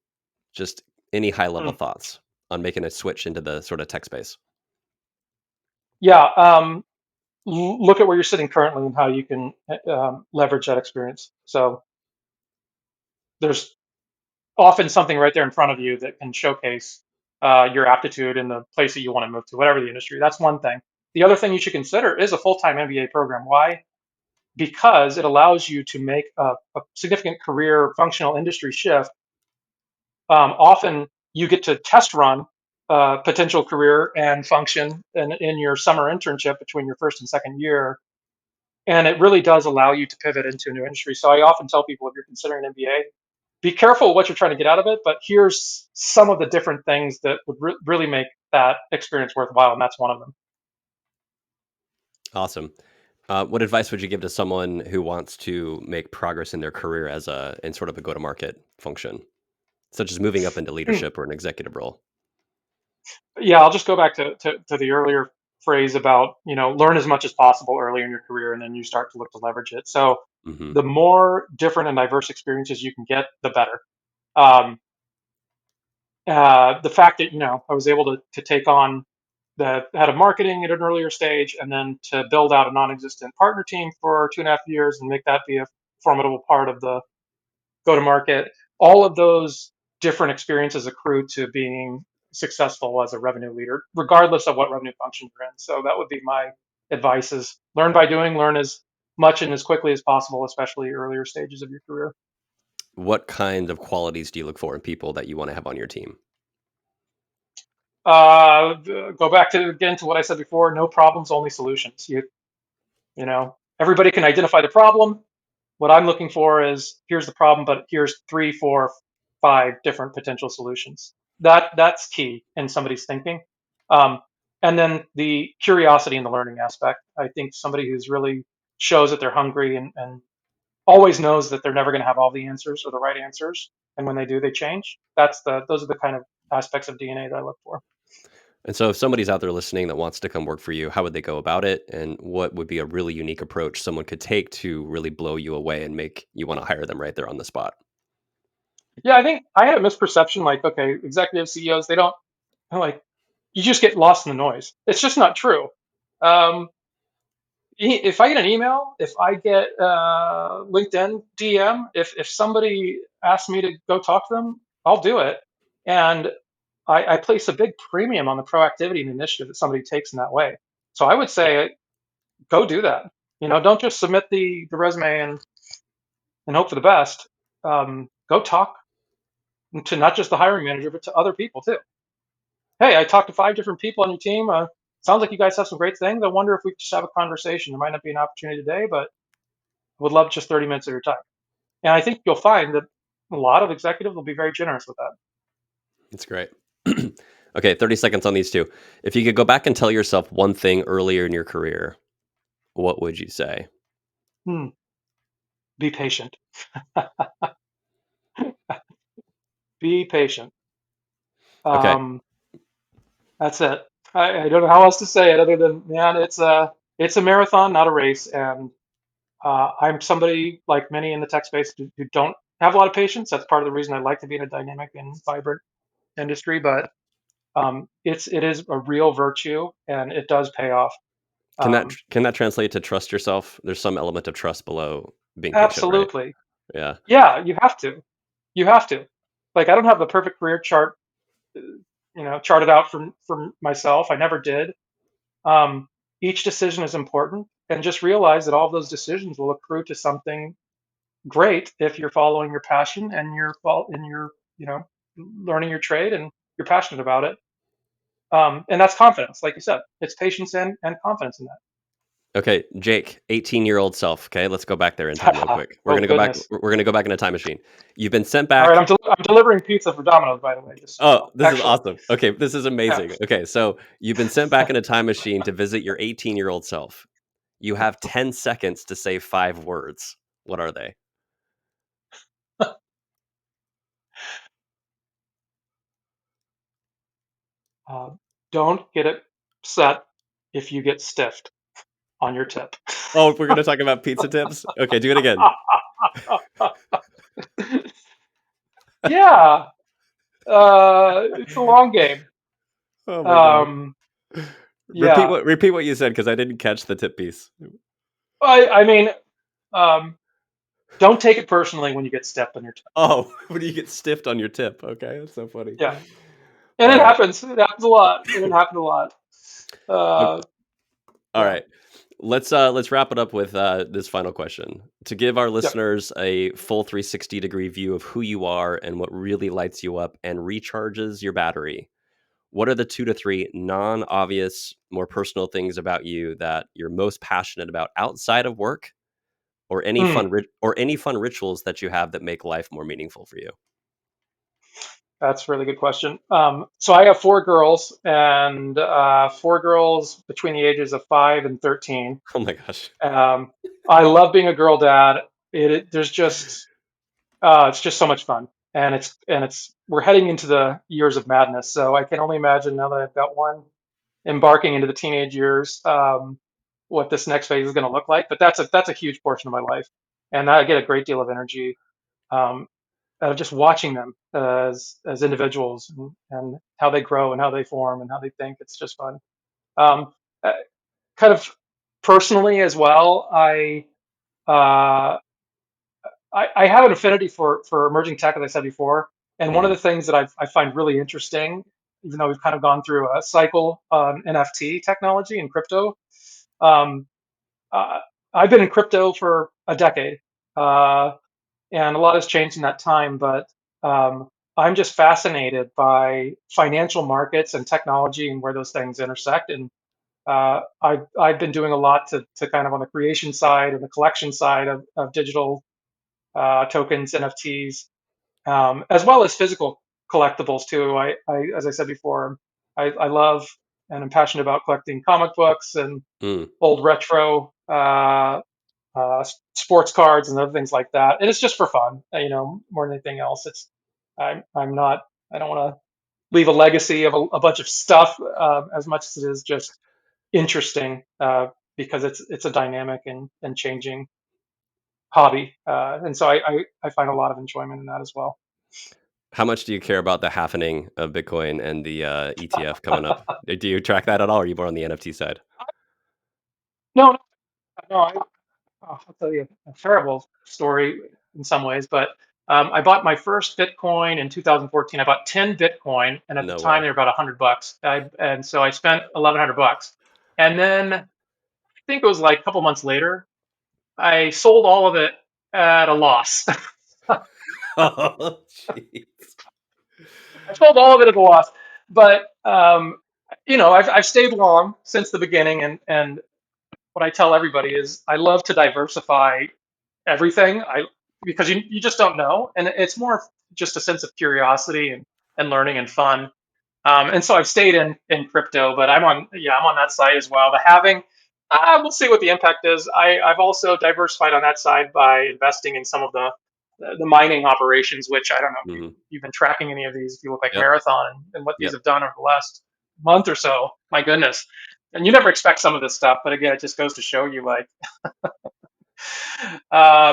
Just any high level Hmm. thoughts on making a switch into the sort of tech space. Yeah, look at where you're sitting currently and how you can leverage that experience. So there's often something right there in front of you that can showcase your aptitude in the place that you want to move to, whatever the industry. That's one thing. The other thing you should consider is a full-time MBA program. Why? Because it allows you to make a significant career functional industry shift. Often you get to test run potential career and function in your summer internship between your first and second year. And it really does allow you to pivot into a new industry. So I often tell people, if you're considering an MBA, be careful what you're trying to get out of it, but here's some of the different things that would really make that experience worthwhile, and that's one of them. Awesome. What advice would you give to someone who wants to make progress in their career in sort of a go-to-market function, such as moving up into leadership or an executive role? Yeah, I'll just go back to the earlier phrase about, learn as much as possible early in your career, and then you start to look to leverage it. So Hmm. the more different and diverse experiences you can get, the better. Um, the fact that, I was able to take on the head of marketing at an earlier stage, and then to build out a non-existent partner team for 2.5 years and make that be a formidable part of the go to market. All of those different experiences accrue to being successful as a revenue leader, regardless of what revenue function you're in. So that would be my advice: is learn by doing, learn as much and as quickly as possible, especially earlier stages of your career. What kind of qualities do you look for in people that you want to have on your team? Go back to again to what I said before: no problems, only solutions. Everybody can identify the problem. What I'm looking for is, here's the problem, but here's 3, 4, 5 different potential solutions. That's key in somebody's thinking. Um, and then the curiosity and the learning aspect. I think somebody who's really shows that they're hungry and always knows that they're never going to have all the answers or the right answers, and when they do, they change. Those are the kind of aspects of DNA that I look for. And so if somebody's out there listening that wants to come work for you, how would they go about it? And what would be a really unique approach someone could take to really blow you away and make you want to hire them right there on the spot? Yeah, I think I had a misperception. Like, okay, executive CEOs, they don't like, you just get lost in the noise. It's just not true. Um, if I get an email, if I get LinkedIn DM, if somebody asks me to go talk to them, I'll do it. And I place a big premium on the proactivity and initiative that somebody takes in that way. So I would say, go do that. Don't just submit the resume and hope for the best. Go talk to not just the hiring manager, but to other people too. Hey, I talked to 5 different people on your team. Sounds like you guys have some great things. I wonder if we could just have a conversation. There might not be an opportunity today, but would love just 30 minutes of your time. And I think you'll find that a lot of executives will be very generous with that. That's great. Okay, 30 seconds on these two. If you could go back and tell yourself one thing earlier in your career, what would you say? Hmm. Be patient. Be patient. Okay. Um, that's it. I don't know how else to say it other than, man, it's a marathon, not a race. And I'm somebody like many in the tech space who don't have a lot of patience. That's part of the reason I like to be in a dynamic and vibrant industry. But it is a real virtue, and it does pay off. Um, Can that translate to trust yourself? There's some element of trust below being patient, right? Absolutely. Yeah. Yeah, you have to. You have to. Like, I don't have the perfect career chart, charted out from myself. I never did. Um, each decision is important, and just realize that all of those decisions will accrue to something great if you're following your passion and you're learning your trade and you're passionate about it. And that's confidence, like you said. It's patience and confidence in Okay, Jake, 18-year-old self. Okay, let's go back there in time real that. quick. We're Oh gonna go back. goodness. We're gonna go back in a time machine. You've been sent All right, back. I'm delivering pizza for Domino's, by the way, just so you Oh, know. this is Actually, awesome. Okay, this is yeah. amazing. Okay, so you've been sent back in a time machine to visit your 18-year-old self. You have 10 seconds to say 5 words. What are they? Uh, don't get upset if you get stiffed on your tip. Oh, we're gonna talk about pizza tips. Okay, do it again. Yeah, it's a long game. Oh my god. Um, yeah, Repeat what you said because I didn't catch the tip piece. I mean, um, don't take it personally when you get stepped on your tip. Oh, when you get stiffed on your tip. Okay, that's so funny. Yeah, and All it right. happens. It happens a lot, and it happened a lot. Uh, All yeah, right. Let's wrap it up with this final question. To give our yeah. listeners a full 360-degree view of who you are and what really lights you up and recharges your battery, what are the 2 to 3 non-obvious, more personal things about you that you're most passionate about outside of work, or any Mm, fun rituals that you have that make life more meaningful for you? that's a really good question. So I have four girls, and four girls between the ages of 5 and 13. Oh my gosh. Um, I love being a girl dad. There's just it's just so much fun, and it's we're heading into the years of madness. So I can only imagine now that I've got one embarking into the teenage years, what this next phase is going to look like. But that's a huge portion of my life, and I get a great deal of energy um, out of just watching them as individuals, and how they grow and how they form and how they think. It's just fun. Um, uh, Kind of personally as well, uh, I have an affinity for emerging tech, as I said before. And one of Mhm. the things that I find really interesting, even though we've kind of gone through a cycle on NFT technology and crypto, um, uh, I've been in crypto for a decade, uh, and a lot has changed in that time. But I'm just fascinated by financial markets and technology and where those things intersect. And I've been doing a lot to kind of on the creation side and the collection side of digital tokens, NFTs, as well as physical collectibles too. As I said before, I love and I'm passionate about collecting comic books and Mm. old retro sports cards and other things like that. And it's just for fun, more than anything else. I'm not. I don't want to leave a legacy of a bunch of stuff as much as it is just interesting because it's a dynamic and changing hobby, and so I find a lot of enjoyment in that as well. How much do you care about the happening of Bitcoin and the ETF coming up? Do you track that at all, or are you more on the NFT side? No, no, no. I'll tell you a terrible story in some ways, but I bought my first Bitcoin in 2014. I bought 10 Bitcoin, and at the No time way. they were about $100. And so I spent $1,100, and then I think it was like a couple months later, I sold all of it at a loss. Oh, jeez. I sold all of it at a loss, but I've stayed long since the beginning, and what I tell everybody is I love to diversify everything. Because you just don't know, and it's more just a sense of curiosity and learning and fun. And so I've stayed in crypto, but I'm on that side as well. The halving, we'll see what the impact is. I've also diversified on that side by investing in some of the mining operations, which I don't know if Mhm. you've been tracking any of these. If you look like Yep, Marathon and what these yep. have done over the last month or so, my goodness. And you never expect some of this stuff, but again, it just goes to show you like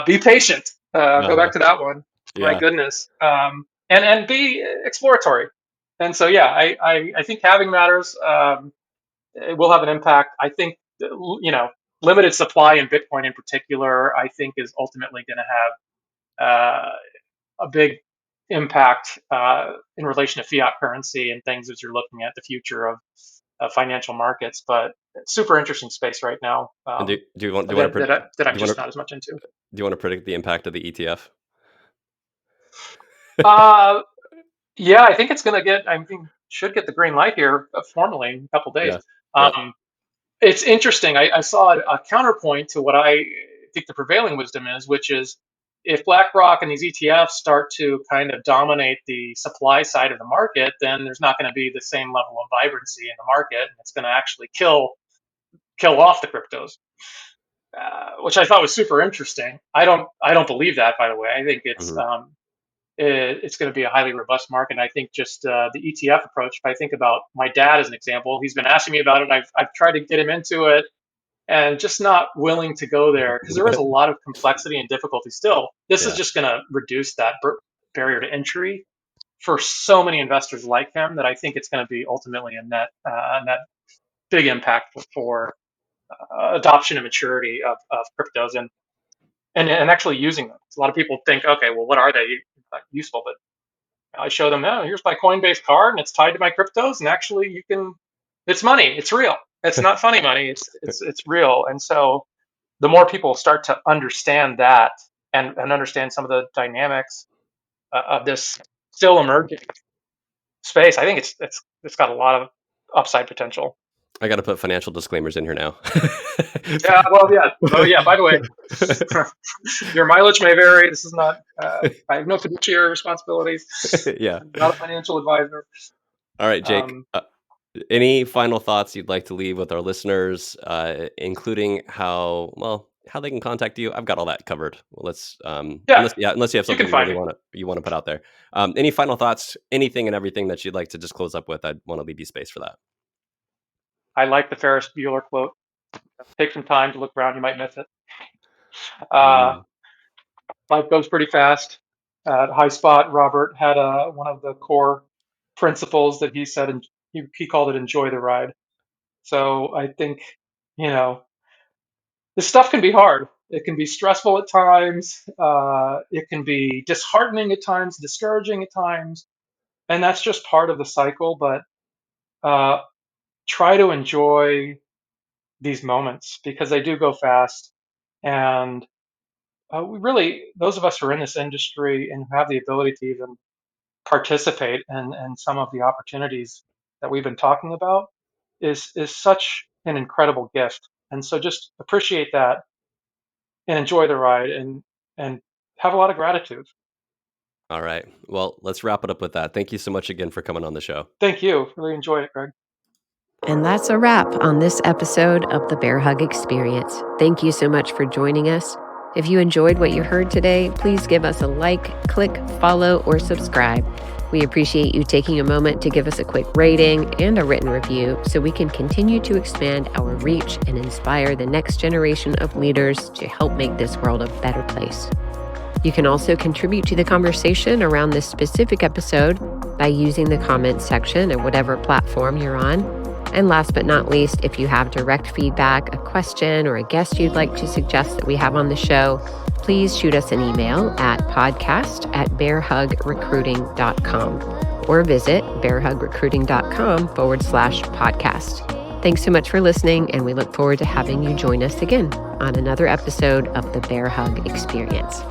be patient. Go Uh-huh. back to that one. My Yeah. goodness. And be exploratory. And so yeah, I think having matters. It will have an impact. I think limited supply in Bitcoin in particular, I think is ultimately going to have a big impact in relation to fiat currency and things as you're looking at the future of financial markets. But super interesting space right now And do you want to that I'm do you want just to not as much into. do you want to predict the impact of the ETF? Uh, yeah, I think it's going to get. I think should get the green light here formally in a couple days. Yeah. Yep. Um, it's interesting. I saw a counterpoint to what I think the prevailing wisdom is, which is if BlackRock and these ETFs start to kind of dominate the supply side of the market, then there's not going to be the same level of vibrancy in the market, and it's going to actually kill off the cryptos, which I thought was super interesting. I don't believe that, by the way. I think Mhm. it's going to be a highly robust market. And I think just the ETF approach. If I think about my dad as an example, he's been asking me about it. I've tried to get him into it, and just not willing to go there because there is a lot of complexity and difficulty still. This is Yeah. just going to reduce that barrier to entry for so many investors like him that I think it's going to be ultimately a net big impact for adoption and maturity of cryptos and actually using them. A lot of people think, okay, well, what are they? Not useful, but I show them, oh, here's my Coinbase card and it's tied to my cryptos, and actually it's money, it's real. It's not funny money, it's real. And so the more people start to understand that and understand some of the dynamics of this still emerging space, I think it's got a lot of upside potential. I got to put financial disclaimers in here now. Yeah, well, yeah. Oh, yeah. By the way, your mileage may vary. This is not. I have no fiduciary responsibilities. Yeah. I'm not a financial advisor. All right, Jake. Um, Any final thoughts you'd like to leave with our listeners, including how they can contact you? I've got all that covered. Well, let's yeah, unless you have you something can you find really me. want to put out there. Any final thoughts? Anything and everything that you'd like to just close up with? I'd want to leave you space for that. I like the Ferris Bueller quote. Take some time to look around. You might miss it. Mm. Life goes pretty fast. At Highspot, Robert had one of the core principles that he said, and he called it "enjoy the ride." So I think, you know, this stuff can be hard. It can be stressful at times. It can be disheartening at times, discouraging at times, and that's just part of the cycle. But uh, try to enjoy these moments because they do go fast. And we really, those of us who are in this industry and who have the ability to even participate in some of the opportunities that we've been talking about is such an incredible gift. And so just appreciate that and enjoy the ride and have a lot of gratitude. All right. Well, let's wrap it up with that. Thank you so much again for coming on the show. Thank you. Really enjoyed it, Greg. And that's a wrap on this episode of the Bear Hug Experience. Thank you so much for joining us. If you enjoyed what you heard today, please give us a like, click, follow, or subscribe. We appreciate you taking a moment to give us a quick rating and a written review so we can continue to expand our reach and inspire the next generation of leaders to help make this world a better place. You can also contribute to the conversation around this specific episode by using the comments section at whatever platform you're on. And last but not least, if you have direct feedback, a question, or a guest you'd like to suggest that we have on the show, please shoot us an email at podcast@bearhugrecruiting.com or visit bearhugrecruiting.com/podcast. Thanks so much for listening, and we look forward to having you join us again on another episode of the Bear Hug Experience.